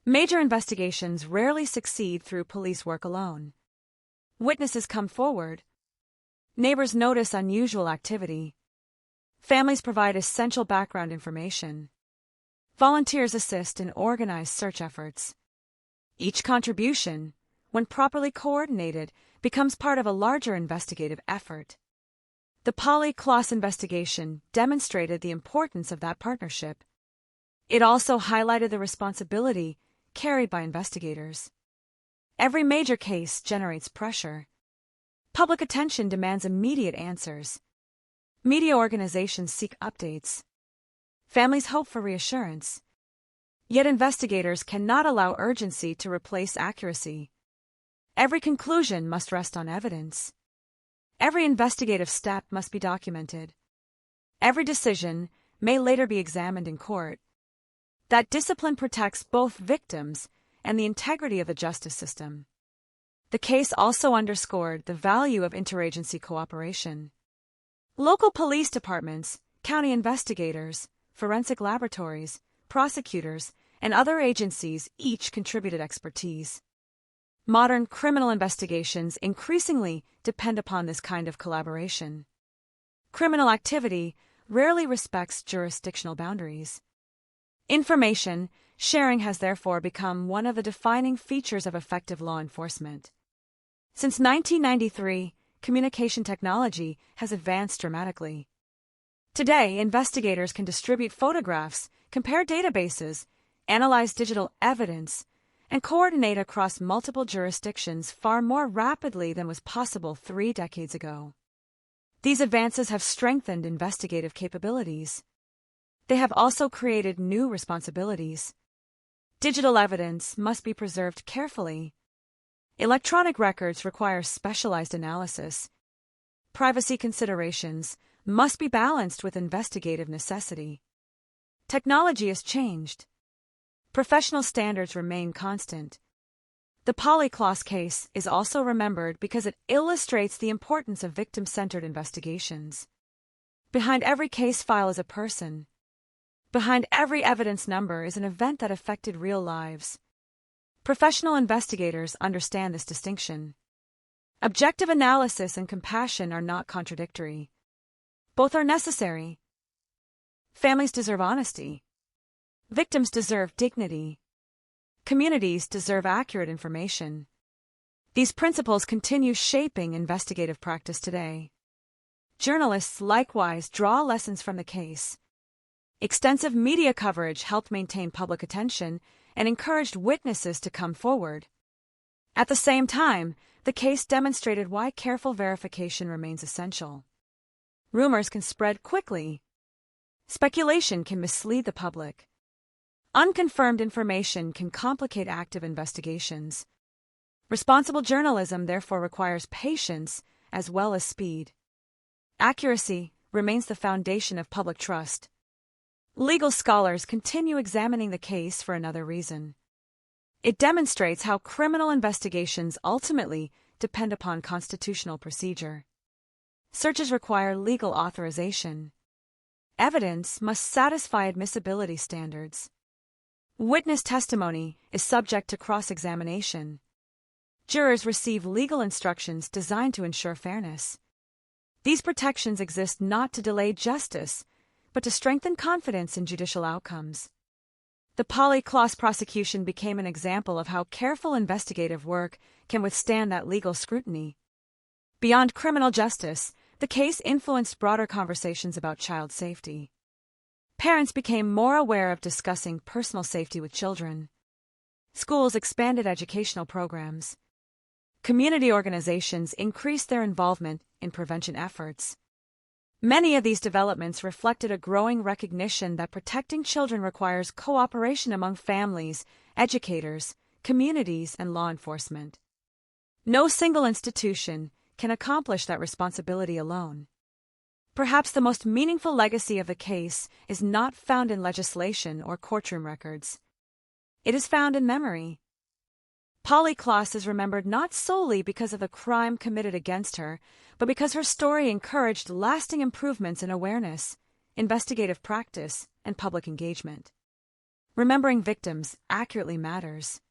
Major investigations rarely succeed through police work alone. Witnesses come forward. Neighbors notice unusual activity. Families provide essential background information. Volunteers assist in organized search efforts. Each contribution, when properly coordinated, becomes part of a larger investigative effort. The Polly Klaas investigation demonstrated the importance of that partnership. It also highlighted the responsibility carried by investigators. Every major case generates pressure. Public attention demands immediate answers. Media organizations seek updates. Families hope for reassurance. Yet investigators cannot allow urgency to replace accuracy. Every conclusion must rest on evidence. Every investigative step must be documented. Every decision may later be examined in court. That discipline protects both victims and the integrity of the justice system. The case also underscored the value of interagency cooperation. Local police departments, county investigators, forensic laboratories, prosecutors, and other agencies each contributed expertise. Modern criminal investigations increasingly depend upon this kind of collaboration. Criminal activity rarely respects jurisdictional boundaries. Information sharing has therefore become one of the defining features of effective law enforcement. Since 1993, communication technology has advanced dramatically. Today, investigators can distribute photographs, compare databases, analyze digital evidence, and coordinate across multiple jurisdictions far more rapidly than was possible 3 decades ago. These advances have strengthened investigative capabilities. They have also created new responsibilities. Digital evidence must be preserved carefully. Electronic records require specialized analysis. Privacy considerations must be balanced with investigative necessity. Technology has changed. Professional standards remain constant. The Polly Klaas case is also remembered because it illustrates the importance of victim-centered investigations. Behind every case file is a person. Behind every evidence number is an event that affected real lives. Professional investigators understand this distinction. Objective analysis and compassion are not contradictory. Both are necessary. Families deserve honesty. Victims deserve dignity. Communities deserve accurate information. These principles continue shaping investigative practice today. Journalists likewise draw lessons from the case. Extensive media coverage helped maintain public attention and encouraged witnesses to come forward. At the same time, the case demonstrated why careful verification remains essential. Rumors can spread quickly. Speculation can mislead the public. Unconfirmed information can complicate active investigations. Responsible journalism therefore requires patience as well as speed. Accuracy remains the foundation of public trust. Legal scholars continue examining the case for another reason. It demonstrates how criminal investigations ultimately depend upon constitutional procedure. Searches require legal authorization. Evidence must satisfy admissibility standards. Witness testimony is subject to cross-examination. Jurors receive legal instructions designed to ensure fairness. These protections exist not to delay justice, but to strengthen confidence in judicial outcomes. The Polly prosecution became an example of how careful investigative work can withstand that legal scrutiny. Beyond criminal justice, the case influenced broader conversations about child safety. Parents became more aware of discussing personal safety with children. Schools expanded educational programs. Community organizations increased their involvement in prevention efforts. Many of these developments reflected a growing recognition that protecting children requires cooperation among families, educators, communities, and law enforcement. No single institution can accomplish that responsibility alone. Perhaps the most meaningful legacy of the case is not found in legislation or courtroom records. It is found in memory. Polly Klaas is remembered not solely because of the crime committed against her, but because her story encouraged lasting improvements in awareness, investigative practice, and public engagement. Remembering victims accurately matters.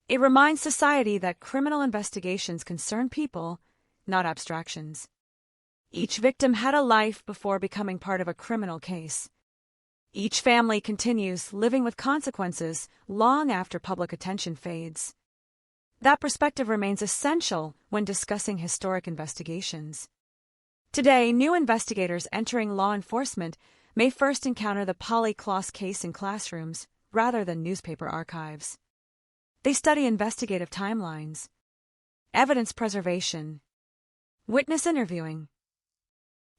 It reminds society that criminal investigations concern people, not abstractions. Each victim had a life before becoming part of a criminal case. Each family continues living with consequences long after public attention fades. That perspective remains essential when discussing historic investigations. Today, new investigators entering law enforcement may first encounter the Polly Klaas case in classrooms rather than newspaper archives. They study investigative timelines, evidence preservation, witness interviewing,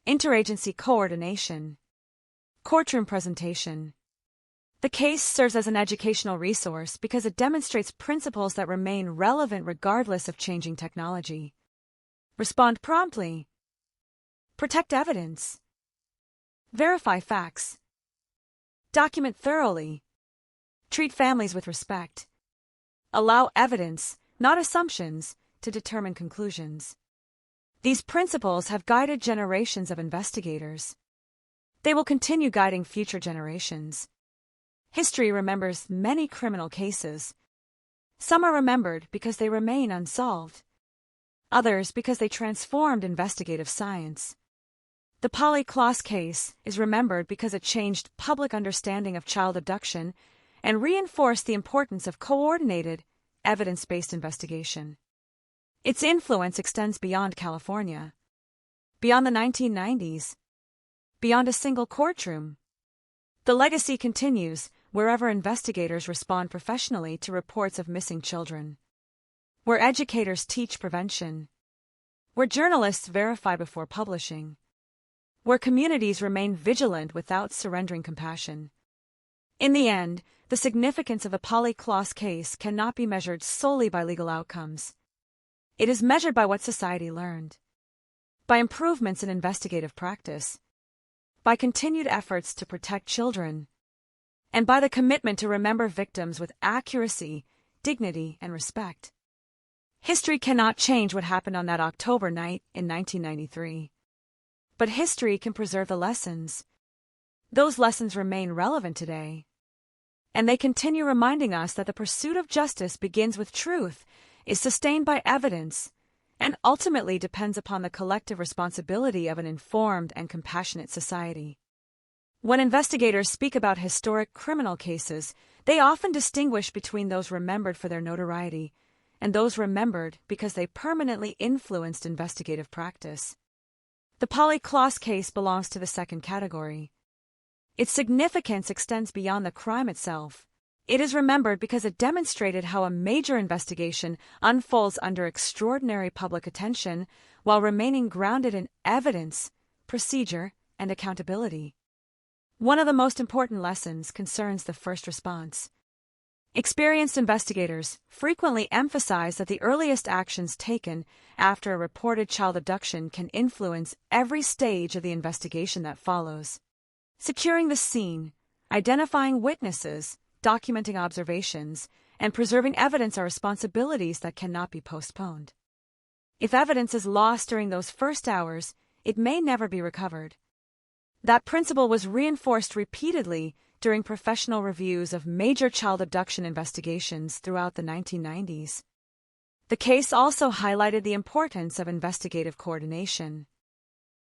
interagency coordination, courtroom presentation. The case serves as an educational resource because it demonstrates principles that remain relevant regardless of changing technology. Respond promptly. Protect evidence. Verify facts. Document thoroughly. Treat families with respect. Allow evidence, not assumptions, to determine conclusions. These principles have guided generations of investigators. They will continue guiding future generations. History remembers many criminal cases. Some are remembered because they remain unsolved. Others because they transformed investigative science. The Polly Klaas case is remembered because it changed public understanding of child abduction and reinforced the importance of coordinated, evidence-based investigation. Its influence extends beyond California, beyond the 1990s, beyond a single courtroom. The legacy continues wherever investigators respond professionally to reports of missing children, where educators teach prevention, where journalists verify before publishing, where communities remain vigilant without surrendering compassion. In the end, the significance of the Polly Klaas case cannot be measured solely by legal outcomes. It is measured by what society learned, by improvements in investigative practice, by continued efforts to protect children, and by the commitment to remember victims with accuracy, dignity, and respect. History cannot change what happened on that October night in 1993. But history can preserve the lessons. Those lessons remain relevant today. And they continue reminding us that the pursuit of justice begins with truth, is sustained by evidence, and ultimately depends upon the collective responsibility of an informed and compassionate society. When investigators speak about historic criminal cases, they often distinguish between those remembered for their notoriety and those remembered because they permanently influenced investigative practice. The Polly Klaas case belongs to the second category. Its significance extends beyond the crime itself. It is remembered because it demonstrated how a major investigation unfolds under extraordinary public attention while remaining grounded in evidence, procedure, and accountability. One of the most important lessons concerns the first response. Experienced investigators frequently emphasize that the earliest actions taken after a reported child abduction can influence every stage of the investigation that follows. Securing the scene, identifying witnesses, documenting observations, and preserving evidence are responsibilities that cannot be postponed. If evidence is lost during those first hours, it may never be recovered. That principle was reinforced repeatedly during professional reviews of major child abduction investigations throughout the 1990s. The case also highlighted the importance of investigative coordination.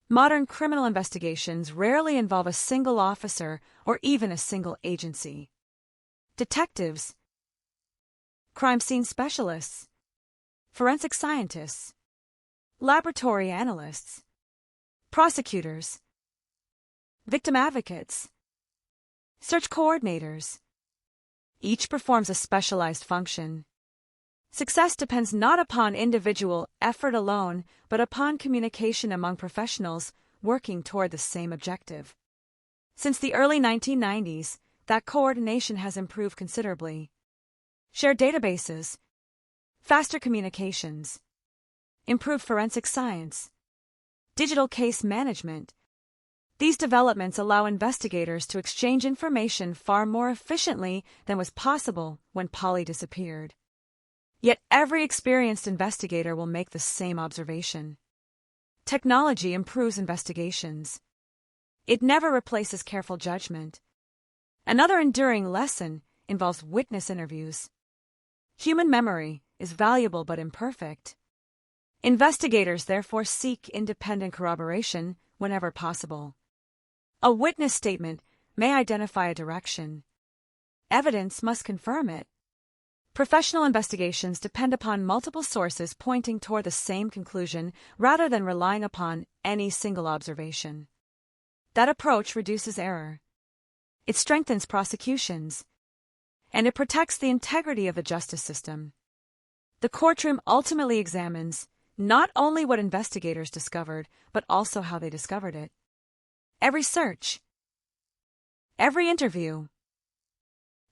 Modern criminal investigations rarely involve a single officer or even a single agency. Detectives, crime scene specialists, forensic scientists, laboratory analysts, prosecutors, victim advocates, search coordinators. Each performs a specialized function. Success depends not upon individual effort alone, but upon communication among professionals working toward the same objective. Since the early 1990s, that coordination has improved considerably. Shared databases, faster communications, improved forensic science, digital case management. These developments allow investigators to exchange information far more efficiently than was possible when Polly disappeared. Yet every experienced investigator will make the same observation. Technology improves investigations. It never replaces careful judgment. Another enduring lesson involves witness interviews. Human memory is valuable but imperfect. Investigators therefore seek independent corroboration whenever possible. A witness statement may identify a direction. Evidence must confirm it. Professional investigations depend upon multiple sources pointing toward the same conclusion rather than relying upon any single observation. That approach reduces error. It strengthens prosecutions, and it protects the integrity of the justice system. The courtroom ultimately examines not only what investigators discovered, but also how they discovered it. Every search, every interview,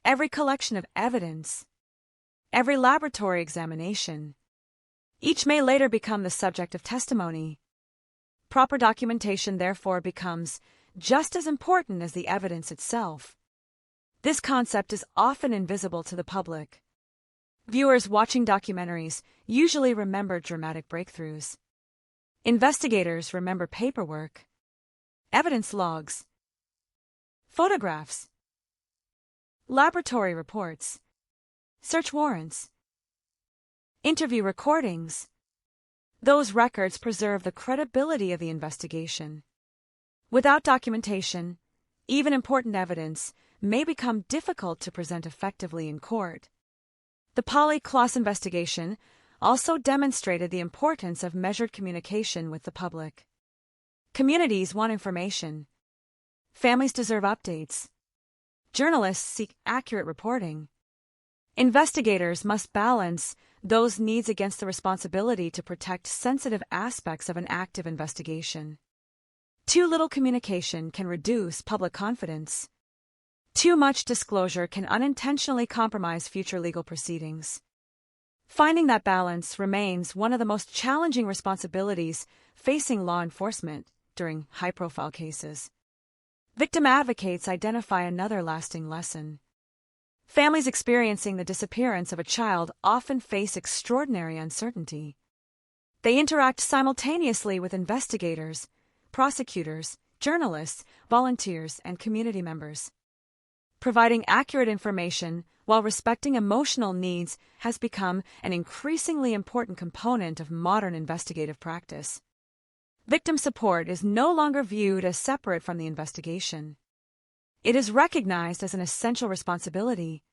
every collection of evidence, every laboratory examination, each may later become the subject of testimony. Proper documentation therefore becomes just as important as the evidence itself. This concept is often invisible to the public. Viewers watching documentaries usually remember dramatic breakthroughs. Investigators remember paperwork, evidence logs, photographs, laboratory reports, search warrants, interview recordings. Those records preserve the credibility of the investigation. Without documentation, even important evidence may become difficult to present effectively in court. The Polly Klaas investigation also demonstrated the importance of measured communication with the public. Communities want information. Families deserve updates. Journalists seek accurate reporting. Investigators must balance those needs against the responsibility to protect sensitive aspects of an active investigation. Too little communication can reduce public confidence. Too much disclosure can unintentionally compromise future legal proceedings. Finding that balance remains one of the most challenging responsibilities facing law enforcement during high-profile cases. Victim advocates identify another lasting lesson. Families experiencing the disappearance of a child often face extraordinary uncertainty. They interact simultaneously with investigators, prosecutors, journalists, volunteers, and community members. Providing accurate information while respecting emotional needs has become an increasingly important component of modern investigative practice. Victim support is no longer viewed as separate from the investigation. It is recognized as an essential responsibility.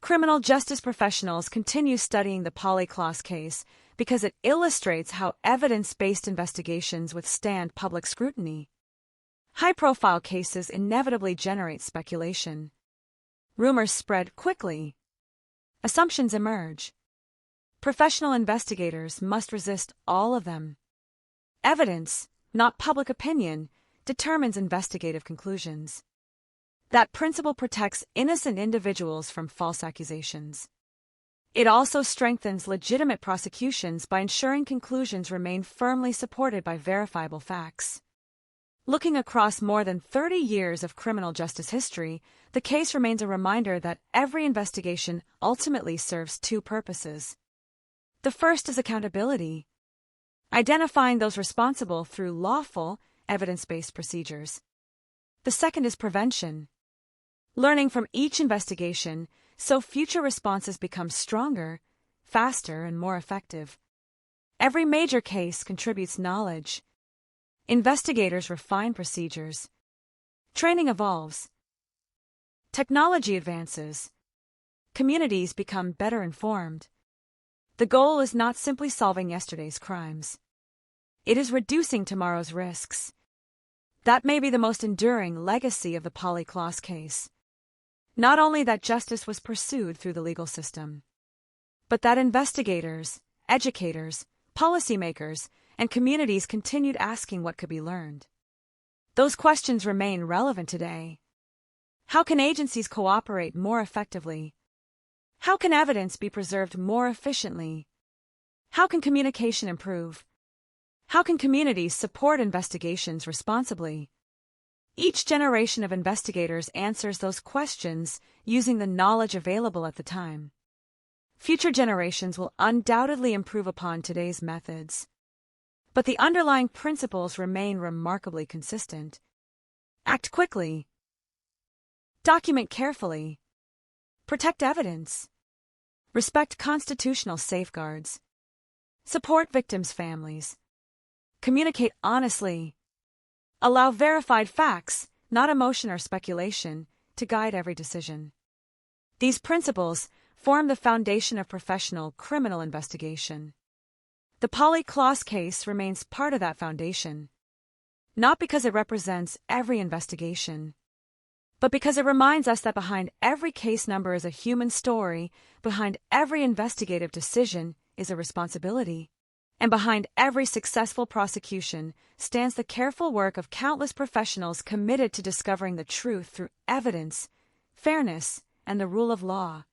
Criminal justice professionals continue studying the Polly Klaas case because it illustrates how evidence-based investigations withstand public scrutiny. High-profile cases inevitably generate speculation. Rumors spread quickly. Assumptions emerge. Professional investigators must resist all of them. Evidence, not public opinion, determines investigative conclusions. That principle protects innocent individuals from false accusations. It also strengthens legitimate prosecutions by ensuring conclusions remain firmly supported by verifiable facts. Looking across more than 30 years of criminal justice history, the case remains a reminder that every investigation ultimately serves two purposes. The first is accountability, identifying those responsible through lawful, evidence-based procedures. The second is prevention, learning from each investigation so future responses become stronger, faster, and more effective. Every major case contributes knowledge. Investigators refine procedures. Training evolves. Technology advances. Communities become better informed. The goal is not simply solving yesterday's crimes. It is reducing tomorrow's risks. That may be the most enduring legacy of the Polly Klaas case. Not only that justice was pursued through the legal system, but that investigators, educators, policymakers, and communities continued asking what could be learned. Those questions remain relevant today. How can agencies cooperate more effectively? How can evidence be preserved more efficiently? How can communication improve? How can communities support investigations responsibly? Each generation of investigators answers those questions using the knowledge available at the time. Future generations will undoubtedly improve upon today's methods. But the underlying principles remain remarkably consistent. Act quickly. Document carefully. Protect evidence. Respect constitutional safeguards. Support victims' families. Communicate honestly. Allow verified facts, not emotion or speculation, to guide every decision. These principles form the foundation of professional criminal investigation. The Polly Klaas case remains part of that foundation, not because it represents every investigation, but because it reminds us that behind every case number is a human story, behind every investigative decision is a responsibility, and behind every successful prosecution stands the careful work of countless professionals committed to discovering the truth through evidence, fairness, and the rule of law.